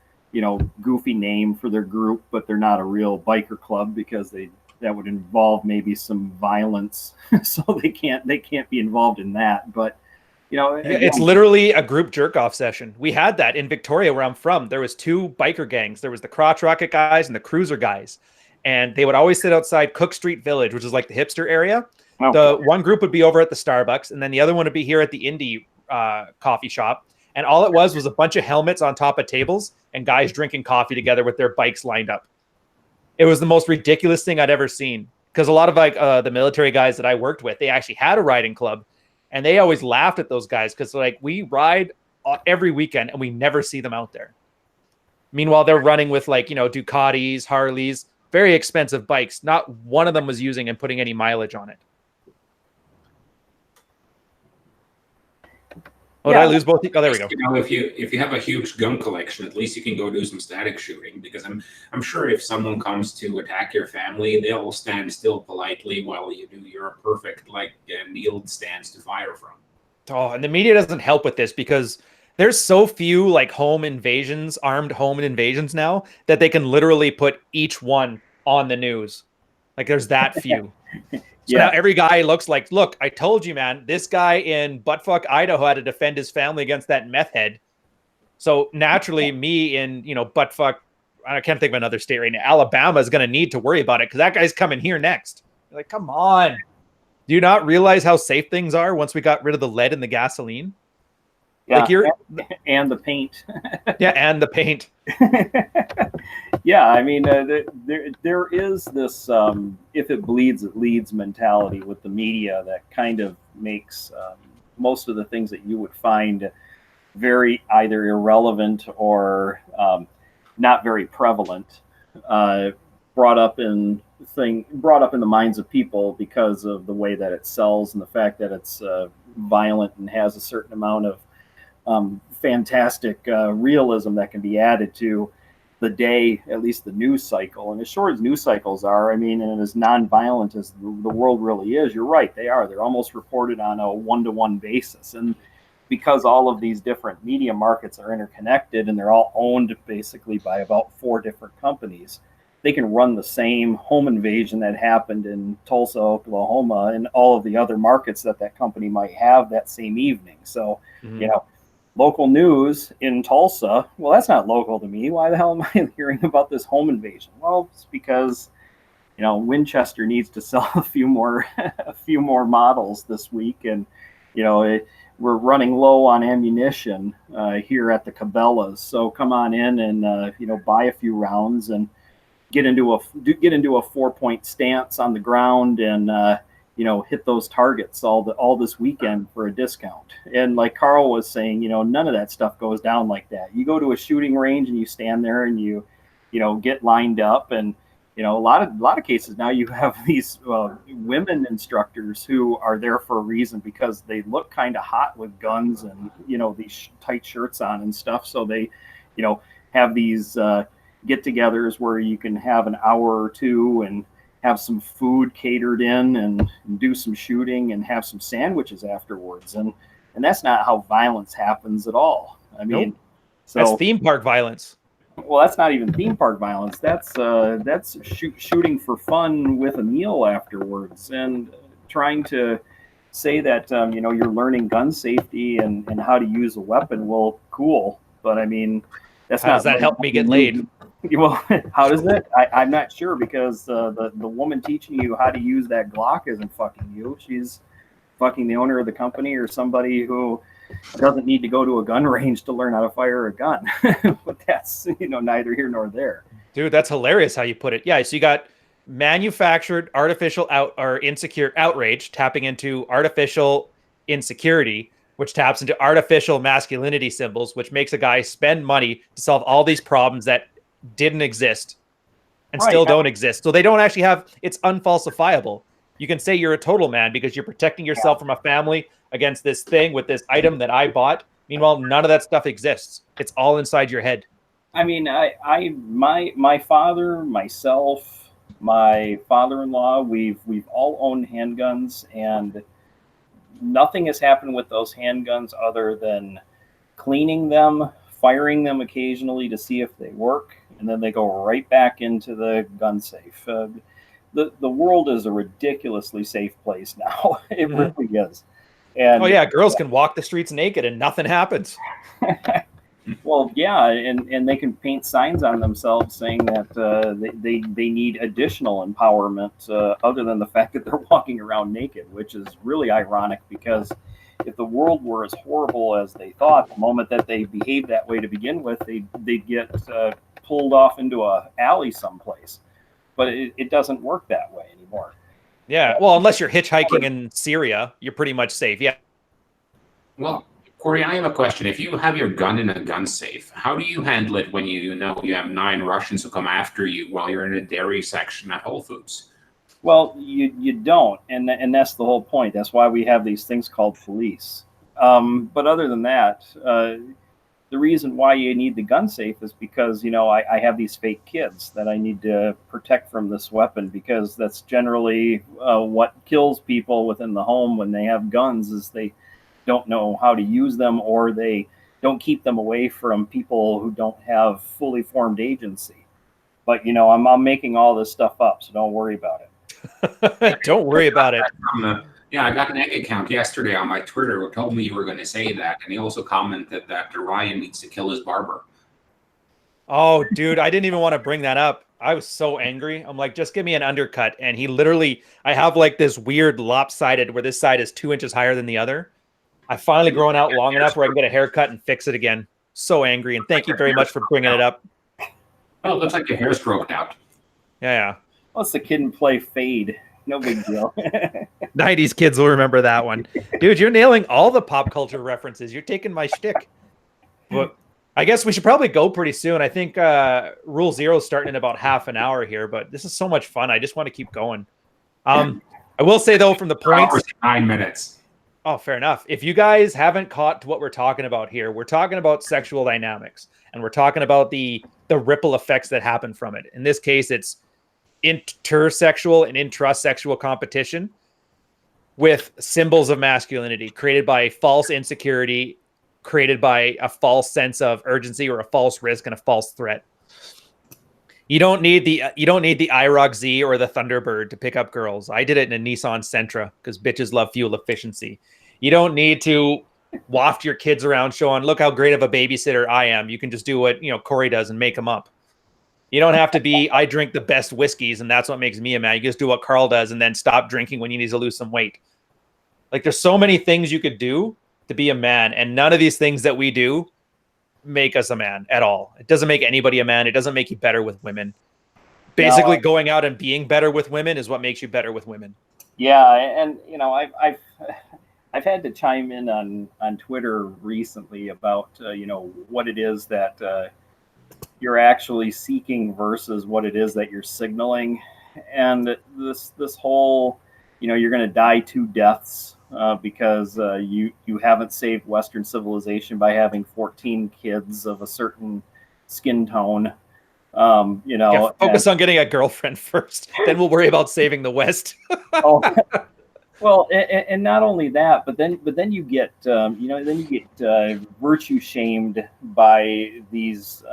goofy name for their group, but they're not a real biker club because that would involve maybe some violence, so they can't be involved in that. But it's literally a group jerk-off session. We had that in Victoria, where I'm from. There was 2 biker gangs. There was the crotch rocket guys and the cruiser guys, and they would always sit outside Cook Street Village, which is like the hipster area. Okay. The one group would be over at the Starbucks, and then the other one would be here at the indie coffee shop. And all it was a bunch of helmets on top of tables and guys drinking coffee together with their bikes lined up. It was the most ridiculous thing I'd ever seen, because a lot of the military guys that I worked with, they actually had a riding club. And they always laughed at those guys because, we ride every weekend and we never see them out there. Meanwhile, they're running with Ducatis, Harleys, very expensive bikes. Not one of them was using and putting any mileage on it. Oh, yeah. Did I lose both? Oh, there we go. If you have a huge gun collection, at least you can go do some static shooting, because I'm sure if someone comes to attack your family, they'll stand still politely while you do your perfect kneeled stance to fire from. Oh, and the media doesn't help with this, because there's so few armed home invasions now that they can literally put each one on the news. There's that few. So now every guy looks like, look, I told you, man, this guy in buttfuck Idaho had to defend his family against that meth head. So naturally, me in, buttfuck, I can't think of another state right now, Alabama is going to need to worry about it because that guy's coming here next. You're like, come on. Do you not realize how safe things are once we got rid of the lead in the gasoline? Yeah, and the paint. Yeah, and the paint. Yeah, I mean, there is this if it bleeds, it leads mentality with the media that kind of makes most of the things that you would find very either irrelevant or not very prevalent brought up in the minds of people because of the way that it sells and the fact that it's violent and has a certain amount of fantastic realism that can be added to the day, at least the news cycle. And as short as news cycles are, I mean, and as non-violent as the world really is, you're right, they are. They're almost reported on a one-to-one basis. And because all of these different media markets are interconnected and they're all owned basically by about 4 different companies, they can run the same home invasion that happened in Tulsa, Oklahoma, and all of the other markets that company might have that same evening. So, local news in Tulsa, well, that's not local to me. Why the hell am I hearing about this home invasion? Well, it's because, Winchester needs to sell a few more models this week. And, we're running low on ammunition here at the Cabela's. So come on in and, buy a few rounds and get into a 4-point stance on the ground and, hit those targets all this weekend for a discount. And like Carl was saying, none of that stuff goes down like that. You go to a shooting range and you stand there and you get lined up, and a lot of cases now you have these women instructors who are there for a reason because they look kind of hot with guns and these tight shirts on and stuff. So they, have these get-togethers where you can have an hour or two and have some food catered in and do some shooting and have some sandwiches afterwards. And that's not how violence happens at all. I mean, nope. That's theme park violence. Well, that's not even theme park violence. That's shooting for fun with a meal afterwards, and trying to say that you're learning gun safety and how to use a weapon. Well, cool, but I mean, that's how does that help me get laid? Well, how does it? I'm not sure, because the woman teaching you how to use that Glock isn't fucking you. She's fucking the owner of the company or somebody who doesn't need to go to a gun range to learn how to fire a gun. But that's neither here nor there. Dude, that's hilarious how you put it. Yeah, so you got manufactured artificial insecure outrage tapping into artificial insecurity, which taps into artificial masculinity symbols, which makes a guy spend money to solve all these problems that didn't exist and still don't exist. So they don't actually have, it's unfalsifiable. You can say you're a total man because you're protecting yourself from a family against this thing with this item that I bought. Meanwhile, none of that stuff exists. It's all inside your head. I mean, my father, myself, my father-in-law, we've all owned handguns, and nothing has happened with those handguns other than cleaning them, firing them occasionally to see if they work, and then they go right back into the gun safe. The world is a ridiculously safe place now. It really is. And, oh yeah, girls can walk the streets naked and nothing happens. Well, yeah, and they can paint signs on themselves saying that they need additional empowerment other than the fact that they're walking around naked, which is really ironic, because if the world were as horrible as they thought, the moment that they behaved that way to begin with, they'd get pulled off into a alley someplace. But it doesn't work that way anymore. Yeah, well, unless you're hitchhiking in Syria, you're pretty much safe. Yeah. Well, Corey, I have a question. If you have your gun in a gun safe, how do you handle it when you know you have 9 Russians who come after you while you're in a dairy section at Whole Foods? Well, you don't, and that's the whole point. That's why we have these things called police. But other than that, the reason why you need the gun safe is because, I have these fake kids that I need to protect from this weapon, because that's generally what kills people within the home when they have guns, is they don't know how to use them, or they don't keep them away from people who don't have fully formed agency. But, I'm making all this stuff up, so don't worry about it. Don't worry about it. Yeah, I got an egg account yesterday on my Twitter who told me you were going to say that. And he also commented that Rian needs to kill his barber. Oh, dude, I didn't even want to bring that up. I was so angry. I'm like, just give me an undercut. And he literally, I have like this weird lopsided where this side is 2 inches higher than the other. I finally grown out long enough where I can get a haircut and fix it again. So angry. And thank you very much for bringing it up. Oh, it looks like your hair stroked out. Yeah. Well, it's the Kid and Play fade. No big deal. 90s kids will remember that one. Dude, you're nailing all the pop culture references. You're taking my shtick. But I guess we should probably go pretty soon. I think Rule 0 is starting in about half an hour here, but this is so much fun. I just want to keep going. I will say, though, from the points... 9 minutes. Oh, fair enough. If you guys haven't caught what we're talking about here, we're talking about sexual dynamics, and we're talking about the ripple effects that happen from it. In this case, it's intersexual and intrasexual competition with symbols of masculinity created by false insecurity, created by a false sense of urgency or a false risk and a false threat. You don't need the IROC Z or the Thunderbird to pick up girls. I did it in a Nissan Sentra because bitches love fuel efficiency. You don't need to waft your kids around showing, look how great of a babysitter I am. You can just do what Corey does and make them up. You don't have to be, I drink the best whiskeys and that's what makes me a man. You just do what Carl does and then stop drinking when you need to lose some weight. Like, there's so many things you could do to be a man, and none of these things that we do make us a man at all. It doesn't make anybody a man. It doesn't make you better with women. Basically, going out and being better with women is what makes you better with women. Yeah, and I've had to chime in on Twitter recently about what it is that you're actually seeking versus what it is that you're signaling. And this whole, you're going to die two deaths because you haven't saved Western civilization by having 14 kids of a certain skin tone. Focus on getting a girlfriend first, then we'll worry about saving the West. Oh, well, and not only that, but then you get virtue shamed by these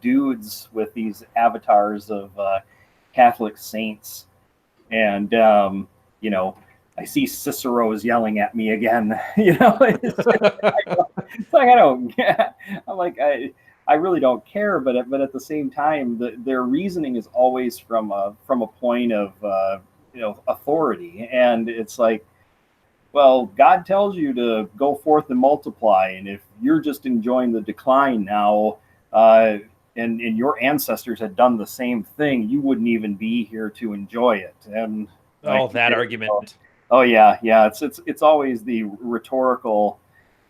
dudes with these avatars of Catholic saints, and I see Cicero's yelling at me again. It's like I'm like I really don't care, but at the same time, their reasoning is always from a point of authority, and it's like, well, God tells you to go forth and multiply, and if you're just enjoying the decline now, and your ancestors had done the same thing, you wouldn't even be here to enjoy it. And that argument. Oh yeah, it's always the rhetorical.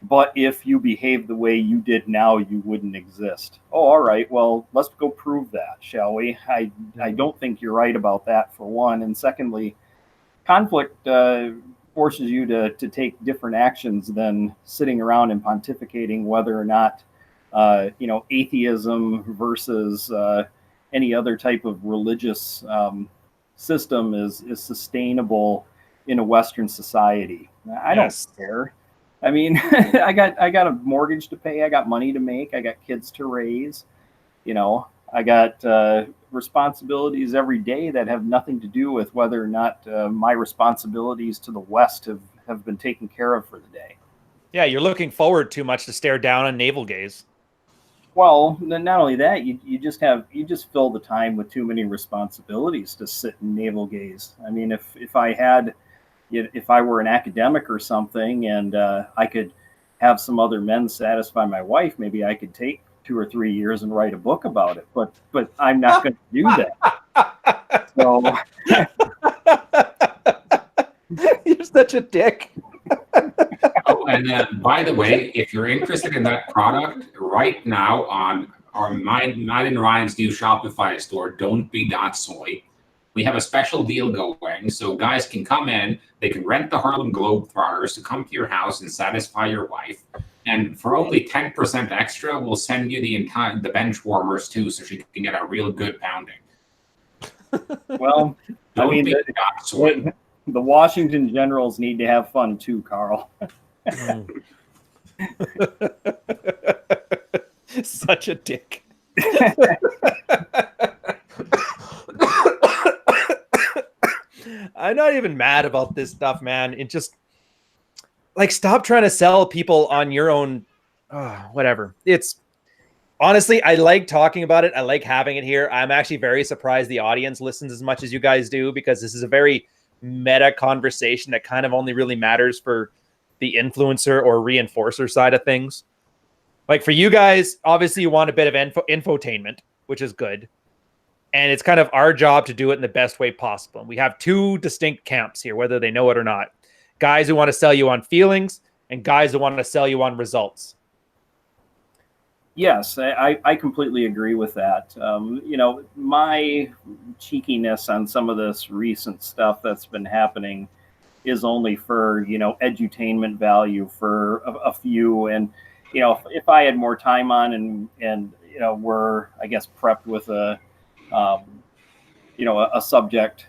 But if you behave the way you did now, you wouldn't exist. Oh, all right. Well, let's go prove that, shall we? I don't think you're right about that, for one. And secondly, conflict forces you to take different actions than sitting around and pontificating whether or not, atheism versus any other type of religious system is sustainable in a Western society. I don't care. I mean, I got a mortgage to pay. I got money to make. I got kids to raise. I got responsibilities every day that have nothing to do with whether or not my responsibilities to the West have been taken care of for the day. Yeah, you're looking forward too much to stare down and navel gaze. Well, not only that, you just fill the time with too many responsibilities to sit and navel gaze. I mean, if I were an academic or something, and I could have some other men satisfy my wife, maybe I could take 2 or 3 years and write a book about it. But I'm not going to do that. So you're such a dick. Oh, and by the way, if you're interested in that product right now on mine and Ryan's new Shopify store, Don't Be That Soy, we have a special deal going, so guys can come in, they can rent the Harlem Globetrotters to come to your house and satisfy your wife. And for only 10% extra, we'll send you the bench warmers too, so she can get a real good pounding. Well, I mean, the Washington Generals need to have fun too, Carl. Such a dick. I'm not even mad about this stuff, man. It just, like, stop trying to sell people on your own, whatever. It's, honestly, I like talking about it. I like having it here. I'm actually very surprised the audience listens as much as you guys do, because this is a very meta conversation that kind of only really matters for the influencer or reinforcer side of things. Like, for you guys, obviously you want a bit of infotainment, which is good. And it's kind of our job to do it in the best way possible. We have two distinct camps here, whether they know it or not. Guys who want to sell you on feelings and guys who want to sell you on results. Yes, I completely agree with that. My cheekiness on some of this recent stuff that's been happening is only for, edutainment value for a few. And, if I had more time on and were, I guess, prepped with a subject,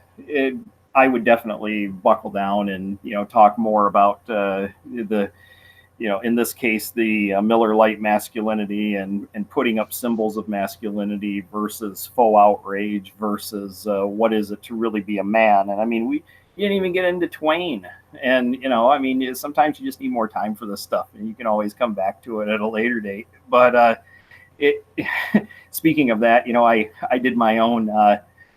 I would definitely buckle down and, talk more about in this case, the Miller Lite masculinity and putting up symbols of masculinity versus faux outrage versus what is it to really be a man. And I mean, you didn't even get into Twain. And, sometimes you just need more time for this stuff, and you can always come back to it at a later date. But speaking of that, I did my own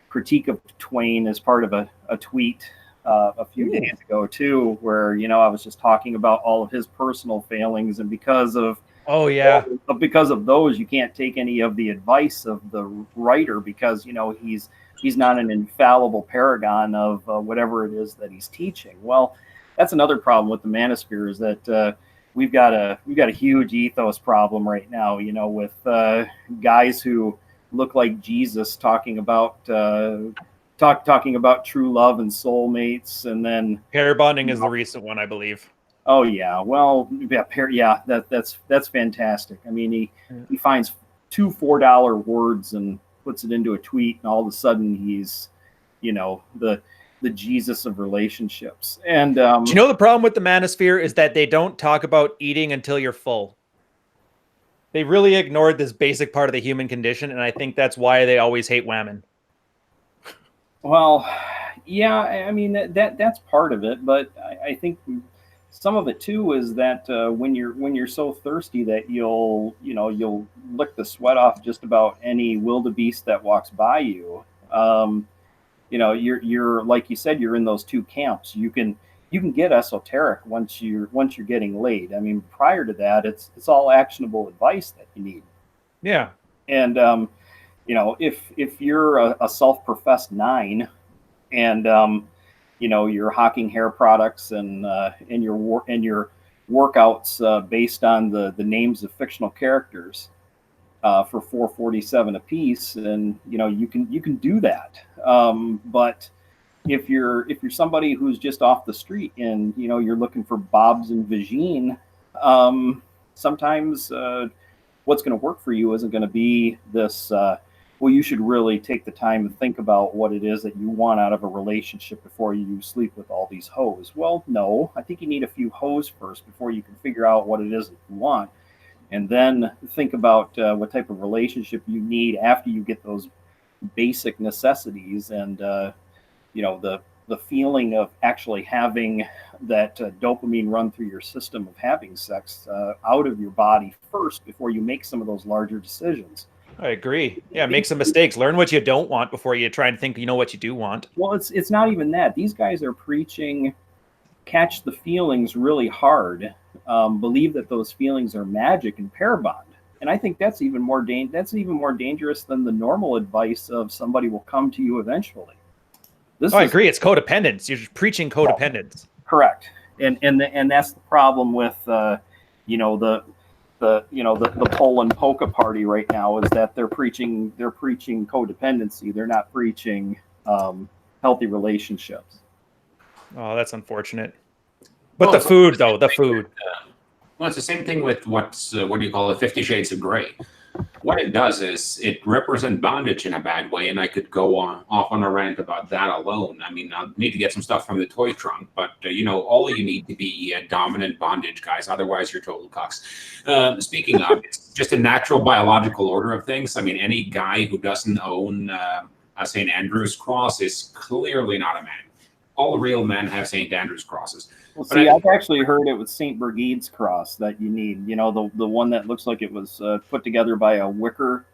critique of Twain as part of a tweet a few days ago too, where I was just talking about all of his personal failings, and because of those, you can't take any of the advice of the writer, because he's not an infallible paragon of whatever it is that he's teaching. Well, that's another problem with the manosphere, is that we've got a huge ethos problem right now, with guys who look like Jesus talking about talking about true love and soulmates, and then Pair bonding is the recent one, I believe. oh yeah, well yeah, that's fantastic. I mean, he finds two $4 words and puts it into a tweet, and all of a sudden he's, the Jesus of relationships. And do you know the problem with the manosphere is that they don't talk about eating until you're full. They really ignored this basic part of the human condition, and I think that's why they always hate women. Well, yeah, I mean that's part of it, but I think some of it too is that when you're so thirsty that you'll lick the sweat off just about any wildebeest that walks by you. You're like you said, you're in those two camps. You can get esoteric once you're getting laid. I mean, prior to that, it's all actionable advice that you need. Yeah. And if you're a self-professed 9, and you're hawking hair products and your workouts based on the names of fictional characters for $4.47 a piece, and you can do that. But if you're somebody who's just off the street and you're looking for Bob's and Vagine, sometimes what's going to work for you isn't going to be this. Well, you should really take the time and think about what it is that you want out of a relationship before you sleep with all these hoes. Well, no, I think you need a few hoes first before you can figure out what it is that you want. And then think about what type of relationship you need after you get those basic necessities and, the feeling of actually having that dopamine run through your system of having sex out of your body first before you make some of those larger decisions. I agree. Yeah, make some mistakes. Learn what you don't want before you try and think you know what you do want. Well, it's not even that. These guys are preaching catch the feelings really hard, believe that those feelings are magic and pair bond. And I think that's even more dangerous than the normal advice of somebody will come to you eventually. I agree. It's codependence. You're just preaching codependence. Correct. And that's the problem with the pole and polka party right now, is that they're preaching codependency. They're not preaching healthy relationships. Oh, that's unfortunate. But the food, though, the food. Well, it's the same thing with what do you call it, 50 Shades of Grey. What it does is it represents bondage in a bad way, and I could go off on a rant about that alone. I mean, I'll need to get some stuff from the toy trunk, but all you need to be dominant bondage, guys. Otherwise, you're total cucks. Speaking of, it's just a natural biological order of things. I mean, any guy who doesn't own a St. Andrew's cross is clearly not a man. All real men have St. Andrew's crosses. Well, see, I've actually heard it with St. Brigide's cross that you need. The one that looks like it was put together by a wicker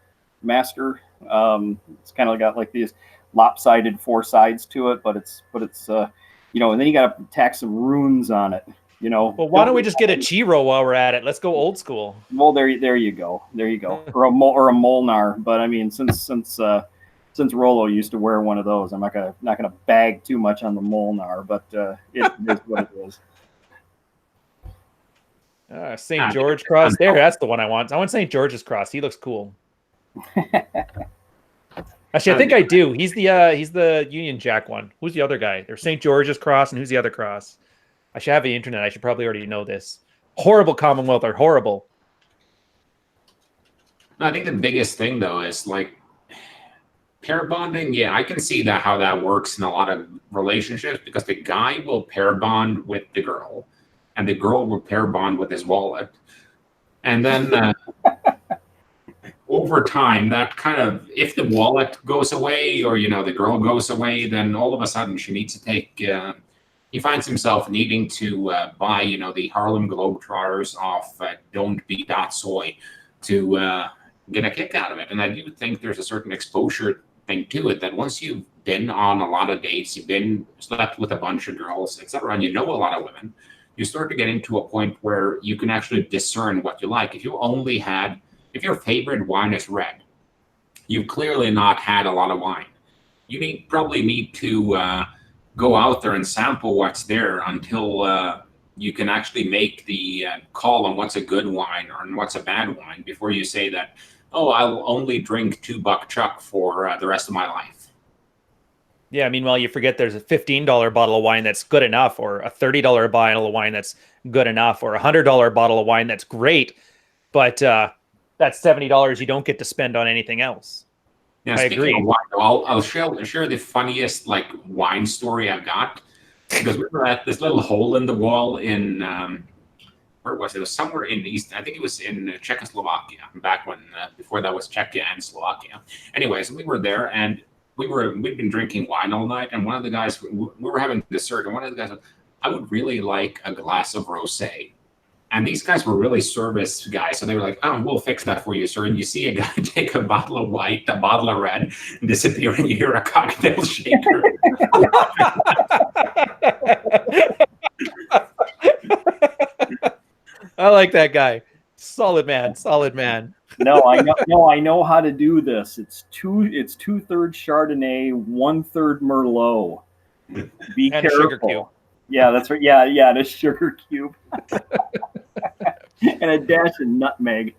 master. It's kind of got like these lopsided 4 sides to it, but it's and then you got to tack some runes on it. Well, why don't we just get a Chiro while we're at it? Let's go old school. Well, there you go, or a Molnar. But I mean, since Rollo used to wear one of those, I'm not gonna bag too much on the Molnar, but it is what it is. St. George cross. That's the one I want. I want St. George's cross. He looks cool. Actually, I think I do. He's the Union Jack one. Who's the other guy? There's St. George's cross, and who's the other cross? I should have the internet. I should probably already know this. Horrible Commonwealth are horrible. I think the biggest thing though is like pair bonding. Yeah, I can see how that works in a lot of relationships, because the guy will pair bond with the girl, and the girl will pair bond with his wallet, and then over time, that kind of, if the wallet goes away or the girl goes away, then all of a sudden she needs to take. He finds himself needing to buy the Harlem Globetrotters off Don't Be That Soy to get a kick out of it. And I do think there's a certain exposure thing to it, that once you've been on a lot of dates, you've slept with a bunch of girls, etc., and a lot of women, you start to get into a point where you can actually discern what you like. If your favorite wine is red, you've clearly not had a lot of wine. You probably need to go out there and sample what's there until you can actually make the call on what's a good wine or what's a bad wine before you say that, oh, I'll only drink $2 Chuck for the rest of my life. Yeah, meanwhile, you forget there's a $15 bottle of wine that's good enough, or a $30 bottle of wine that's good enough, or a $100 bottle of wine that's great, but that's $70 you don't get to spend on anything else. Yeah, I speaking agree. of wine, I'll share the funniest like wine story I've got, because we were at this little hole in the wall in where was it? It was somewhere in East. I think it was in Czechoslovakia back when before that was Czechia and Slovakia. Anyways, we were there and we'd been drinking wine all night, and one of the guys we were having dessert, and one of the guys said, I would really like a glass of rosé. And these guys were really service guys, so they were like, "Oh, we'll fix that for you, sir." And you see a guy take a bottle of white, a bottle of red, and disappear, and you hear a cocktail shaker. I like that guy. Solid man. Solid man. No, I know how to do this. It's 2/3 Chardonnay, 1/3 Merlot. Be And careful. sugar cube. Yeah, that's right. Yeah, the sugar cube. And a dash of nutmeg.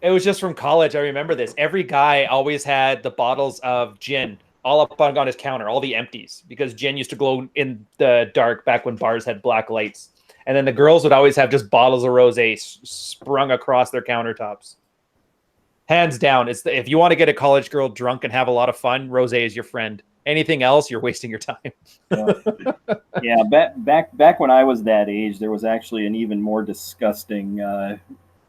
It was just from college. I remember this. Every guy always had the bottles of gin all up on his counter, all the empties, because gin used to glow in the dark back when bars had black lights. And then the girls would always have just bottles of rosé sprung across their countertops. Hands down, if you want to get a college girl drunk and have a lot of fun, rosé is your friend. Anything else, you're wasting your time. Yeah, back when I was that age, there was actually an even more disgusting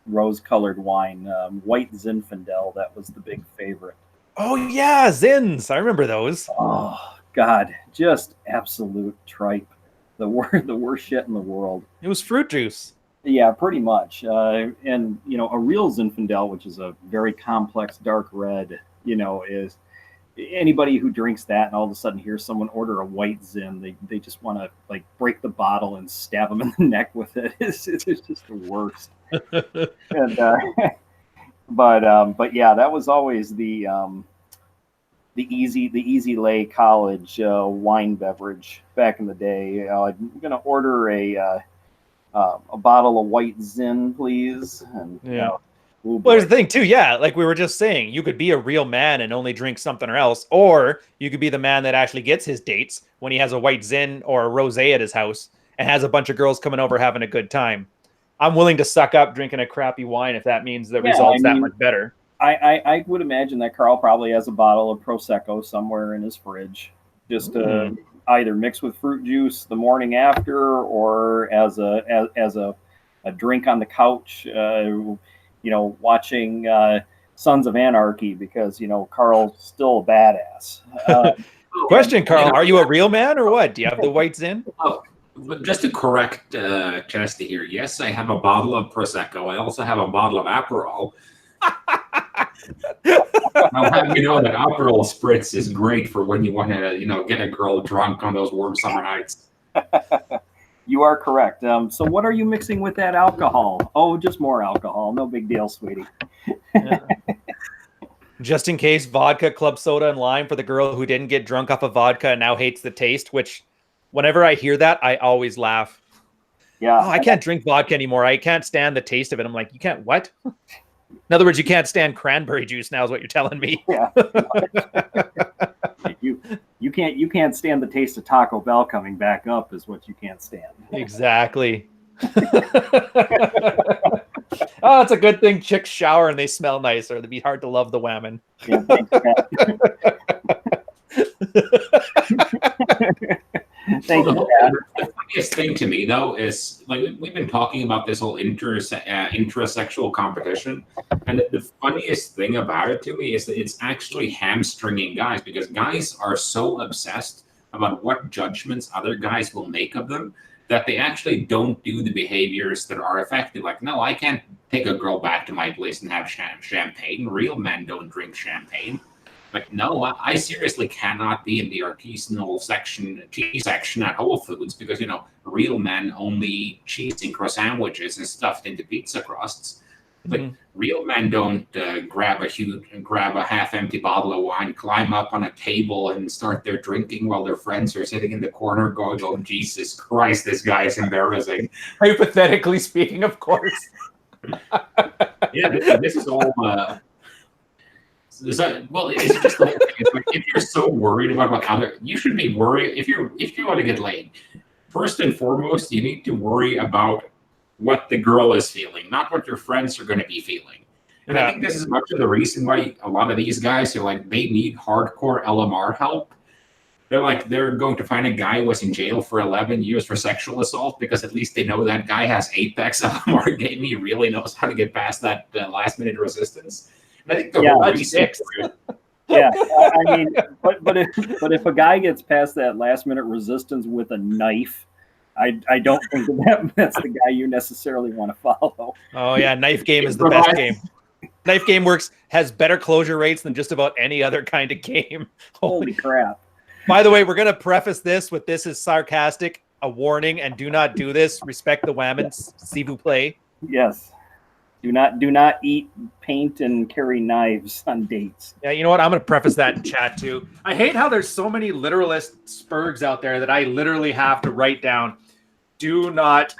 rose-colored wine, white Zinfandel. That was the big favorite. Oh yeah, Zins. I remember those. Oh God, just absolute tripe. The worst shit in the world. It was fruit juice. Yeah, pretty much. And a real Zinfandel, which is a very complex dark red, is anybody who drinks that and all of a sudden hears someone order a white Zin, they just want to like break the bottle and stab them in the neck with it. It's just the worst. And, but yeah, that was always the easy lay college wine beverage back in the day. I'm gonna order a bottle of white Zin, please. And yeah. Well, there's the thing too. Yeah, like we were just saying, you could be a real man and only drink something else, or you could be the man that actually gets his dates when he has a white Zin or a rosé at his house and has a bunch of girls coming over having a good time. I'm willing to suck up drinking a crappy wine if that means the result's that much better. I would imagine that Carl probably has a bottle of Prosecco somewhere in his fridge, just to either mix with fruit juice the morning after, or as a drink on the couch, watching Sons of Anarchy, because Carl's still a badass. Question, Carl, are you a real man or what? Do you have the white Zin? Oh, but just to correct Chesty here, yes, I have a bottle of Prosecco. I also have a bottle of Aperol. I'll have you know that Aperol Spritz is great for when you want to, get a girl drunk on those warm summer nights. You are correct. So what are you mixing with that alcohol? Oh, just more alcohol. No big deal, sweetie. Yeah. Just in case, vodka, club soda, and lime for the girl who didn't get drunk off of vodka and now hates the taste, which whenever I hear that, I always laugh. Yeah. Oh, I can't drink vodka anymore. I can't stand the taste of it. I'm like, you can't what? In other words, you can't stand cranberry juice now is what you're telling me. Yeah. you can't stand the taste of Taco Bell coming back up is what you can't stand. Exactly. Oh, it's a good thing chicks shower and they smell nicer. It'd be hard to love the women. Yeah, thanks, Thank you, Pat. The funniest thing to me, though, is like we've been talking about this whole intrasexual competition, and the funniest thing about it to me is that it's actually hamstringing guys, because guys are so obsessed about what judgments other guys will make of them that they actually don't do the behaviors that are effective. Like, no, I can't take a girl back to my place and have champagne. Real men don't drink champagne. Like, no, I seriously cannot be in the artisanal cheese section at Whole Foods, because, real men only eat cheese in cross sandwiches and stuffed into pizza crusts. Like real men don't grab a half-empty bottle of wine, climb up on a table, and start their drinking while their friends are sitting in the corner going, "Oh Jesus Christ, this guy is embarrassing." Hypothetically speaking, of course. Yeah, this is all. Well, it's just the whole thing. It's like, if you're so worried about what other, you should be worried if you want to get laid. First and foremost, you need to worry about what the girl is feeling, not what your friends are going to be feeling. And I think this is much of the reason why a lot of these guys are like, they need hardcore LMR help. They're going to find a guy who was in jail for 11 years for sexual assault because at least they know that guy has Apex LMR game. He really knows how to get past that last minute resistance. And I think the whole reason yeah, I mean, but if a guy gets past that last minute resistance with a knife, I don't think that's the guy you necessarily want to follow. Oh yeah, knife game is the best game. Knife game has better closure rates than just about any other kind of game. Holy crap. By the way, we're going to preface this with this is sarcastic, a warning, and do not do this. Respect the women's, s'il vous plaît. Yes. Do not eat paint and carry knives on dates. Yeah, you know what? I'm going to preface that in chat too. I hate how there's so many literalist spurgs out there that I literally have to write down. Do not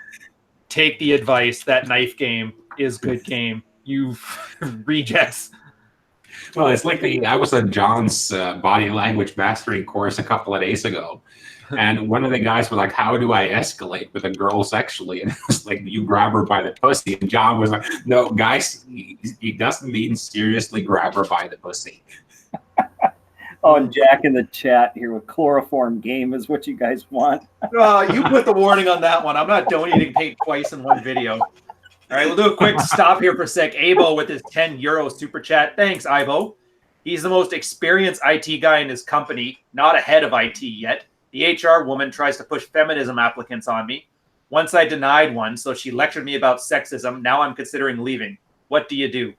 take the advice that knife game is good game. You rejects. Well, it's like I was on John's body language mastering course a couple of days ago. And one of the guys was like, "How do I escalate with a girl sexually?" And it was like, "You grab her by the pussy." And John was like, "No, guys, he doesn't mean seriously grab her by the pussy." Oh, and Jack in the chat here with chloroform game is what you guys want. You put the warning on that one. I'm not donating paint twice in one video. All right, we'll do a quick stop here for a sec. Abo with his €10 super chat. Thanks, Ivo. He's the most experienced IT guy in his company, not ahead of IT yet. The HR woman tries to push feminism applicants on me. Once I denied one, so she lectured me about sexism. Now I'm considering leaving. What do you do?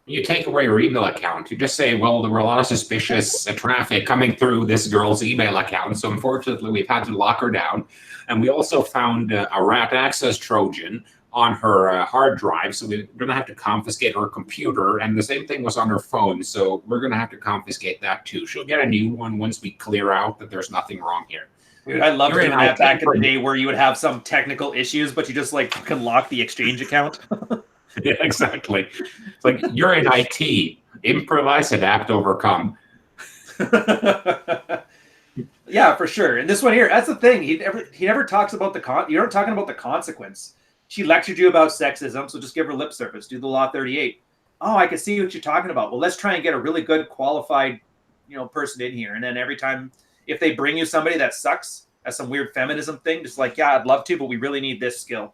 You take away her email account. You just say, "Well, there were a lot of suspicious traffic coming through this girl's email account, so unfortunately we've had to lock her down. And we also found a rat access Trojan on her hard drive, so we're going to have to confiscate her computer, and the same thing was on her phone, so we're going to have to confiscate that too. She'll get a new one once we clear out that there's nothing wrong here." Dude, I loved doing that back in the day where you would have some technical issues, but you just like fucking lock the Exchange account. Yeah, exactly. It's like, you're in IT. Improvise, adapt, overcome. Yeah, for sure. And this one here, that's the thing. He never talks about you're not talking about the consequence. She lectured you about sexism, so just give her lip service. Do the Law 38. Oh, I can see what you're talking about. Well, let's try and get a really good qualified, person in here. And then every time, if they bring you somebody that sucks as some weird feminism thing, just like, yeah, I'd love to, but we really need this skill.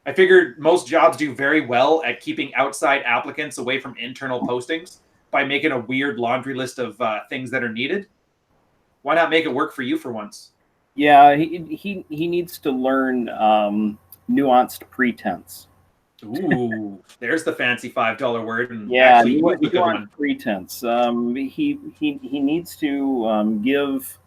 I figured most jobs do very well at keeping outside applicants away from internal postings by making a weird laundry list of things that are needed. Why not make it work for you for once? Yeah, he needs to learn nuanced pretense. Ooh, there's the fancy $5 word. And yeah, actually, nuanced pretense. He needs to give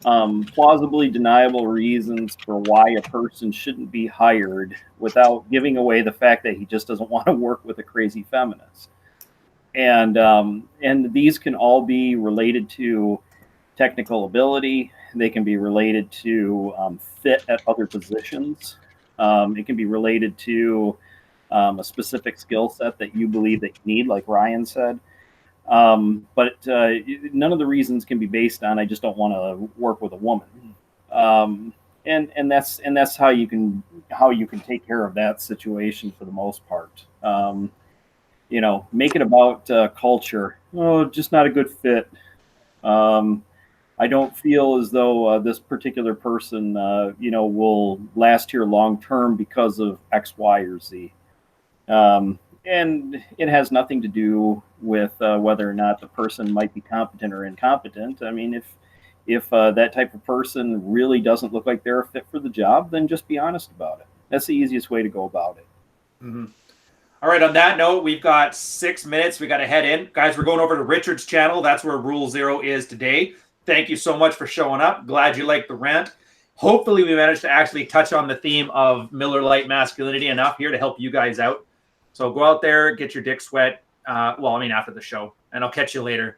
plausibly deniable reasons for why a person shouldn't be hired without giving away the fact that he just doesn't want to work with a crazy feminist. And these can all be related to technical ability. They can be related to fit at other positions. It can be related to a specific skill set that you believe that you need, like Ryan said. But none of the reasons can be based on, I just don't want to work with a woman. And that's how you can take care of that situation for the most part. Make it about culture. Oh, just not a good fit. I don't feel as though this particular person, will last here long term because of X, Y, or Z. And it has nothing to do with whether or not the person might be competent or incompetent. I mean, if that type of person really doesn't look like they're a fit for the job, then just be honest about it. That's the easiest way to go about it. Mm-hmm. All right, on that note, we've got 6 minutes. We got to head in. Guys, we're going over to Richard's channel. That's where Rule 0 is today. Thank you so much for showing up. Glad you liked the rant. Hopefully we managed to actually touch on the theme of Miller Lite masculinity enough here to help you guys out. So go out there, get your dick sweat. Well, I mean, after the show, and I'll catch you later.